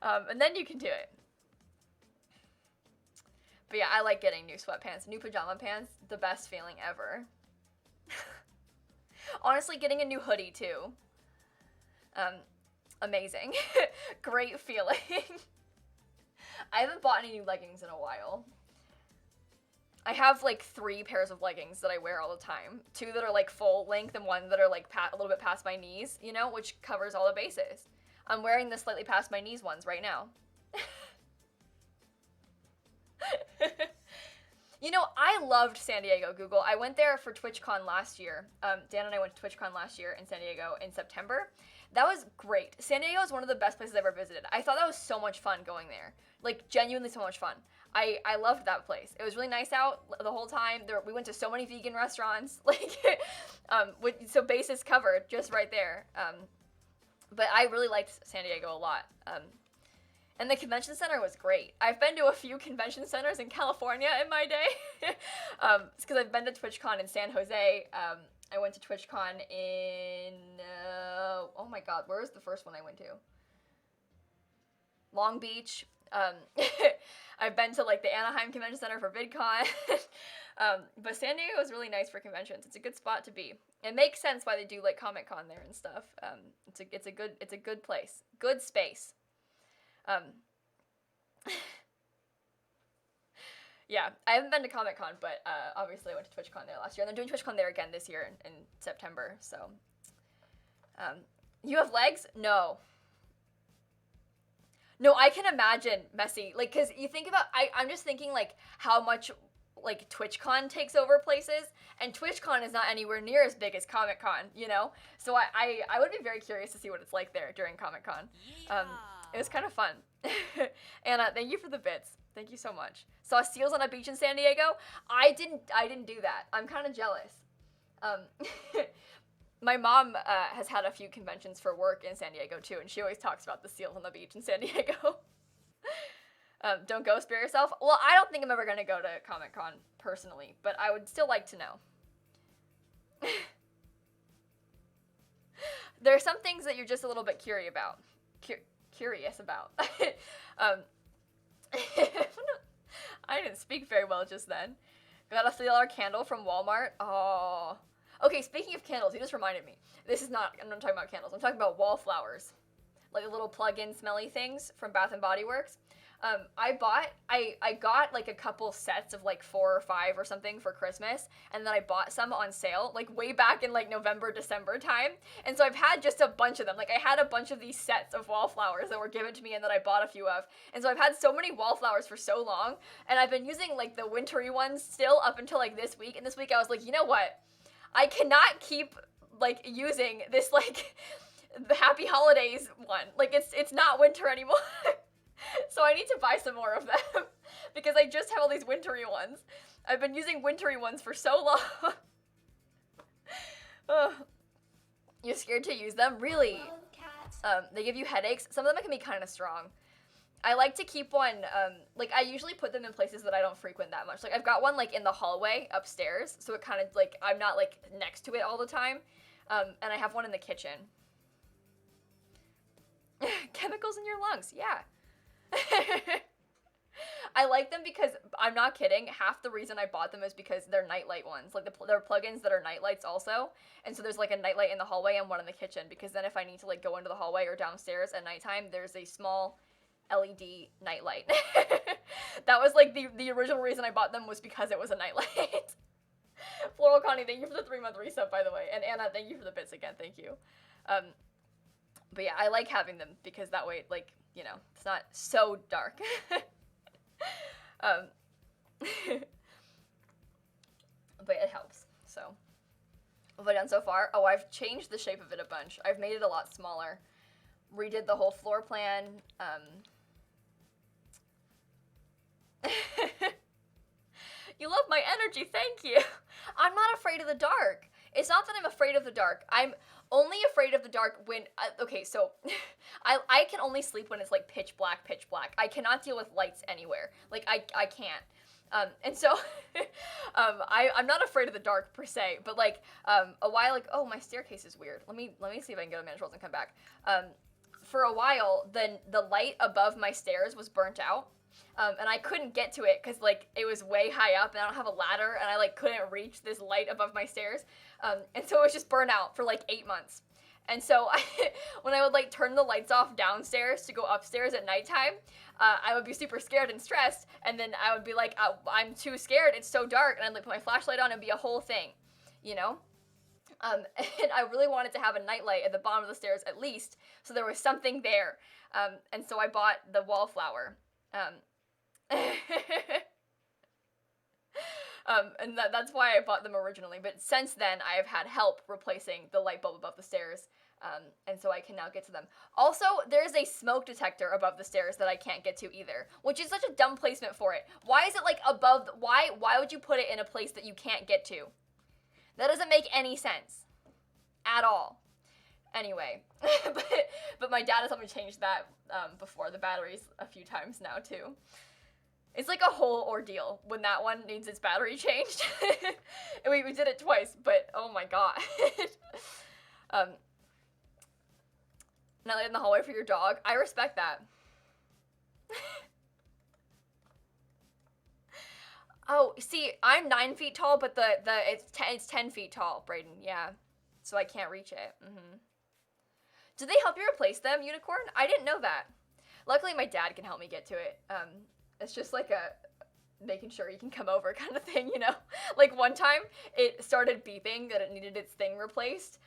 And then you can do it. But yeah, I like getting new sweatpants. New pajama pants, the best feeling ever. Honestly, getting a new hoodie too. Amazing. Great feeling. I haven't bought any new leggings in a while. I have like 3 pairs of leggings that I wear all the time. 2 that are like full length and 1 that are like a little bit past my knees, you know, which covers all the bases. I'm wearing the slightly past my knees ones right now. You know, I loved San Diego, Google. I went there for TwitchCon last year. Dan and I went to TwitchCon last year in San Diego in September. That was great. San Diego is one of the best places I've ever visited. I thought that was so much fun going there. Like, genuinely so much fun. I loved that place. It was really nice out the whole time. We went to so many vegan restaurants. Like, so bases covered just right there. But I really liked San Diego a lot. And the convention center was great. I've been to a few convention centers in California in my day. It's because I've been to TwitchCon in San Jose. I went to TwitchCon in, oh my god, where was the first one I went to? Long Beach. I've been to like the Anaheim Convention Center for VidCon. But San Diego is really nice for conventions. It's a good spot to be. It makes sense why they do like Comic-Con there and stuff. It's a good place. Good space. Yeah, I haven't been to Comic-Con, but obviously I went to TwitchCon there last year, and they're doing TwitchCon there again this year in September, so. You have legs? No. No, I can imagine, Messy, like, because you think about, I'm just thinking, like, how much, like, TwitchCon takes over places, and TwitchCon is not anywhere near as big as Comic-Con, you know? So I would be very curious to see what it's like there during Comic-Con. It was kind of fun. Anna, thank you for the bits. Thank you so much. Saw seals on a beach in San Diego? I didn't do that. I'm kind of jealous. My mom has had a few conventions for work in San Diego too, and she always talks about the seals on the beach in San Diego. Don't go, spare yourself. Well, I don't think I'm ever gonna go to Comic-Con personally, but I would still like to know. There are some things that you're just a little bit curious about. Curious about. I didn't speak very well just then. Got a $3 candle from Walmart. Oh. Okay, speaking of candles, you just reminded me. I'm not talking about candles. I'm talking about wallflowers. Like the little plug-in smelly things from Bath & Body Works. I got like a couple sets of like 4 or 5 or something for Christmas, and then I bought some on sale like way back in like November, December time. And so I've had just a bunch of them. Like I had a bunch of these sets of wallflowers that were given to me and that I bought a few of. And so I've had so many wallflowers for so long, and I've been using like the wintry ones still up until like this week. And this week I was like, you know what? I cannot keep like using this like the Happy Holidays one. Like it's not winter anymore. So I need to buy some more of them because I just have all these wintry ones. I've been using wintry ones for so long. You're scared to use them? Really? They give you headaches. Some of them can be kind of strong. I like to keep one, like I usually put them in places that I don't frequent that much. Like I've got one like in the hallway upstairs, so it kind of like, I'm not like next to it all the time. And I have one in the kitchen. Chemicals in your lungs, yeah. I like them because, I'm not kidding, half the reason I bought them is because they're nightlight ones. Like they're plugins that are nightlights also. And so there's like a nightlight in the hallway and one in the kitchen, because then if I need to like go into the hallway or downstairs at nighttime, there's a small LED nightlight. That was like the original reason I bought them, was because it was a nightlight. Floral Connie, thank you for the 3-month resub, by the way. And Anna, thank you for the bits again, thank you. But yeah, I like having them because that way, like, you know, it's not so dark. But it helps. What have I done so far? Oh, I've changed the shape of it a bunch. I've made it a lot smaller. Redid the whole floor plan. You love my energy, thank you. I'm not afraid of the dark. It's not that I'm afraid of the dark. I'm only afraid of the dark when, okay, so I can only sleep when it's like pitch black, pitch black. I cannot deal with lights anywhere. Like, I can't. And so, I'm not afraid of the dark per se, but like, a while, like, oh, my staircase is weird. Let me see if I can go to manage roles and come back. For a while, then the light above my stairs was burnt out. And I couldn't get to it because, like, it was way high up and I don't have a ladder and I, like, couldn't reach this light above my stairs. And so it was just burnt out for, like, 8 months. And so when I would, like, turn the lights off downstairs to go upstairs at nighttime, I would be super scared and stressed. And then I would be like, I'm too scared. It's so dark. And I'd, like, put my flashlight on and be a whole thing, you know? And I really wanted to have a nightlight at the bottom of the stairs at least, so there was something there. And so I bought the wallflower. And that's why I bought them originally, but since then I have had help replacing the light bulb above the stairs, and so I can now get to them. Also, there's a smoke detector above the stairs that I can't get to either, which is such a dumb placement for it. Why is it like above, why would you put it in a place that you can't get to? That doesn't make any sense at all. Anyway, but my dad has helped me change that before, the batteries a few times now too. It's like a whole ordeal when that one needs its battery changed. And we did it twice, but oh my god. Not in the hallway for your dog. I respect that. Oh, see, I'm 9 feet tall, but it's 10 feet tall, Brayden. Yeah, so I can't reach it. Did they help you replace them, Unicorn? I didn't know that. Luckily, my dad can help me get to it. It's just like a making sure you can come over kind of thing, you know? Like one time, it started beeping that it needed its thing replaced,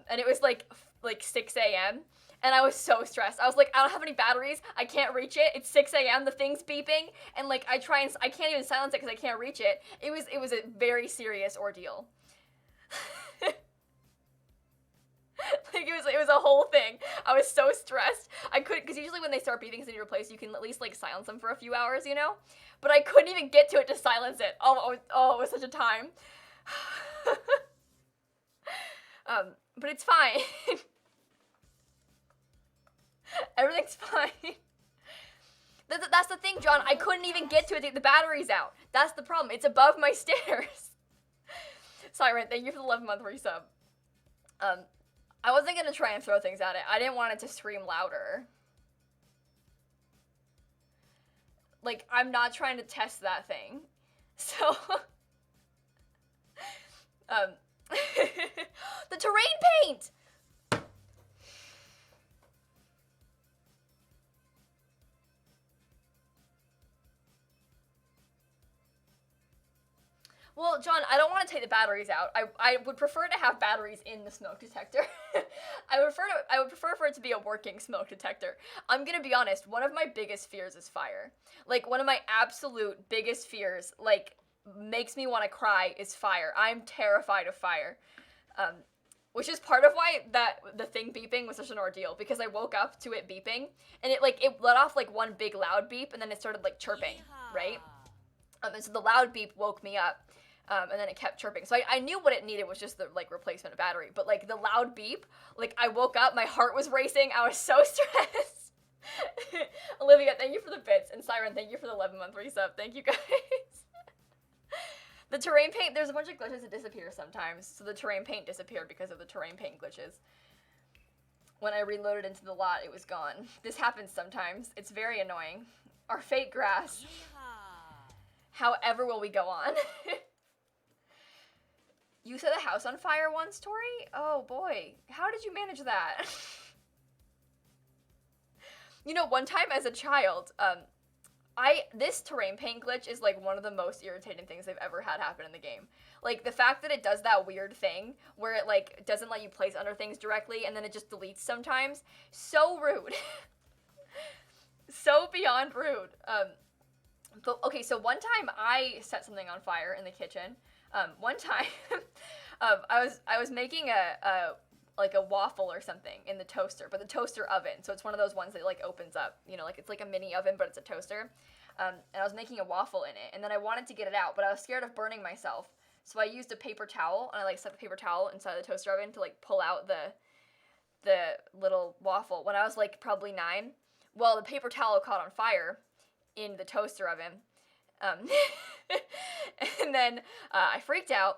and it was like 6 a.m., and I was so stressed. I was like, I don't have any batteries, I can't reach it, it's 6 a.m., the thing's beeping, and like I can't even silence it because I can't reach it. It was a very serious ordeal. Like, it was a whole thing. I was so stressed. I couldn't, because usually when they start beeping and you replace, you can at least, like, silence them for a few hours, you know? But I couldn't even get to it to silence it. Oh, it was such a time. But it's fine. Everything's fine. That's the thing, John. I couldn't even get to it. The battery's out. That's the problem. It's above my stairs. Siren, thank you for the 11-month resub. I wasn't gonna try and throw things at it. I didn't want it to scream louder. Like, I'm not trying to test that thing. So, the terrain paint! Well, John, I don't want to take the batteries out. I would prefer to have batteries in the smoke detector. I would prefer for it to be a working smoke detector. I'm gonna be honest, one of my biggest fears is fire. Like, one of my absolute biggest fears, like, makes me want to cry, is fire. I'm terrified of fire. Which is part of why the thing beeping was such an ordeal, because I woke up to it beeping, and it let off, like, one big loud beep, and then it started, like, chirping, right? And so the loud beep woke me up. And then it kept chirping. So I knew what it needed was just the, like, replacement of battery. But, like, the loud beep, like, I woke up, my heart was racing, I was so stressed. Olivia, thank you for the bits. And Siren, thank you for the 11-month resub. Thank you, guys. The terrain paint, there's a bunch of glitches that disappear sometimes. So the terrain paint disappeared because of the terrain paint glitches. When I reloaded into the lot, it was gone. This happens sometimes. It's very annoying. Our fate grass. However will we go on? You set a house on fire once, Tori? Oh boy, how did you manage that? You know, one time as a child, this terrain paint glitch is like one of the most irritating things I've ever had happen in the game. Like, the fact that it does that weird thing where it, like, doesn't let you place under things directly and then it just deletes sometimes. So rude. So beyond rude. But, okay, so one time I set something on fire in the kitchen. One time, I was making a like a waffle or something in the toaster, but the toaster oven. So it's one of those ones that like opens up, you know, like it's like a mini oven, but it's a toaster. And I was making a waffle in it, and then I wanted to get it out, but I was scared of burning myself. So I used a paper towel, and I like set the paper towel inside the toaster oven to like pull out the little waffle. When I was like probably 9, well, the paper towel caught on fire in the toaster oven. And then I freaked out,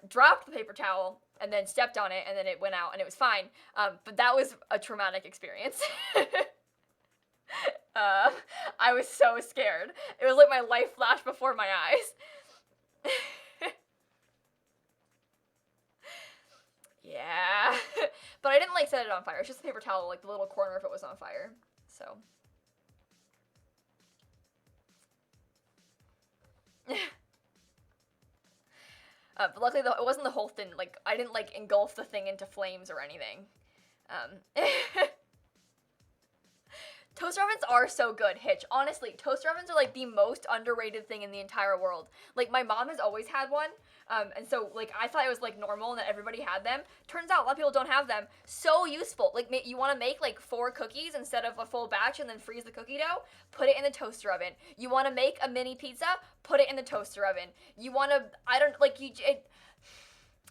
dropped the paper towel, and then stepped on it, and then it went out, and it was fine. But that was a traumatic experience. I was so scared. It was like my life flashed before my eyes. Yeah. But I didn't like set it on fire. It's just the paper towel, like the little corner of it was on fire. So. But luckily, it wasn't the whole thing. Like, I didn't, like, engulf the thing into flames or anything. Toaster ovens are so good, Hitch. Honestly, toaster ovens are, like, the most underrated thing in the entire world. Like, my mom has always had one, and so, like, I thought it was, like, normal and that everybody had them. Turns out a lot of people don't have them. So useful. Like, you want to make, like, 4 cookies instead of a full batch and then freeze the cookie dough? Put it in the toaster oven. You want to make a mini pizza? Put it in the toaster oven. You want to, I don't, like,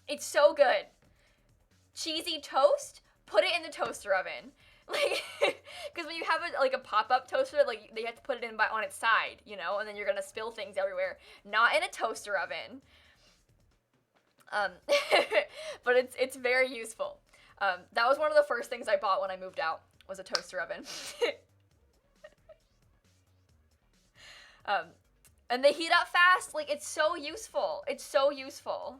it's so good. Cheesy toast? Put it in the toaster oven. Like, because when you have a pop-up toaster, like, they have to put it in on its side, you know, and then you're gonna spill things everywhere. Not in a toaster oven. But it's very useful. That was one of the first things I bought when I moved out, was a toaster oven. And they heat up fast. Like, it's so useful. It's so useful.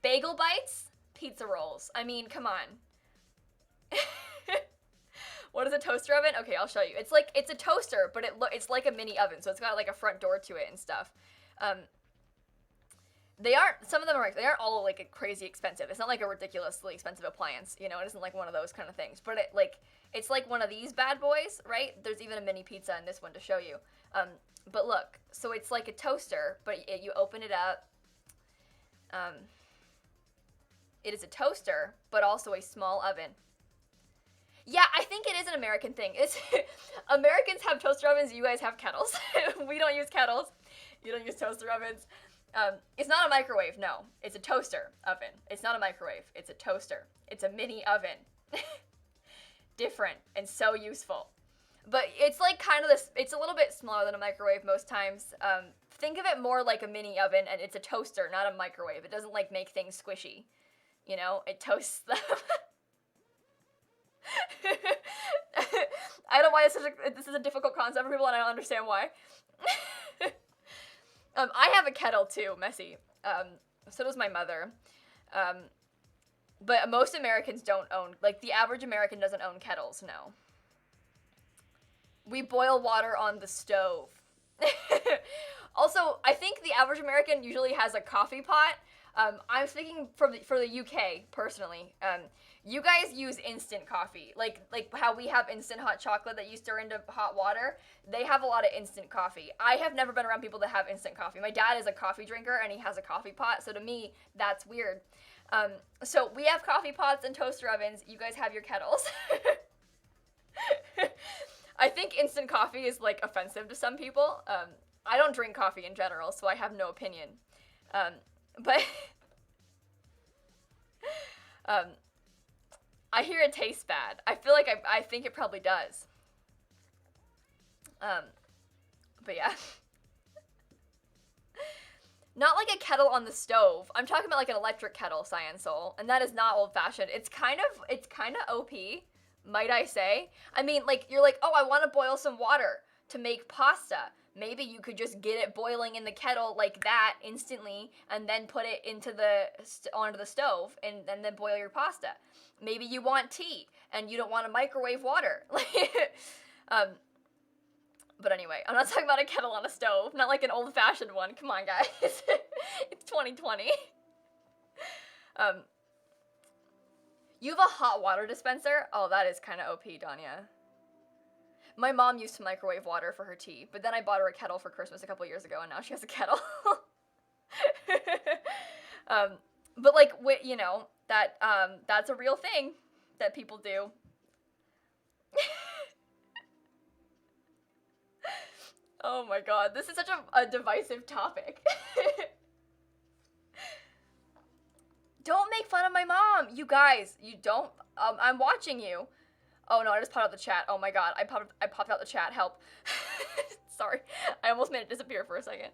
Bagel bites? Pizza rolls. I mean, come on. What is a toaster oven? Okay, I'll show you. It's a toaster, but it's like a mini oven, so it's got like a front door to it and stuff. Some of them are, they aren't all like crazy expensive. It's not like a ridiculously expensive appliance, you know, it isn't like one of those kind of things, but it's like one of these bad boys, right? There's even a mini pizza in this one to show you. But look, so it's like a toaster, but you open it up. It is a toaster, but also a small oven. Yeah, I think it is an American thing. It's Americans have toaster ovens, you guys have kettles. We don't use kettles. You don't use toaster ovens. It's not a microwave, no. It's a toaster oven. It's not a microwave. It's a toaster. It's a mini oven. Different and so useful. But it's like kind of this, it's a little bit smaller than a microwave most times. Think of it more like a mini oven, and it's a toaster, not a microwave. It doesn't like make things squishy. You know, it toasts them. I don't know why this is a difficult concept for people, and I don't understand why. I have a kettle too, messy. So does my mother. But most Americans don't own, like, the average American doesn't own kettles, no. We boil water on the stove. Also, I think the average American usually has a coffee pot. I'm speaking for the UK, personally. You guys use instant coffee. Like how we have instant hot chocolate that you stir into hot water. They have a lot of instant coffee. I have never been around people that have instant coffee. My dad is a coffee drinker, and he has a coffee pot, so to me, that's weird. So we have coffee pots and toaster ovens. You guys have your kettles. I think instant coffee is, like, offensive to some people. I don't drink coffee in general, so I have no opinion. But I hear it tastes bad. I feel like I think it probably does. But yeah. Not like a kettle on the stove. I'm talking about like an electric kettle, Cyan Soul, and that is not old-fashioned. It's kind of OP, might I say. I mean, like, you're like, oh, I want to boil some water to make pasta. Maybe you could just get it boiling in the kettle like that instantly, and then put it into onto the stove, and then boil your pasta. Maybe you want tea, and you don't want to microwave water. But anyway, I'm not talking about a kettle on a stove, not like an old-fashioned one. Come on, guys. It's 2020. You have a hot water dispenser? Oh, that is kind of OP, Danya. My mom used to microwave water for her tea, but then I bought her a kettle for Christmas a couple years ago, and now she has a kettle. But like, you know, that's a real thing that people do. Oh my god, this is such a divisive topic. Don't make fun of my mom, you guys. You don't. I'm watching you. Oh no, I just popped out the chat. Oh my god, I popped out the chat. Help. Sorry, I almost made it disappear for a second.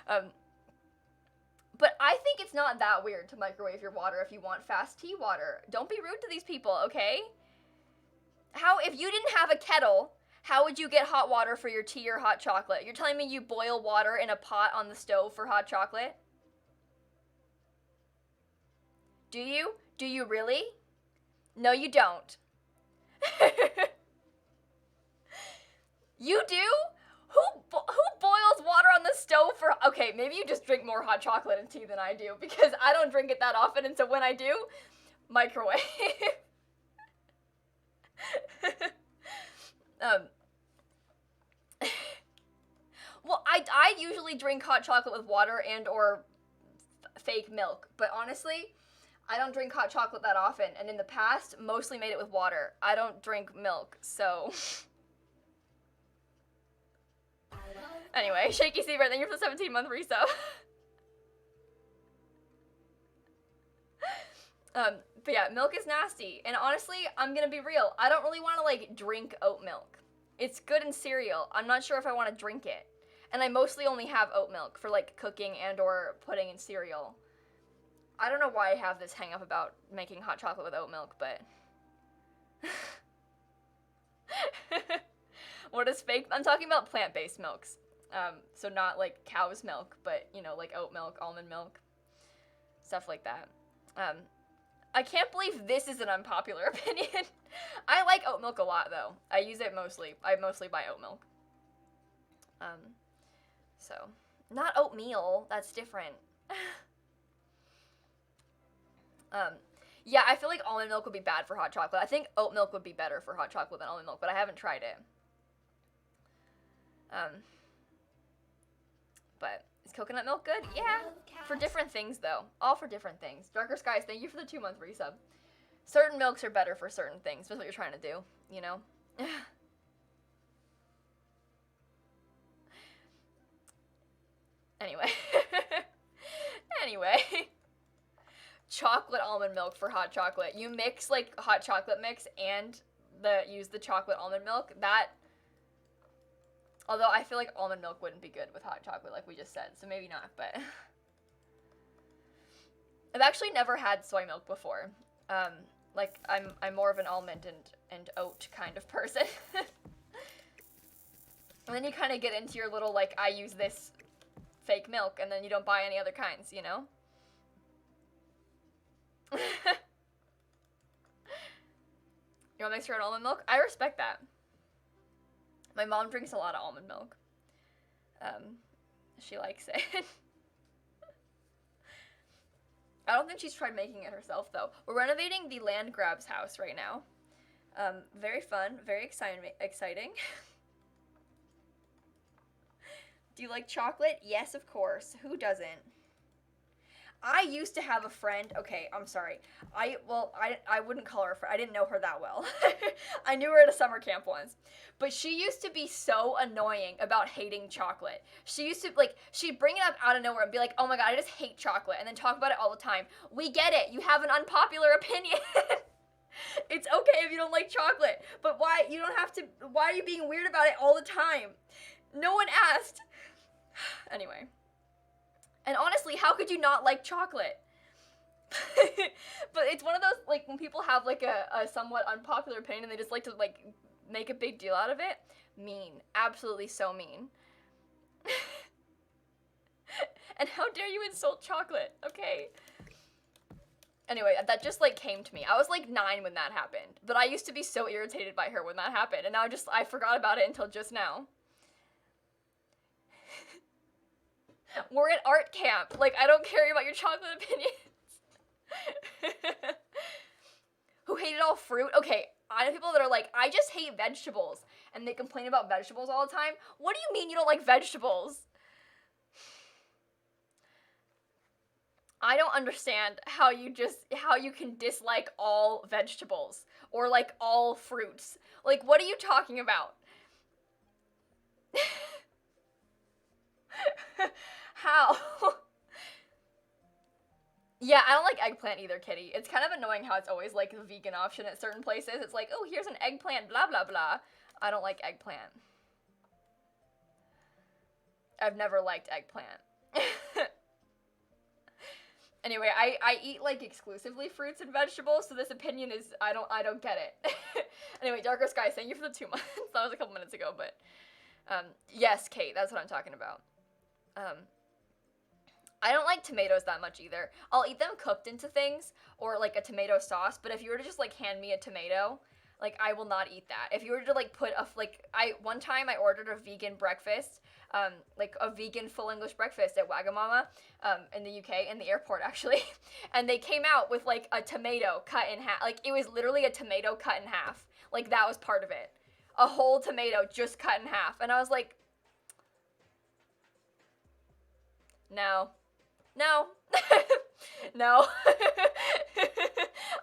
But I think it's not that weird to microwave your water if you want fast tea water. Don't be rude to these people, okay? How, if you didn't have a kettle, how would you get hot water for your tea or hot chocolate? You're telling me you boil water in a pot on the stove for hot chocolate? Do you? Do you really? No, you don't. You do? Who boils water on the stove for... Okay, maybe you just drink more hot chocolate and tea than I do, because I don't drink it that often, and so when I do, microwave. Well, I usually drink hot chocolate with water and or fake milk, but honestly, I don't drink hot chocolate that often, and in the past, mostly made it with water. I don't drink milk, so... Anyway, Shaky Seabird, thank you for the 17-month resub. But yeah, milk is nasty, and honestly, I'm gonna be real, I don't really want to, like, drink oat milk. It's good in cereal. I'm not sure if I want to drink it. And I mostly only have oat milk for, like, cooking and or putting in cereal. I don't know why I have this hang up about making hot chocolate with oat milk, but... What is fake? I'm talking about plant-based milks. So not, like, cow's milk, but, you know, like oat milk, almond milk, stuff like that. I can't believe this is an unpopular opinion. I like oat milk a lot, though. I use it mostly. I mostly buy oat milk. So, not oatmeal. That's different. Yeah, I feel like almond milk would be bad for hot chocolate. I think oat milk would be better for hot chocolate than almond milk, but I haven't tried it. But is coconut milk good? Yeah, for different things though. All for different things. Darker Skies, thank you for the 2-month resub. Certain milks are better for certain things. That's what you're trying to do, you know? Anyway. Anyway. Chocolate almond milk for hot chocolate. You mix like hot chocolate mix and use the chocolate almond milk. That, although I feel like almond milk wouldn't be good with hot chocolate like we just said, so maybe not, but I've actually never had soy milk before. Like I'm more of an almond and oat kind of person. And then you kind of get into your little like I use this fake milk and then you don't buy any other kinds, you know? You want to mix your own almond milk? I respect that. My mom drinks a lot of almond milk. She likes it. I don't think she's tried making it herself, though. We're renovating the Landgraab's house right now. Very fun, very exciting. Do you like chocolate? Yes, of course. Who doesn't? I used to have a friend, okay, I'm sorry. I wouldn't call her a friend. I didn't know her that well. I knew her at a summer camp once. But she used to be so annoying about hating chocolate. She used to, like, she'd bring it up out of nowhere and be like, oh my god, I just hate chocolate, and then talk about it all the time. We get it. You have an unpopular opinion. It's okay if you don't like chocolate. But why are you being weird about it all the time? No one asked. Anyway. And honestly, how could you not like chocolate? But it's one of those, like, when people have, like, a somewhat unpopular opinion and they just like to, like, make a big deal out of it. Mean. Absolutely so mean. And how dare you insult chocolate, okay? Anyway, that just, like, came to me. I was, like, 9 when that happened. But I used to be so irritated by her when that happened. And now I forgot about it until just now. We're at art camp. Like, I don't care about your chocolate opinions. Who hated all fruit? Okay, I know people that are like, I just hate vegetables. And they complain about vegetables all the time. What do you mean you don't like vegetables? I don't understand how you can dislike all vegetables or like all fruits. Like, what are you talking about? How? Yeah, I don't like eggplant either, Kitty. It's kind of annoying how it's always like the vegan option at certain places. It's like, oh, here's an eggplant, blah, blah, blah. I don't like eggplant. I've never liked eggplant. Anyway, I eat like exclusively fruits and vegetables, so this opinion is, I don't get it. Anyway, Darker Skies, thank you for the 2 months. That was a couple minutes ago, but yes, Kate, that's what I'm talking about. I don't like tomatoes that much either. I'll eat them cooked into things or like a tomato sauce, but if you were to just like hand me a tomato, like I will not eat that. If you were to like put a one time I ordered a vegan breakfast, like a vegan full English breakfast at Wagamama, in the UK, in the airport actually, and they came out with like a tomato cut in half. Like it was literally a tomato cut in half. Like that was part of it. A whole tomato just cut in half, and I was like, no. No. No.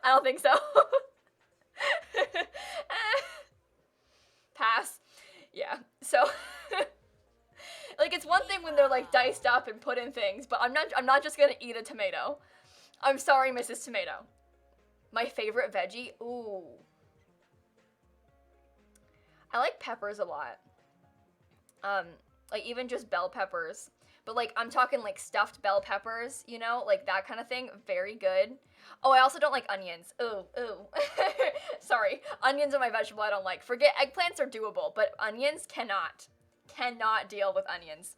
I don't think so. Pass. Yeah. So like it's one thing when they're like diced up and put in things, but I'm not just going to eat a tomato. I'm sorry, Mrs. Tomato. My favorite veggie? Ooh. I like peppers a lot. Like even just bell peppers. But, like, I'm talking, like, stuffed bell peppers, you know? Like, that kind of thing. Very good. Oh, I also don't like onions. Ooh. Sorry. Onions are my vegetable I don't like. Forget, eggplants are doable, but onions cannot. Cannot deal with onions.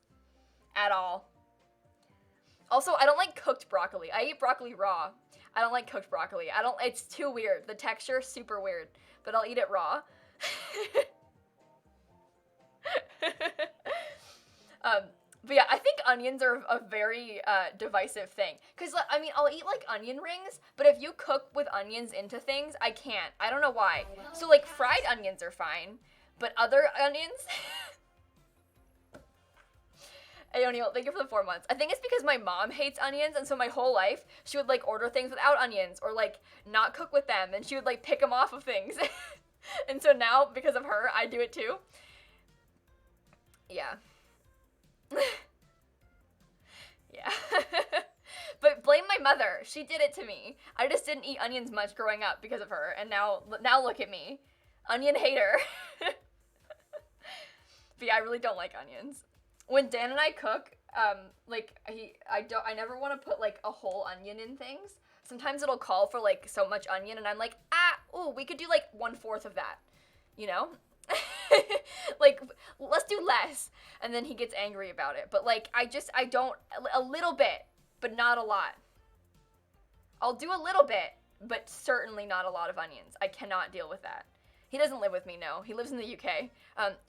At all. Also, I don't like cooked broccoli. I eat broccoli raw. I don't like cooked broccoli. It's too weird. The texture, super weird. But I'll eat it raw. But yeah, I think onions are a very divisive thing. Because, I mean, I'll eat, like, onion rings, but if you cook with onions into things, I can't. I don't know why. So, like, fried onions are fine, but other onions... Hey, O'Neill, thank you for the 4 months. I think it's because my mom hates onions, and so my whole life, she would, like, order things without onions, or, like, not cook with them, and she would, like, pick them off of things. And so now, because of her, I do it too. Yeah. Yeah. But blame my mother. She did it to me. I just didn't eat onions much growing up because of her, and now look at me. Onion hater. But yeah, I really don't like onions. When Dan and I cook, I never want to put like a whole onion in things. Sometimes it'll call for like so much onion, and I'm like, we could do like 1/4 of that, you know? Like, let's do less. And then he gets angry about it. But, like, I don't, a little bit, but not a lot. I'll do a little bit, but certainly not a lot of onions. I cannot deal with that. He doesn't live with me, no. He lives in the UK.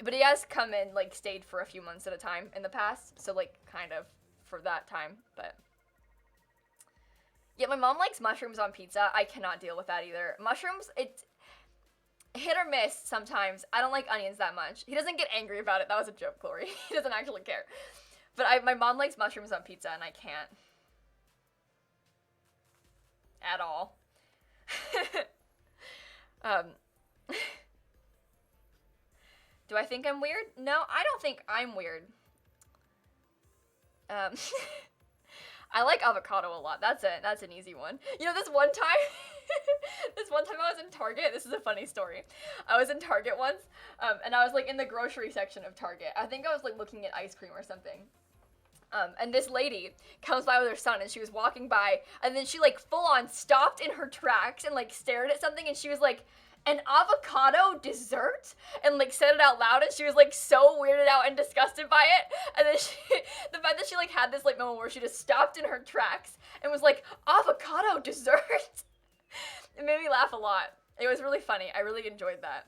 But he has come and, like, stayed for a few months at a time in the past. So, like, kind of for that time, but... Yeah, my mom likes mushrooms on pizza. I cannot deal with that either. Mushrooms, it's... hit or miss sometimes. I don't like onions that much. He doesn't get angry about it. That was a joke, Chloe. He doesn't actually care. But my mom likes mushrooms on pizza, and I can't. At all. Do I think I'm weird? No, I don't think I'm weird. I like avocado a lot. That's an easy one. You know, this one time I was in Target. This is a funny story. I was in Target once, and I was like in the grocery section of Target. I think I was like looking at ice cream or something. And this lady comes by with her son, and she was walking by, and then she like full on stopped in her tracks and like stared at something, and she was like, "An avocado dessert?" and like said it out loud, and she was like so weirded out and disgusted by it. And then the fact that she like had this like moment where she just stopped in her tracks and was like, "Avocado dessert?" It made me laugh a lot. It was really funny. I really enjoyed that.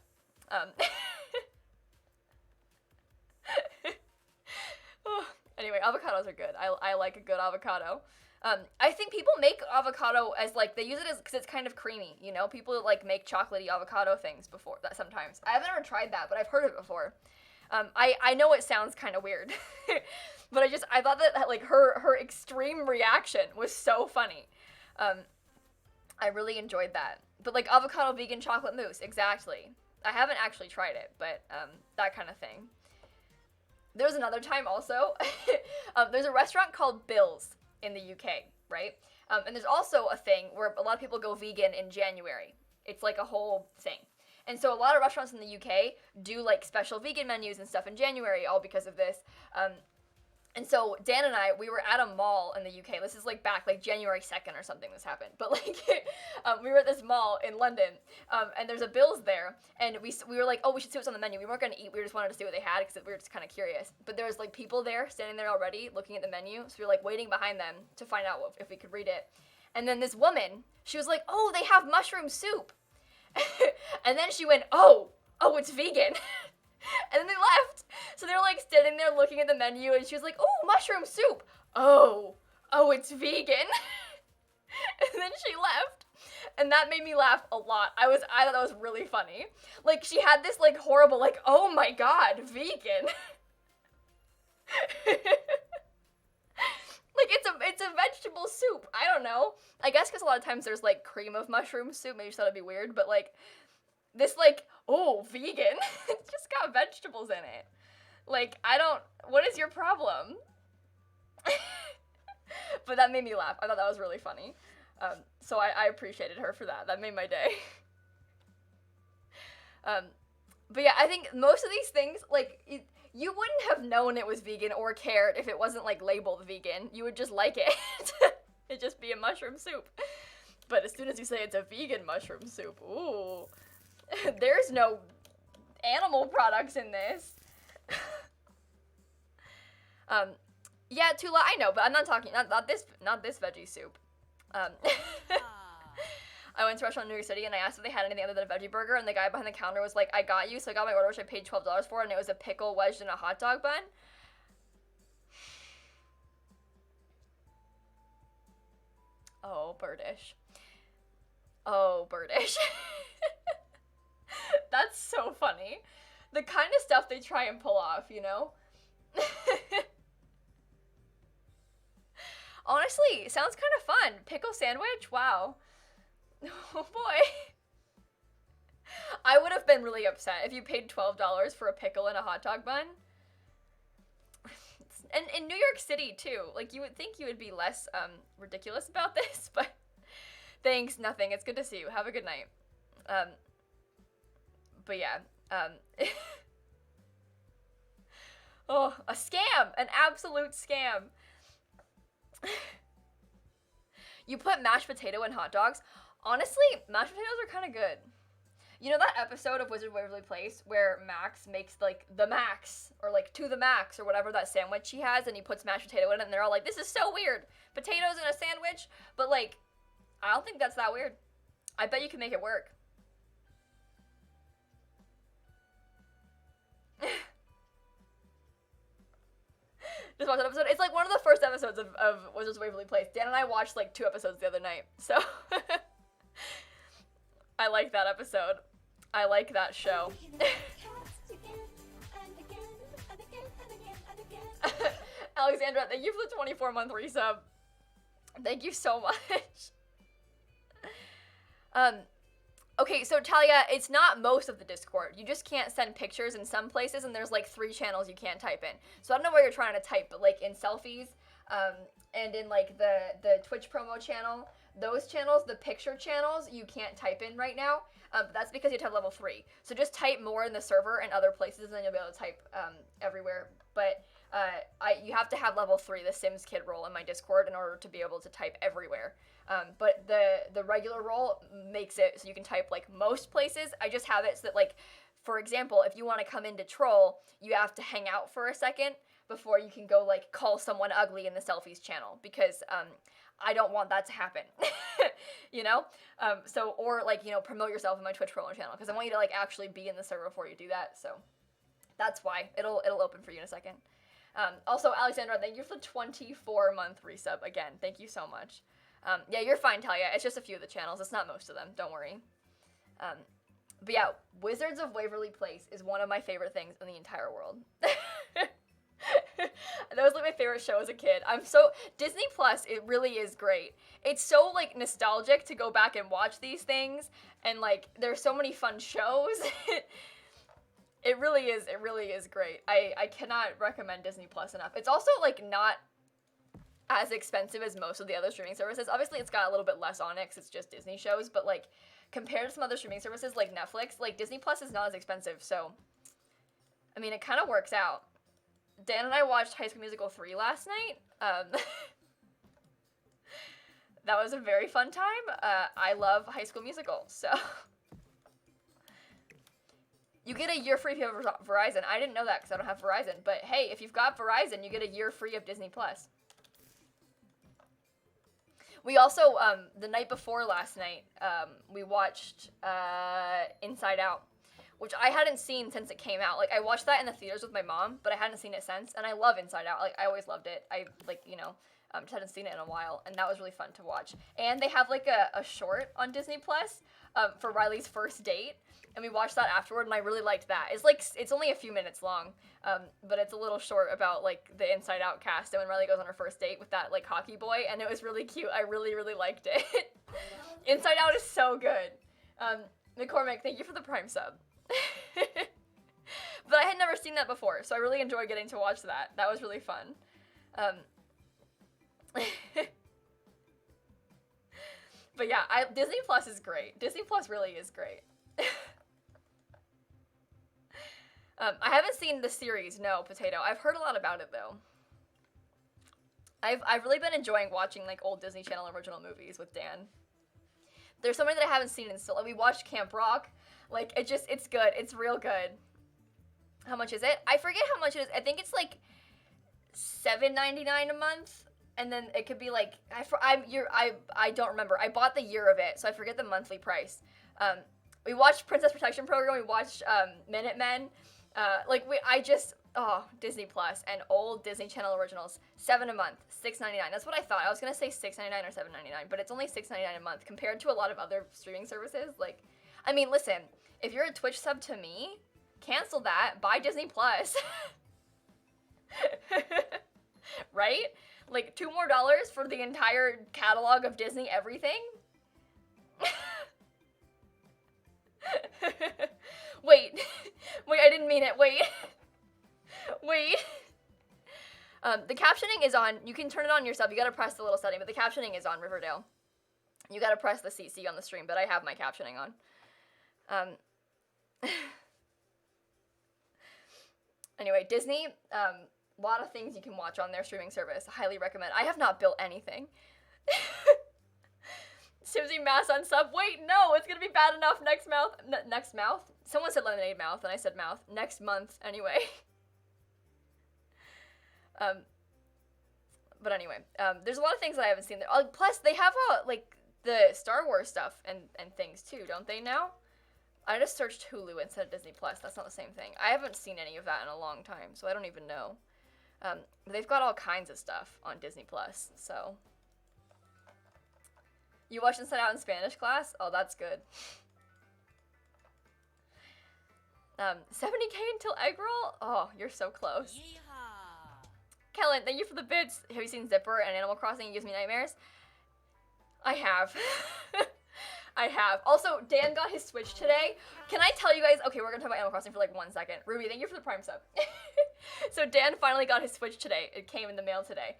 Anyway, avocados are good. I like a good avocado. I think people make avocado as, like, they use it as, because it's kind of creamy, you know? People, like, make chocolatey avocado things before that sometimes. I haven't ever tried that, but I've heard it before. I know it sounds kind of weird, but I thought that like her extreme reaction was so funny. I really enjoyed that. But like avocado vegan chocolate mousse, exactly. I haven't actually tried it, but that kind of thing. There was another time also. There's a restaurant called Bill's in the UK, right? And there's also a thing where a lot of people go vegan in January. It's like a whole thing. And so a lot of restaurants in the UK do like special vegan menus and stuff in January, all because of this. And so Dan and I, we were at a mall in the UK. This is like back like January 2nd or something this happened. But like we were at this mall in London and there's a Bill's there. And we were like, oh, we should see what's on the menu. We weren't going to eat. We just wanted to see what they had because we were just kind of curious. But there was like people there standing there already looking at the menu. So we were like waiting behind them to find out if we could read it. And then this woman, she was like, oh, they have mushroom soup. And then she went, oh, it's vegan. And then they left. So they were like standing there looking at the menu and she was like, oh, mushroom soup. Oh, it's vegan. And then she left. And that made me laugh a lot. I thought that was really funny. Like she had this like horrible, like, oh my God, vegan. Like it's a vegetable soup. I don't know. I guess because a lot of times there's like cream of mushroom soup. Maybe you thought it'd be weird, but like this like, oh, vegan. It's just got vegetables in it. Like, what is your problem? But that made me laugh. I thought that was really funny. So I appreciated her for that. That made my day. But yeah, I think most of these things, like, you wouldn't have known it was vegan or cared if it wasn't, like, labeled vegan. You would just like it. It'd just be a mushroom soup. But as soon as you say it's a vegan mushroom soup, ooh, there's no animal products in this. Yeah, Tula, I know, but I'm not talking, not this veggie soup. I went to a restaurant in New York City and I asked if they had anything other than a veggie burger, and the guy behind the counter was like, I got you, so I got my order, which I paid $12 for, and it was a pickle wedged in a hot dog bun. Oh, Birdish. Oh, Birdish. That's so funny. The kind of stuff they try and pull off, you know? Honestly, sounds kind of fun. Pickle sandwich? Wow. Oh boy. I would have been really upset if you paid $12 for a pickle and a hot dog bun. And in New York City, too. Like, you would think you would be less ridiculous about this, but thanks, nothing. It's good to see you. Have a good night. But yeah. Oh, a scam! An absolute scam. You put mashed potato in hot dogs? Honestly, mashed potatoes are kind of good. You know that episode of Wizard of Waverly Place where Max makes, like, the Max, or, like, to the max, or whatever that sandwich he has, and he puts mashed potato in it, and they're all like, this is so weird. Potatoes in a sandwich? But, like, I don't think that's that weird. I bet you can make it work. Just watch that episode. It's like one of the first episodes of Wizards of Waverly Place. Dan and I watched like 2 episodes the other night, so I like that episode. I like that show. Alexandra, thank you for the 24-month resub. Thank you so much. Okay, so Talia, it's not most of the Discord. You just can't send pictures in some places, and there's like 3 channels you can't type in. So I don't know where you're trying to type, but like in selfies, and in like the Twitch promo channel, those channels, the picture channels, you can't type in right now. But that's because you have to have level 3. So just type more in the server and other places, and then you'll be able to type everywhere. But you have to have level 3, the Sims Kid role in my Discord, in order to be able to type everywhere. But the regular role makes it so you can type like most places. I just have it so that, like, for example, if you want to come into troll, you have to hang out for a second before you can go like call someone ugly in the selfies channel, because I don't want that to happen. You know? So, or like, you know, promote yourself in my Twitch promo channel, because I want you to like actually be in the server before you do that. So that's why it'll open for you in a second. Also, Alexandra, thank you for the 24-month resub again. Thank you so much. Yeah, you're fine, Talia. It's just a few of the channels. It's not most of them. Don't worry. But yeah, Wizards of Waverly Place is one of my favorite things in the entire world. That was like my favorite show as a kid. Disney Plus, it really is great. It's so like nostalgic to go back and watch these things, and like there's so many fun shows. It really is great. I cannot recommend Disney Plus enough. It's also like not as expensive as most of the other streaming services. Obviously it's got a little bit less on it because it's just Disney shows, but like compared to some other streaming services like Netflix, like Disney Plus is not as expensive, so I mean it kind of works out. Dan and I watched High School Musical 3 last night. That was a very fun time. I love High School Musical, so. You get a year free if you have Verizon. I didn't know that because I don't have Verizon. But hey, if you've got Verizon, you get a year free of Disney Plus. We also, the night before last night, we watched Inside Out, which I hadn't seen since it came out. Like, I watched that in the theaters with my mom, but I hadn't seen it since, and I love Inside Out. Like, I always loved it. I, like, you know, just hadn't seen it in a while, and that was really fun to watch. And they have, like, a short on Disney Plus for Riley's first date, and we watched that afterward, and I really liked that. It's, like, it's only a few minutes long, but it's a little short about, like, the Inside Out cast, and when Riley goes on her first date with that, like, hockey boy, and it was really cute. I really, really liked it. Inside Out is so good. McCormick, thank you for the Prime sub. But I had never seen that before, so I really enjoyed getting to watch that. That was really fun. But yeah, Disney Plus is great. Disney Plus really is great. I haven't seen the series, no, Potato. I've heard a lot about it, though. I've really been enjoying watching, like, old Disney Channel original movies with Dan. There's so many that I haven't seen in still. Like, we watched Camp Rock. Like, it's good. It's real good. How much is it? I forget how much it is. I think it's, like, $7.99 a month. And then it could be, like, I don't remember. I bought the year of it, so I forget the monthly price. We watched Princess Protection Program. We watched Minutemen. Disney Plus and old Disney Channel originals, $7 a month, $6.99. That's what I thought. I was gonna say $6.99 or $7.99, but it's only $6.99 a month compared to a lot of other streaming services. Like, I mean, listen, if you're a Twitch sub to me, cancel that, buy Disney Plus. Right? Like, $2 more for the entire catalog of Disney everything? Wait, I didn't mean it, wait. The captioning is on. You can turn it on yourself. You gotta press the little setting, but the captioning is on, Riverdale. You gotta press the CC on the stream, but I have my captioning on. Anyway, Disney, a lot of things you can watch on their streaming service. Highly recommend. I have not built anything. Simsie Mass on sub. Wait, no, it's gonna be bad enough next mouth? Someone said lemonade mouth, and I said mouth. Next month, anyway. But anyway, there's a lot of things that I haven't seen there. Plus, they have, like, the Star Wars stuff and things, too, don't they now? I just searched Hulu instead of Disney Plus. That's not the same thing. I haven't seen any of that in a long time, so I don't even know. They've got all kinds of stuff on Disney Plus, so. You watched Inside Out in Spanish class? Oh, that's good. 70K until egg roll? Oh, you're so close. Kellen, thank you for the bits. Have you seen Zipper and Animal Crossing? It gives me nightmares. I have. I have. Also, Dan got his Switch today. Can I tell you guys? Okay, we're gonna talk about Animal Crossing for like 1 second. Ruby, thank you for the Prime sub. So Dan finally got his Switch today. It came in the mail today.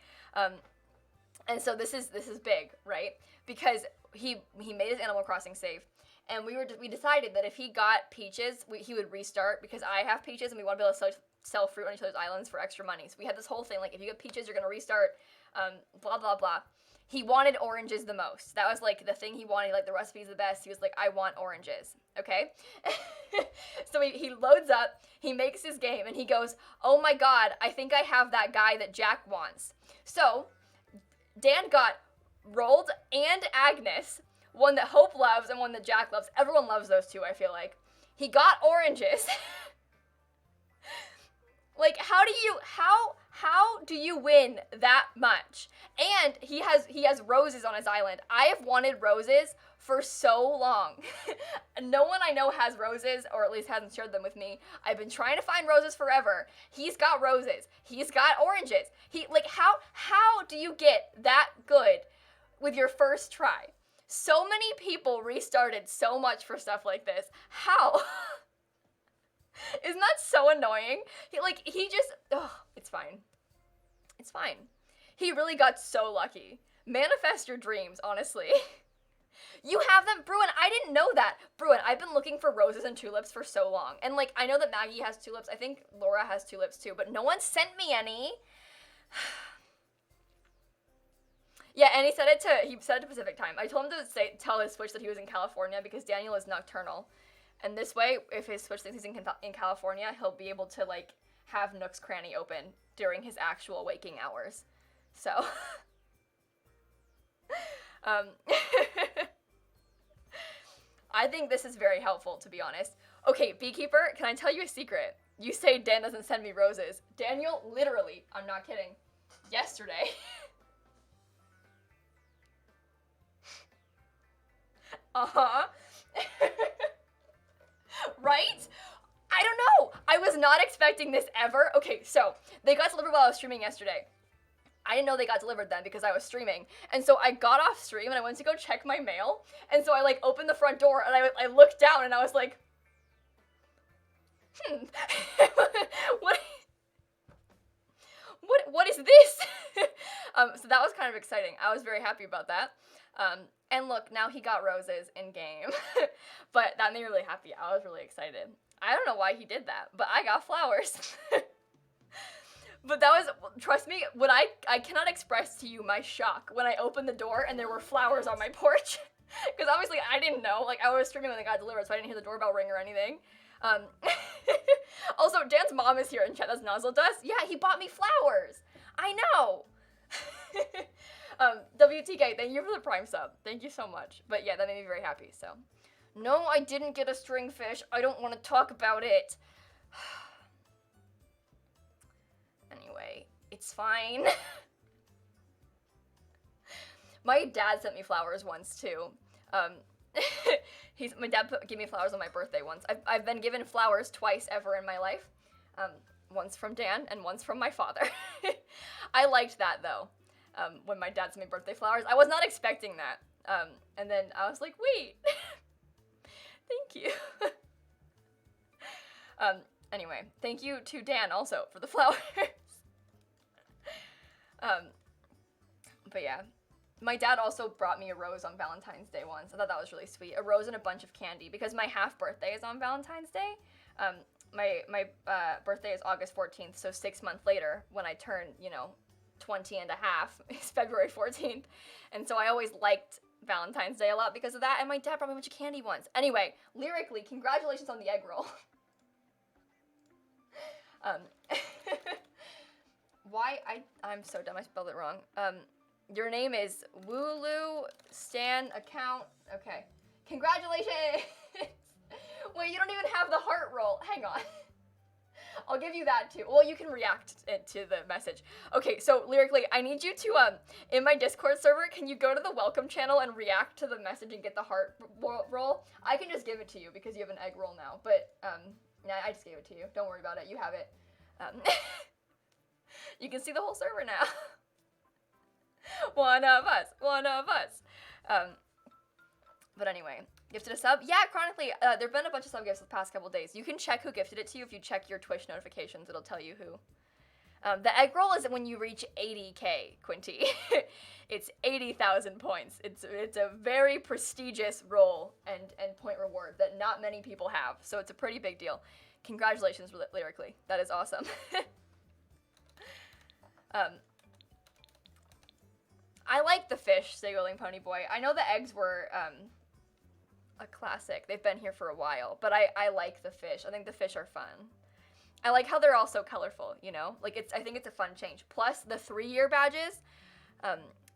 And so this is big, right? Because he made his Animal Crossing save. And we decided that if he got Peaches, he would restart because I have Peaches and we want to be able to sell fruit on each other's islands for extra money. So we had this whole thing, like, if you get Peaches, you're going to restart, blah, blah, blah. He wanted oranges the most. That was, like, the thing he wanted. Like, the recipe's the best. He was like, I want oranges, okay? So he loads up, he makes his game, and he goes, oh my god, I think I have that guy that Jack wants. So Dan got Rolled and Agnes, one that Hope loves and one that Jack loves. Everyone loves those two, I feel like. He got oranges. Like, how How do you win that much? And he has roses on his island. I have wanted roses for so long. No one I know has roses, or at least hasn't shared them with me. I've been trying to find roses forever. He's got roses. He's got oranges. How do you get that good with your first try? So many people restarted so much for stuff like this. How? Isn't that so annoying? It's fine. It's fine. He really got so lucky. Manifest your dreams, honestly. You have them, Bruin. I didn't know that. Bruin, I've been looking for roses and tulips for so long. And, like, I know that Maggie has tulips. I think Laura has tulips, too. But no one sent me any. Yeah, and he said it to Pacific time. I told him to tell his Switch that he was in California because Daniel is nocturnal. And this way, if his Switch thinks he's in California, he'll be able to, like, have Nook's Cranny open during his actual waking hours. So, I think this is very helpful, to be honest. Okay, Beekeeper, can I tell you a secret? You say Dan doesn't send me roses. Daniel, literally, I'm not kidding, yesterday, right? I don't know. I was not expecting this ever. Okay, so they got delivered while I was streaming yesterday. I didn't know they got delivered then because I was streaming. And so I got off stream and I went to go check my mail. And so I like opened the front door and I looked down and I was like, what is this? So that was kind of exciting. I was very happy about that. And look, now he got roses in game. But that made me really happy. I was really excited. I don't know why he did that, but I got flowers. But that was, trust me, when I cannot express to you my shock when I opened the door and there were flowers on my porch. Because obviously I didn't know, like I was streaming when they got delivered, so I didn't hear the doorbell ring or anything. Also, Dan's mom is here in chat, that's Nozzle Dust. Yeah, he bought me flowers. I know. WTK, thank you for the Prime sub. Thank you so much. But yeah, that made me very happy, so. No, I didn't get a stringfish. I don't want to talk about it. Anyway, it's fine. My dad sent me flowers once, too. My dad gave me flowers on my birthday once. I've been given flowers twice ever in my life. Once from Dan and once from my father. I liked that, though, when my dad sent me birthday flowers. I was not expecting that. And then I was like, wait. Thank you. Anyway, thank you to Dan also for the flowers. But yeah. My dad also brought me a rose on Valentine's Day once. I thought that was really sweet. A rose and a bunch of candy because my half birthday is on Valentine's Day. My birthday is August 14th, so 6 months later when I turn, 20 and a half is February 14th. And so I always liked Valentine's Day a lot because of that, and my dad brought me a bunch of candy once. Anyway, lyrically, congratulations on the egg roll. I'm so dumb, I spelled it wrong. Your name is Wooloo Stan account. Okay. Congratulations! Wait, you don't even have the heart roll. Hang on. I'll give you that too. Well, you can react to the message. Okay, so lyrically, I need you to, in my Discord server, can you go to the welcome channel and react to the message and get the heart roll? I can just give it to you because you have an egg roll now, but, yeah, I just gave it to you. Don't worry about it. You have it. You can see the whole server now. One of us. But anyway, gifted a sub? Yeah, chronically, there have been a bunch of sub gifts the past couple days. You can check who gifted it to you if you check your Twitch notifications. It'll tell you who. The egg roll is when you reach 80K, Quinty. It's 80,000 points. It's a very prestigious roll and point reward that not many people have. So it's a pretty big deal. Congratulations, lyrically. That is awesome. I like the fish, Signaling Pony Boy. I know the eggs were a classic. They've been here for a while, but I like the fish. I think the fish are fun. I like how they're all so colorful, Like, I think it's a fun change. Plus, the 3-year badges,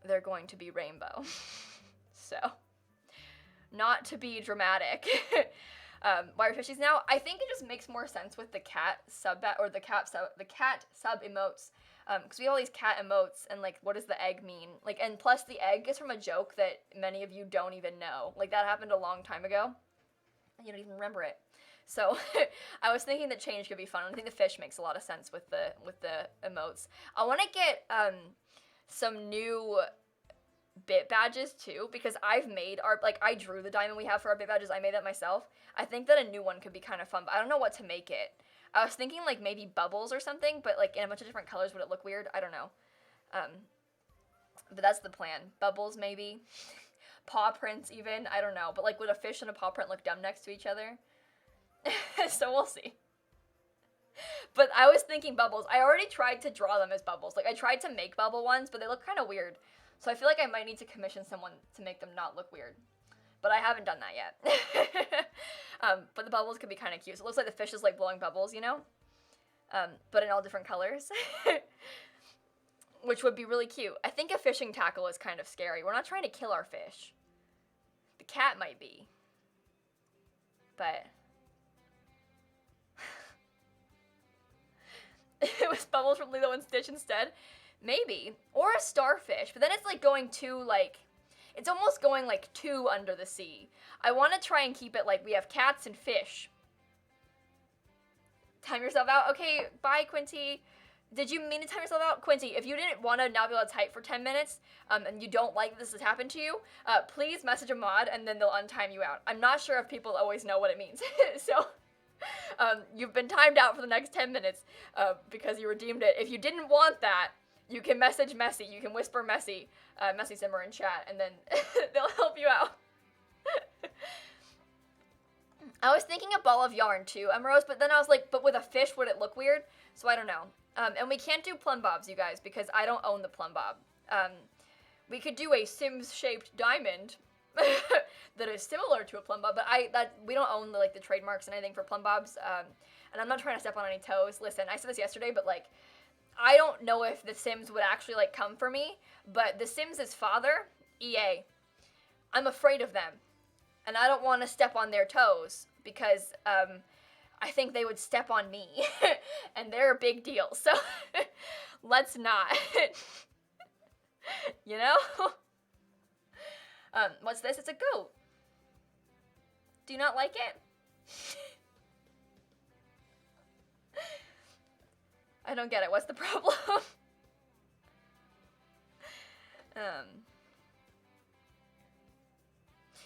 they're going to be rainbow. So, not to be dramatic. Why are fishies now? I think it just makes more sense with the cat sub, or the cat sub emotes. Because we have all these cat emotes, and, like, what does the egg mean? Like, and plus the egg is from a joke that many of you don't even know. Like, that happened a long time ago, and you don't even remember it. So, I was thinking that change could be fun. I think the fish makes a lot of sense with the emotes. I want to get, some new bit badges, too, because I've made I drew the diamond we have for our bit badges. I made that myself. I think that a new one could be kind of fun, but I don't know what to make it. I was thinking, like, maybe bubbles or something, but, like, in a bunch of different colors, would it look weird? I don't know. But that's the plan. Bubbles, maybe. Paw prints, even. I don't know. But, like, would a fish and a paw print look dumb next to each other? So we'll see. But I was thinking bubbles. I already tried to draw them as bubbles. Like, I tried to make bubble ones, but they look kind of weird. So I feel like I might need to commission someone to make them not look weird. But I haven't done that yet. But the bubbles could be kind of cute. So it looks like the fish is, like, blowing bubbles, you know? But in all different colors. Which would be really cute. I think a fishing tackle is kind of scary. We're not trying to kill our fish. The cat might be. But... it was bubbles from Lilo and Stitch instead. Maybe. Or a starfish. But then it's, like, going too, like... it's almost going, like, too under the sea. I want to try and keep it, like, we have cats and fish. Time yourself out. Okay, bye, Quinty. Did you mean to time yourself out? Quinty, if you didn't want to not be able to type for 10 minutes, and you don't like this has happened to you, please message a mod, and then they'll untime you out. I'm not sure if people always know what it means. So, you've been timed out for the next 10 minutes, because you redeemed it. If you didn't want that, you can message Messy. You can whisper Messy, Messy Simmer in chat, and then they'll help you out. I was thinking a ball of yarn too, Rose, but then I was like, but with a fish, would it look weird? So I don't know. And we can't do plumb bobs, you guys, because I don't own the plumb bob. We could do a Sims-shaped diamond that is similar to a plumb bob, but we don't own the trademarks and anything for plumb bobs. And I'm not trying to step on any toes. Listen, I said this yesterday, but like, I don't know if The Sims would actually like come for me, but The Sims' father, EA, I'm afraid of them, and I don't want to step on their toes because I think they would step on me, and they're a big deal. So let's not, you know. What's this? It's a goat. Do you not like it? I don't get it. What's the problem?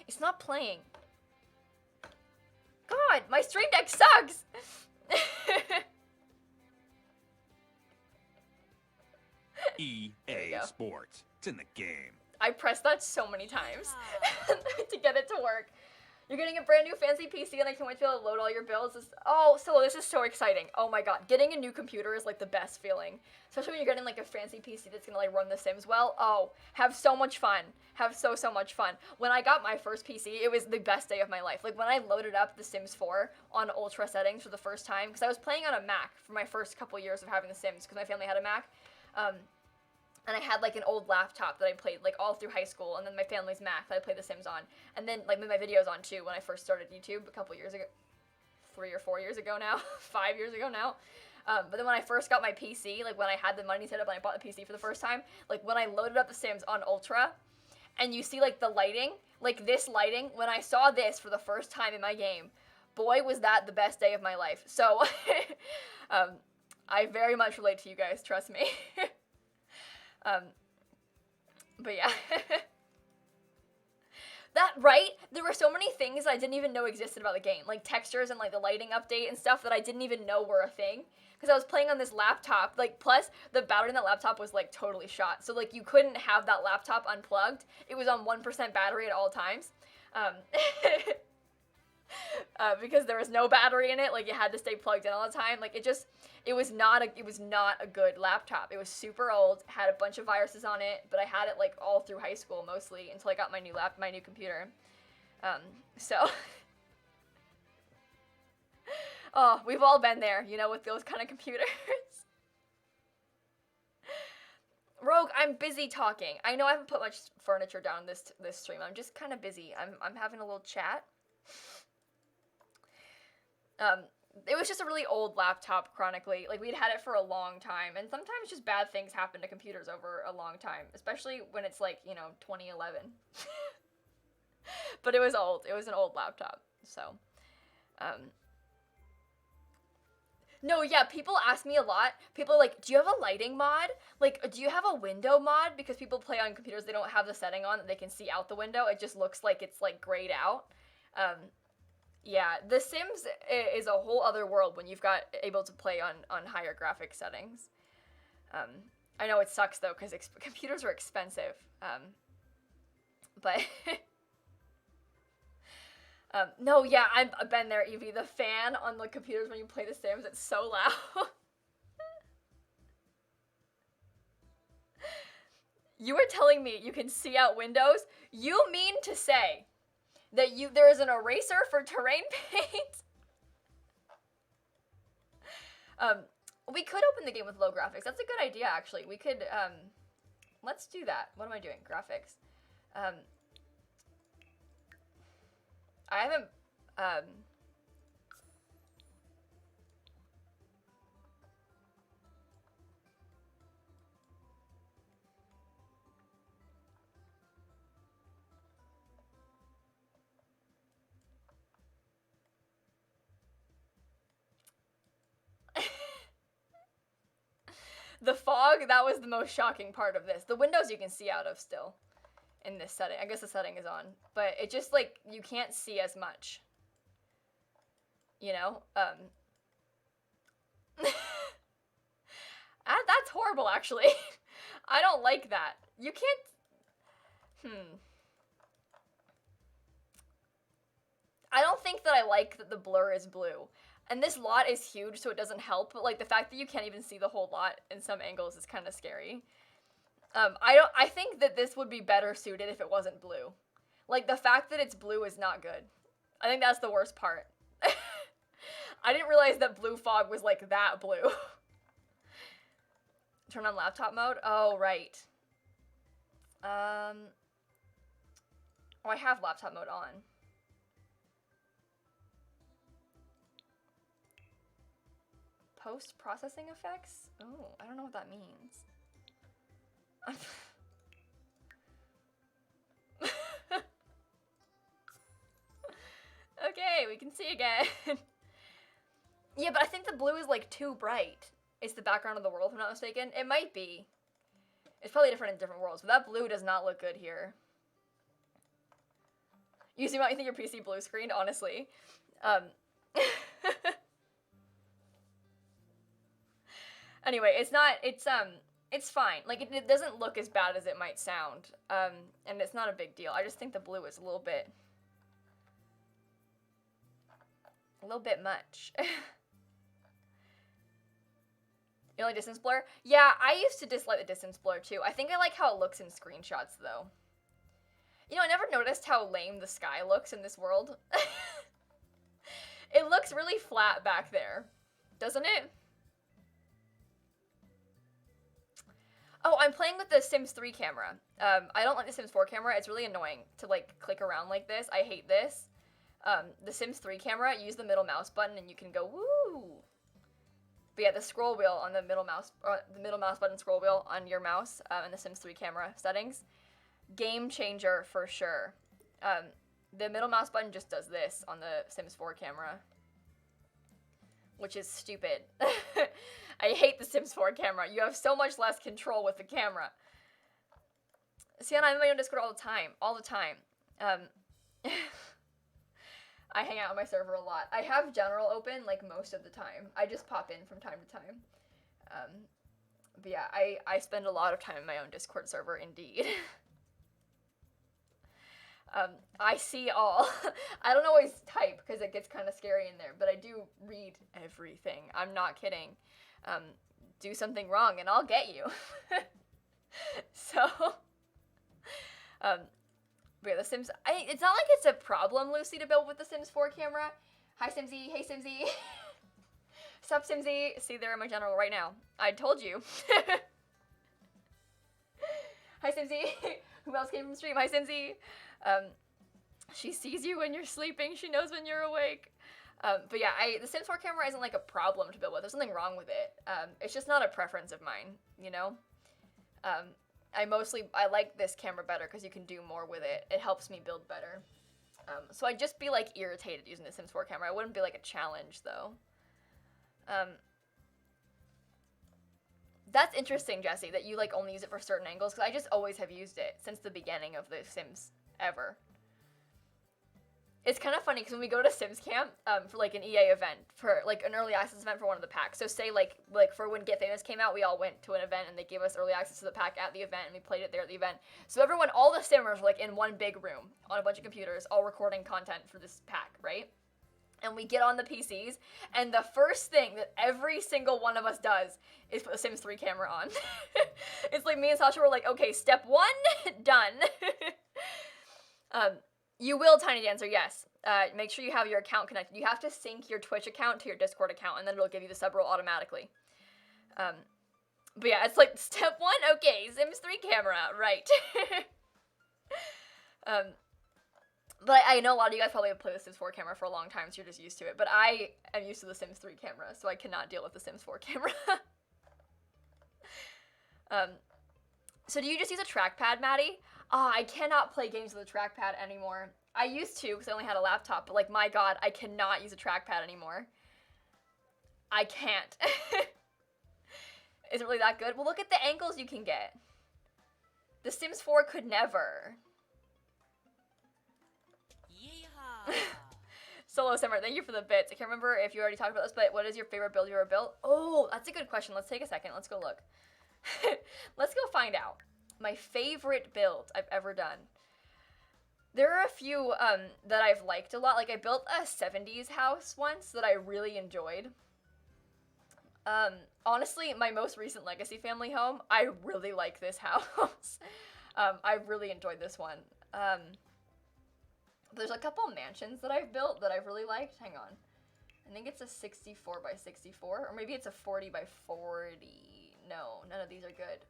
It's not playing. God, my Stream Deck sucks! EA Sports. It's in the game. I pressed that so many times to get it to work. You're getting a brand new fancy PC and I can't wait to be able to load all your builds. This is so exciting. Oh my god. Getting a new computer is like the best feeling. Especially when you're getting like a fancy PC that's gonna like run The Sims well. Oh, have so much fun. Have so much fun. When I got my first PC, it was the best day of my life. Like when I loaded up The Sims 4 on ultra settings for the first time, because I was playing on a Mac for my first couple years of having The Sims, because my family had a Mac. And I had like an old laptop that I played like all through high school, and then my family's Mac that I played The Sims on, and then like made my videos on too when I first started YouTube a couple years ago, 3 or 4 years ago now, 5 years ago now. But then when I first got my PC, like when I had the money set up and I bought the PC for the first time, like when I loaded up The Sims on Ultra, and you see like the lighting, like this lighting, when I saw this for the first time in my game, boy was that the best day of my life. So I very much relate to you guys, trust me. But yeah. That, right? There were so many things I didn't even know existed about the game. Like textures and like the lighting update and stuff that I didn't even know were a thing. Because I was playing on this laptop, like, plus the battery in that laptop was like totally shot. So like you couldn't have that laptop unplugged. It was on 1% battery at all times. Because there was no battery in it, like it had to stay plugged in all the time. Like it was not a good laptop. It was super old, had a bunch of viruses on it, but I had it like all through high school mostly until I got my new computer. Oh, we've all been there, you know, with those kind of computers. Rogue, I'm busy talking. I know I haven't put much furniture down this stream. I'm just kind of busy. I'm having a little chat. it was just a really old laptop, chronically. Like, we'd had it for a long time, and sometimes just bad things happen to computers over a long time, especially when it's, like, 2011. But it was old. It was an old laptop, so, No, yeah, people ask me a lot. People are like, do you have a lighting mod? Like, do you have a window mod? Because people play on computers, they don't have the setting on that they can see out the window. It just looks like it's, like, grayed out. Yeah, The Sims is a whole other world when you've got able to play on higher graphic settings. I know it sucks, though, because computers are expensive. But... no, yeah, I've been there, Evie. The fan on the computers when you play The Sims, it's so loud. You were telling me you can see out windows? You mean to say that there is an eraser for terrain paint? We could open the game with low graphics. That's a good idea, actually. We could, let's do that. What am I doing? Graphics. I haven't, the fog, that was the most shocking part of this. The windows you can see out of still. In this setting. I guess the setting is on. But it just, like, you can't see as much. That's horrible, actually. I don't like that. You can't... I don't think that I like that the blur is blue. And this lot is huge, so it doesn't help. But, like, the fact that you can't even see the whole lot in some angles is kind of scary. I think that this would be better suited if it wasn't blue. Like, the fact that it's blue is not good. I think that's the worst part. I didn't realize that blue fog was, like, that blue. Turn on laptop mode? Oh, right. Oh, I have laptop mode on. Post-processing effects? Oh, I don't know what that means. Okay, we can see again. Yeah, but I think the blue is, like, too bright. It's the background of the world, if I'm not mistaken. It might be. It's probably different in different worlds, but that blue does not look good here. You see what you think your PC blue screened, honestly. Anyway, it's fine. Like, it doesn't look as bad as it might sound. And it's not a big deal. I just think the blue is a little bit much. You only distance blur? Yeah, I used to dislike the distance blur too. I think I like how it looks in screenshots though. I never noticed how lame the sky looks in this world. It looks really flat back there, doesn't it? Oh, I'm playing with the Sims 3 camera. I don't like the Sims 4 camera. It's really annoying to, like, click around like this. I hate this. The Sims 3 camera, use the middle mouse button and you can go, woo! But yeah, the scroll wheel on the middle mouse button scroll wheel on your mouse in the Sims 3 camera settings, game changer for sure. The middle mouse button just does this on the Sims 4 camera, which is stupid. I hate the Sims 4 camera. You have so much less control with the camera. Sienna, I'm on Discord all the time. I hang out on my server a lot. I have general open, like, most of the time. I just pop in from time to time. But yeah, I spend a lot of time in my own Discord server, indeed. I see all. I don't always type, because it gets kind of scary in there, but I do read everything. I'm not kidding. Do something wrong, and I'll get you. So, but yeah, the Sims, it's not like it's a problem, Lucy, to build with the Sims 4 camera. Hi, Simsie. Hey, Simsie. Sup, Simsie. See, they're in my general right now. I told you. Hi, Simsie. Who else came from stream? Hi, Simsie. She sees you when you're sleeping. She knows when you're awake. But yeah, the Sims 4 camera isn't like a problem to build with. There's nothing wrong with it. It's just not a preference of mine, you know? I like this camera better because you can do more with it. It helps me build better. So I'd just be like irritated using the Sims 4 camera. It wouldn't be like a challenge though. That's interesting, Jesse, that you like only use it for certain angles, because I just always have used it since the beginning of the Sims ever. It's kind of funny because when we go to Sims Camp for like an EA event, for like an early access event for one of the packs. So say like for when Get Famous came out, we all went to an event and they gave us early access to the pack at the event and we played it there at the event. So all the Simmers were like in one big room on a bunch of computers, all recording content for this pack, right? And we get on the PCs, and the first thing that every single one of us does is put the Sims 3 camera on. It's like me and Sasha were like, okay, step 1, done. You will, Tiny Dancer, yes. Make sure you have your account connected. You have to sync your Twitch account to your Discord account, and then it'll give you the sub role automatically. But yeah, it's like, step 1, okay, Sims 3 camera, right. But I know a lot of you guys probably have played the Sims 4 camera for a long time, so you're just used to it. But I am used to the Sims 3 camera, so I cannot deal with the Sims 4 camera. So do you just use a trackpad, Maddie? I cannot play games with a trackpad anymore. I used to, because I only had a laptop, but like, my god, I cannot use a trackpad anymore. I can't. Is it really that good? Well, look at the angles you can get. The Sims 4 could never. Solo Summer, thank you for the bits. I can't remember if you already talked about this, but what is your favorite build you ever built? Oh, that's a good question. Let's take a second. Let's go look. Let's go find out. My favorite build I've ever done. There are a few that I've liked a lot. Like, I built a 70s house once that I really enjoyed. Honestly, my most recent Legacy family home, I really like this house. I really enjoyed this one. There's a couple mansions that I've built that I've really liked. Hang on. I think it's a 64 by 64, or maybe it's a 40 by 40. No, none of these are good.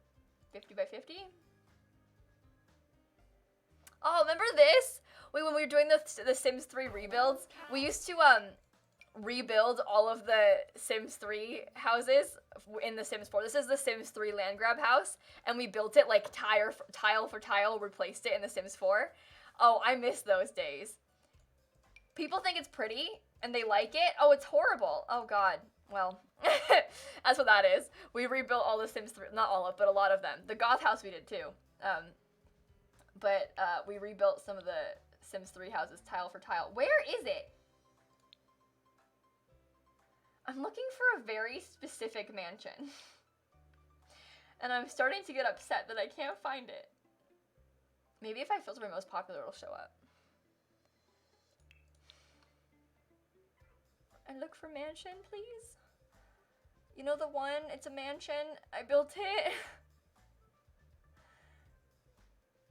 50 by 50? Oh, remember this? When we were doing the Sims 3 rebuilds, we used to rebuild all of the Sims 3 houses in the Sims 4. This is the Sims 3 Landgraab house, and we built it like tile for tile, replaced it in the Sims 4. Oh, I miss those days. People think it's pretty, and they like it. Oh, it's horrible. Oh, God. Well, that's what that is. We rebuilt all the Sims 3, not all of, but a lot of them. The Goth house we did, too. But we rebuilt some of the Sims 3 houses tile for tile. Where is it? I'm looking for a very specific mansion. And I'm starting to get upset that I can't find it. Maybe if I filter by most popular, it'll show up. And look for mansion, please. You know the one? It's a mansion. I built it.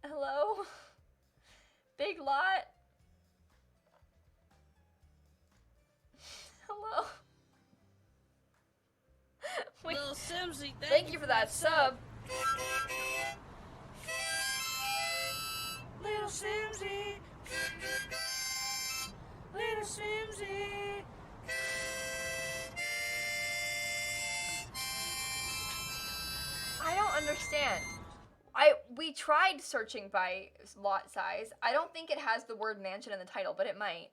Hello? Big lot. Hello? lilsimsie, Thank you for that sub. lilsimsie. lilsimsie. I don't understand. We tried searching by lot size. I don't think it has the word mansion in the title, but it might.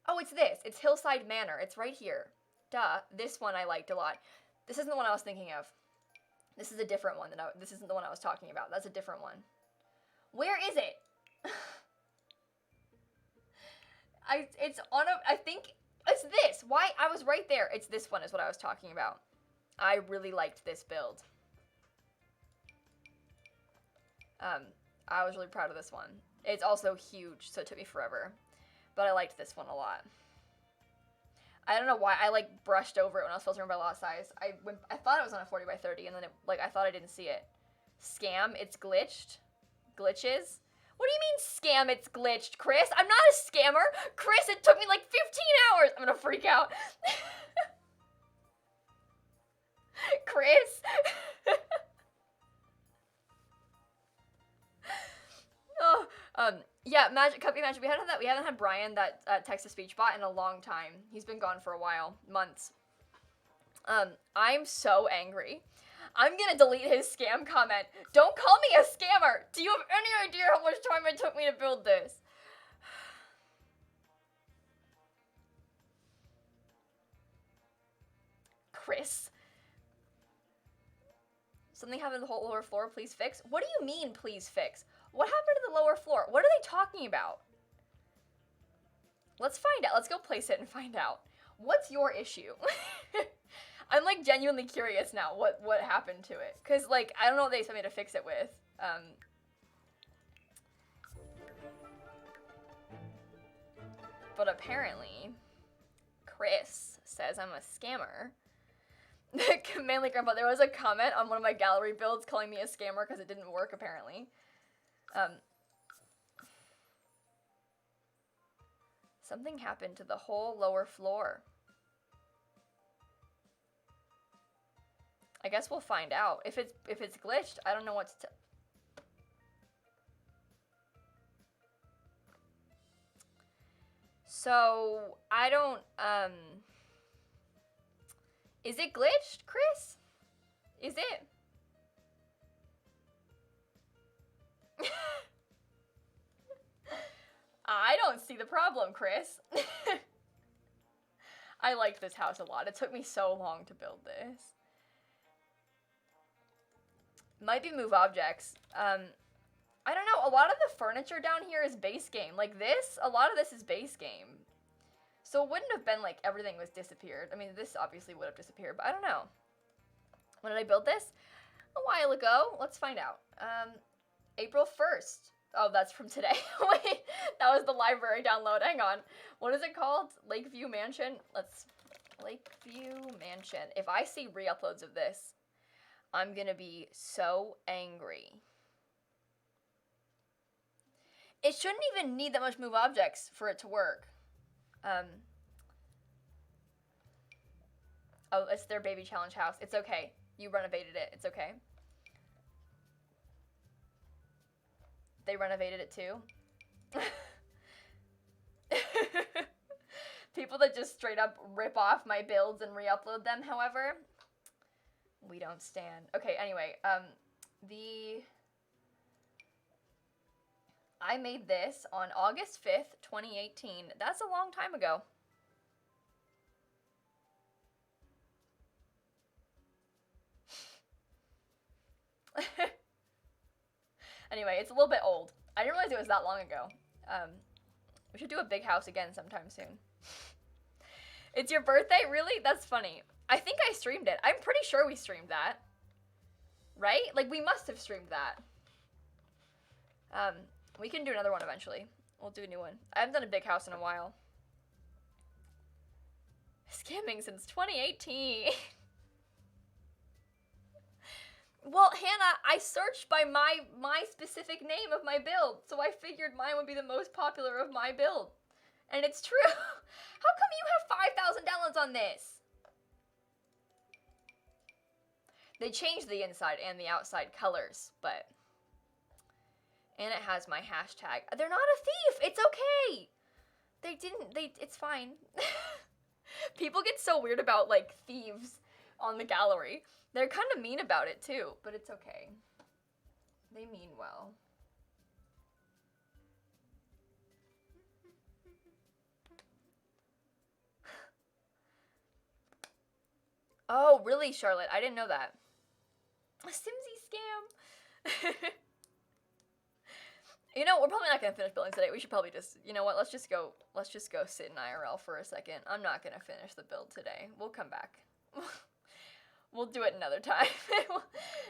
Oh, it's this. It's Hillside Manor. It's right here. Duh. This one I liked a lot. This isn't the one I was thinking of. This is a different one. This isn't the one I was talking about. That's a different one. Where is it? I think it's this. Why? I was right there. It's this one is what I was talking about. I really liked this build. I was really proud of this one. It's also huge, so it took me forever. But I liked this one a lot. I don't know why. I like brushed over it when I was filtering by lot size. I thought it was on a 40 by 30, and then I thought I didn't see it. Scam, it's glitched. Glitches. What do you mean scam, it's glitched, Chris? I'm not a scammer. Chris, it took me like 15 hours. I'm gonna freak out. Chris. Yeah, Magic Cuppy Magic. We haven't had Brian, that text-to-speech bot, in a long time. He's been gone for a while, months. I'm so angry. I'm gonna delete his scam comment. Don't call me a scammer. Do you have any idea how much time it took me to build this? Chris. Something happened to the whole lower floor, please fix? What do you mean, please fix? What happened to the lower floor? What are they talking about? Let's find out. Let's go place it and find out. What's your issue? I'm like genuinely curious now what happened to it. Cause like, I don't know what they expect me to fix it with. But apparently, Chris says I'm a scammer. Manly Grandpa, there was a comment on one of my gallery builds calling me a scammer because it didn't work, apparently. Something happened to the whole lower floor. I guess we'll find out. If it's glitched, I don't know what to So, I don't, is it glitched, Chris? Is it? I don't see the problem, Chris. I like this house a lot. It took me so long to build this. Might be move objects. I don't know. A lot of the furniture down here is base game. Like this, a lot of this is base game. So it wouldn't have been like everything was disappeared. I mean, this obviously would have disappeared, but I don't know. When did I build this? A while ago. Let's find out. April 1st. Oh, that's from today. Wait, that was the library download. Hang on. What is it called? Lakeview Mansion? Lakeview Mansion. If I see re-uploads of this, I'm gonna be so angry. It shouldn't even need that much move objects for it to work. Oh, it's their baby challenge house. It's okay. You renovated it. It's okay. They renovated it too. People that just straight up rip off my builds and re-upload them, however, we don't stand. Okay, anyway, I made this on August 5th, 2018. That's a long time ago. Anyway, it's a little bit old. I didn't realize it was that long ago. We should do a big house again sometime soon. It's your birthday? Really? That's funny. I think I streamed it. I'm pretty sure we streamed that. Right? Like, we must have streamed that. We can do another one eventually. We'll do a new one. I haven't done a big house in a while. Scamming since 2018. Well, Hannah, I searched by my specific name of my build, so I figured mine would be the most popular of my build. And it's true. How come you have 5,000 downloads on this? They changed the inside and the outside colors, but... And it has my hashtag. They're not a thief! It's okay! It's fine. People get so weird about, like, thieves on the gallery. They're kind of mean about it, too, but it's okay. They mean well. Oh, really, Charlotte? I didn't know that. A Simsie scam. You know, we're probably not gonna finish building today. We should probably just, you know what? Let's just go sit in IRL for a second. I'm not gonna finish the build today. We'll come back. We'll do it another time.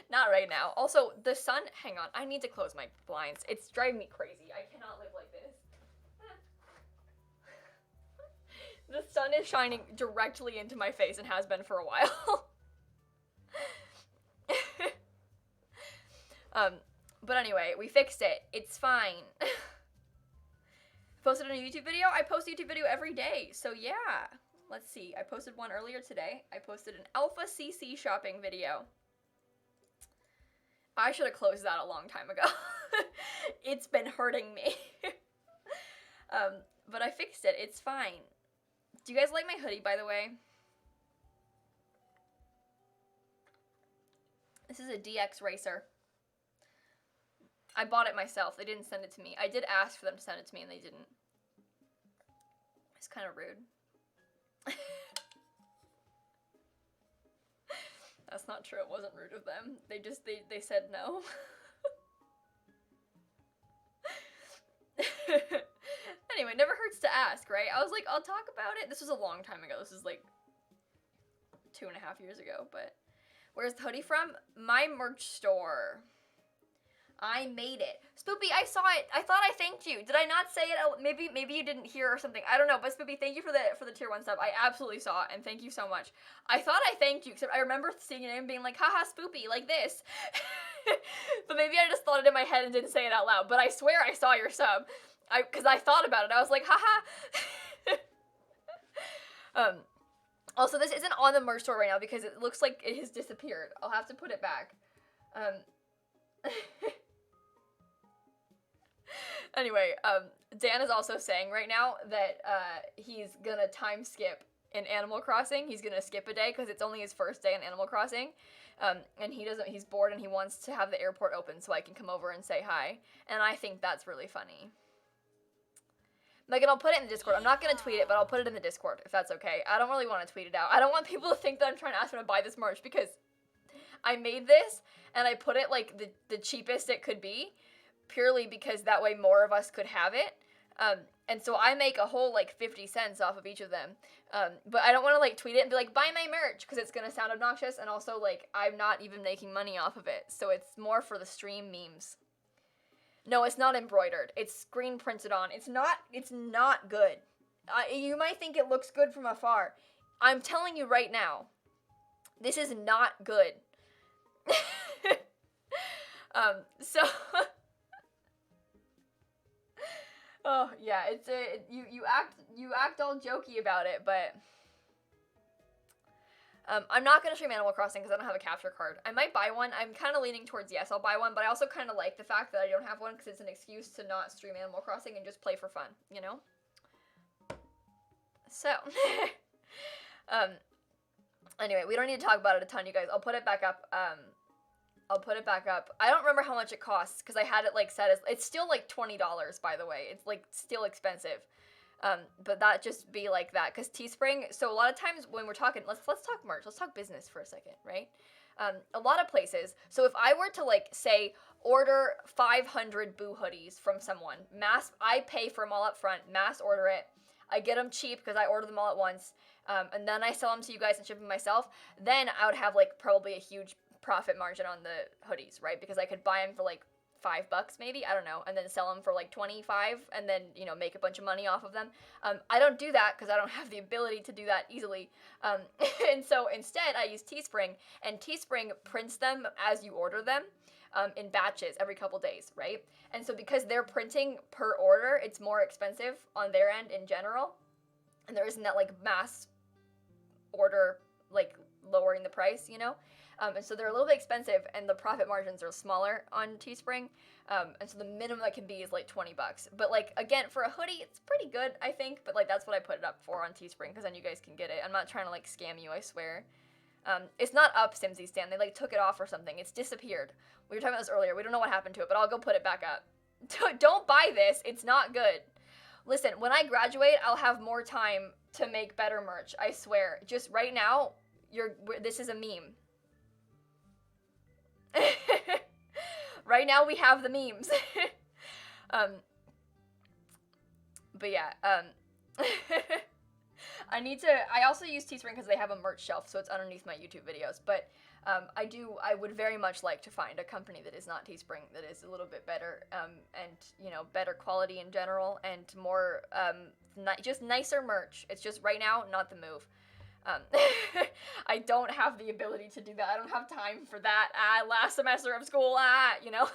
Not right now. Also, the sun. Hang on. I need to close my blinds. It's driving me crazy. I cannot live like this. The sun is shining directly into my face and has been for a while. But anyway, we fixed it. It's fine. Posted a new YouTube video? I post a YouTube video every day, so yeah. Let's see. I posted one earlier today. I posted an Alpha CC shopping video. I should have closed that a long time ago. It's been hurting me. But I fixed it. It's fine. Do you guys like my hoodie, by the way? This is a DX Racer. I bought it myself. They didn't send it to me. I did ask for them to send it to me, and they didn't. It's kind of rude. That's not true. It wasn't rude of them. They just, they said no. Anyway, never hurts to ask, right? I was like, I'll talk about it. This was a long time ago. This is like 2.5 years ago, but where's the hoodie from? My merch store. I made it. Spoopy, I saw it. I thought I thanked you. Did I not say it? Maybe you didn't hear or something. I don't know, but Spoopy, thank you for the tier 1 sub. I absolutely saw it, and thank you so much. I thought I thanked you, except I remember seeing your name and being like, haha, Spoopy, like this. But maybe I just thought it in my head and didn't say it out loud, but I swear I saw your sub. Because I thought about it. I was like, haha. Also, this isn't on the merch store right now because it looks like it has disappeared. I'll have to put it back. Anyway, Dan is also saying right now that he's gonna time skip in Animal Crossing. He's gonna skip a day because it's only his first day in Animal Crossing. And he's bored and he wants to have the airport open so I can come over and say hi. And I think that's really funny. Megan, I'll put it in the Discord. I'm not going to tweet it, but I'll put it in the Discord, if that's okay. I don't really want to tweet it out. I don't want people to think that I'm trying to ask them to buy this merch, because I made this, and I put it, like, the cheapest it could be, purely because that way more of us could have it. And so I make a whole, like, 50 cents off of each of them. But I don't want to, like, tweet it and be like, buy my merch, because it's going to sound obnoxious, and also, like, I'm not even making money off of it. So it's more for the stream memes. No, it's not embroidered. It's screen printed on. It's not good. You might think it looks good from afar. I'm telling you right now, this is not good. So oh yeah, it's you act all jokey about it, but I'm not going to stream Animal Crossing because I don't have a capture card. I might buy one. I'm kind of leaning towards yes, I'll buy one, but I also kind of like the fact that I don't have one because it's an excuse to not stream Animal Crossing and just play for fun, you know? So, anyway, we don't need to talk about it a ton, you guys. I'll put it back up. I don't remember how much it costs because I had it, like, set as, it's still, like, $20, by the way. It's, like, still expensive. But that just be like that, because Teespring, so a lot of times when we're talking, let's talk merch, let's talk business for a second, right? A lot of places, so if I were to, like, say, order 500 Boo hoodies from someone, I pay for them all up front, mass order it, I get them cheap because I order them all at once, and then I sell them to you guys and ship them myself, then I would have, like, probably a huge profit margin on the hoodies, right? Because I could buy them for, like, $5 maybe, I don't know, and then sell them for like 25 and then, you know, make a bunch of money off of them. I don't do that because I don't have the ability to do that easily. And so instead I use Teespring, and Teespring prints them as you order them in batches every couple days, right? And so because they're printing per order, it's more expensive on their end in general, and there isn't that, like, mass order, like, lowering the price, you know? And so they're a little bit expensive, and the profit margins are smaller on Teespring, and so the minimum that can be is, like, $20. But, like, again, for a hoodie, it's pretty good, I think, but, like, that's what I put it up for on Teespring, because then you guys can get it. I'm not trying to, like, scam you, I swear. It's not up, Simsie Stan. They, like, took it off or something. It's disappeared. We were talking about this earlier. We don't know what happened to it, but I'll go put it back up. Don't buy this. It's not good. Listen, when I graduate, I'll have more time to make better merch, I swear. Just right now, this is a meme. Right now we have the memes. But yeah, I also use Teespring because they have a merch shelf, so it's underneath my YouTube videos, but I would very much like to find a company that is not Teespring, that is a little bit better, and, you know, better quality in general, and more, just nicer merch. It's just right now, not the move. I don't have the ability to do that. I don't have time for that. Last semester of school, you know?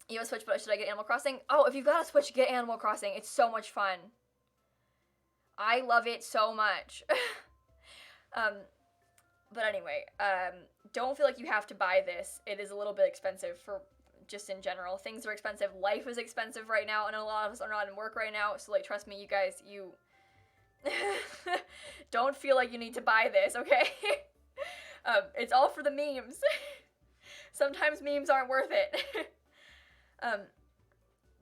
You have a Switch, but should I get Animal Crossing? Oh, if you've got a Switch, get Animal Crossing. It's so much fun. I love it so much. But anyway, don't feel like you have to buy this. It is a little bit expensive just in general. Things are expensive. Life is expensive right now, and a lot of us are not in work right now. So like, trust me, you guys, you don't feel like you need to buy this, okay? It's all for the memes. Sometimes memes aren't worth it.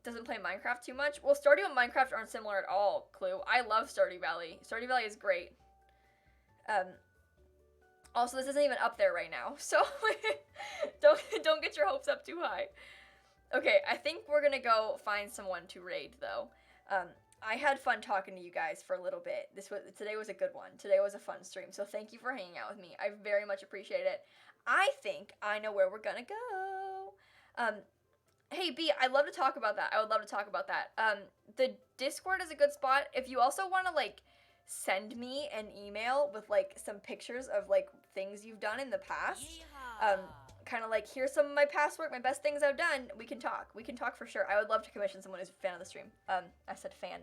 Doesn't play Minecraft too much. Well, Stardew and Minecraft aren't similar at all, Clue. I love Stardew Valley. Stardew Valley is great. Also, this isn't even up there right now, so don't get your hopes up too high. Okay, I think we're gonna go find someone to raid, though. I had fun talking to you guys for a little bit. Today was a good one. Today was a fun stream, so thank you for hanging out with me. I very much appreciate it. I think I know where we're gonna go. Hey, B, I'd love to talk about that. I would love to talk about that. The Discord is a good spot. If you also want to, like, send me an email with, like, some pictures of, like, things you've done in the past. Kind of like, here's some of my past work, my best things I've done. We can talk. We can talk for sure. I would love to commission someone who's a fan of the stream. I said fan.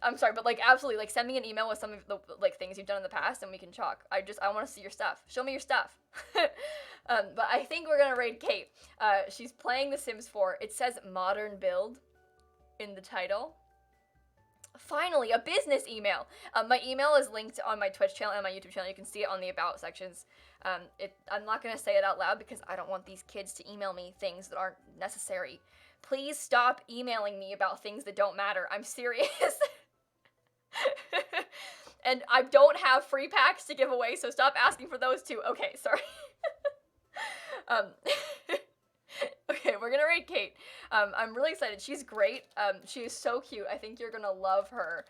I'm sorry, but, like, absolutely, like, send me an email with some of the, like, things you've done in the past, and we can talk. I want to see your stuff. Show me your stuff. But I think we're gonna raid Kate. She's playing The Sims 4. It says modern build in the title. Finally, a business email. My email is linked on my Twitch channel and my YouTube channel. You can see it on the about sections. I'm not going to say it out loud because I don't want these kids to email me things that aren't necessary. Please stop emailing me about things that don't matter. I'm serious. And I don't have free packs to give away, so stop asking for those too. Okay, sorry. Okay, we're gonna raid Kate. I'm really excited. She's great. She is so cute. I think you're gonna love her.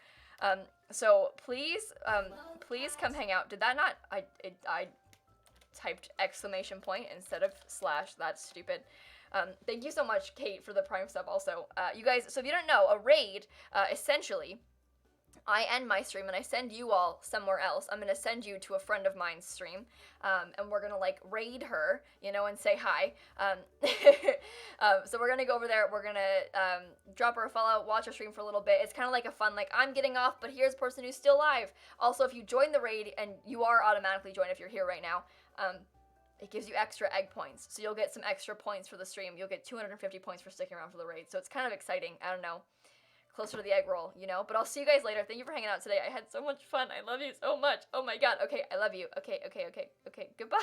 So please come hang out. Did that not? I typed exclamation point instead of slash. That's stupid. Thank you so much, Kate, for the Prime sub. Also, you guys. So if you don't know, a raid, essentially, I end my stream and I send you all somewhere else. I'm gonna send you to a friend of mine's stream, and we're gonna like raid her, you know, and say hi. So we're gonna go over there. We're gonna drop her a follow, watch her stream for a little bit. It's kind of like a fun, like, I'm getting off, but here's a person who's still live. Also, if you join the raid, and you are automatically joined if you're here right now, it gives you extra egg points. So you'll get some extra points for the stream. You'll get 250 points for sticking around for the raid. So it's kind of exciting. I don't know. Closer to the egg roll, you know? But I'll see you guys later. Thank you for hanging out today. I had so much fun. I love you so much. Oh my god. Okay, I love you. Okay. Goodbye.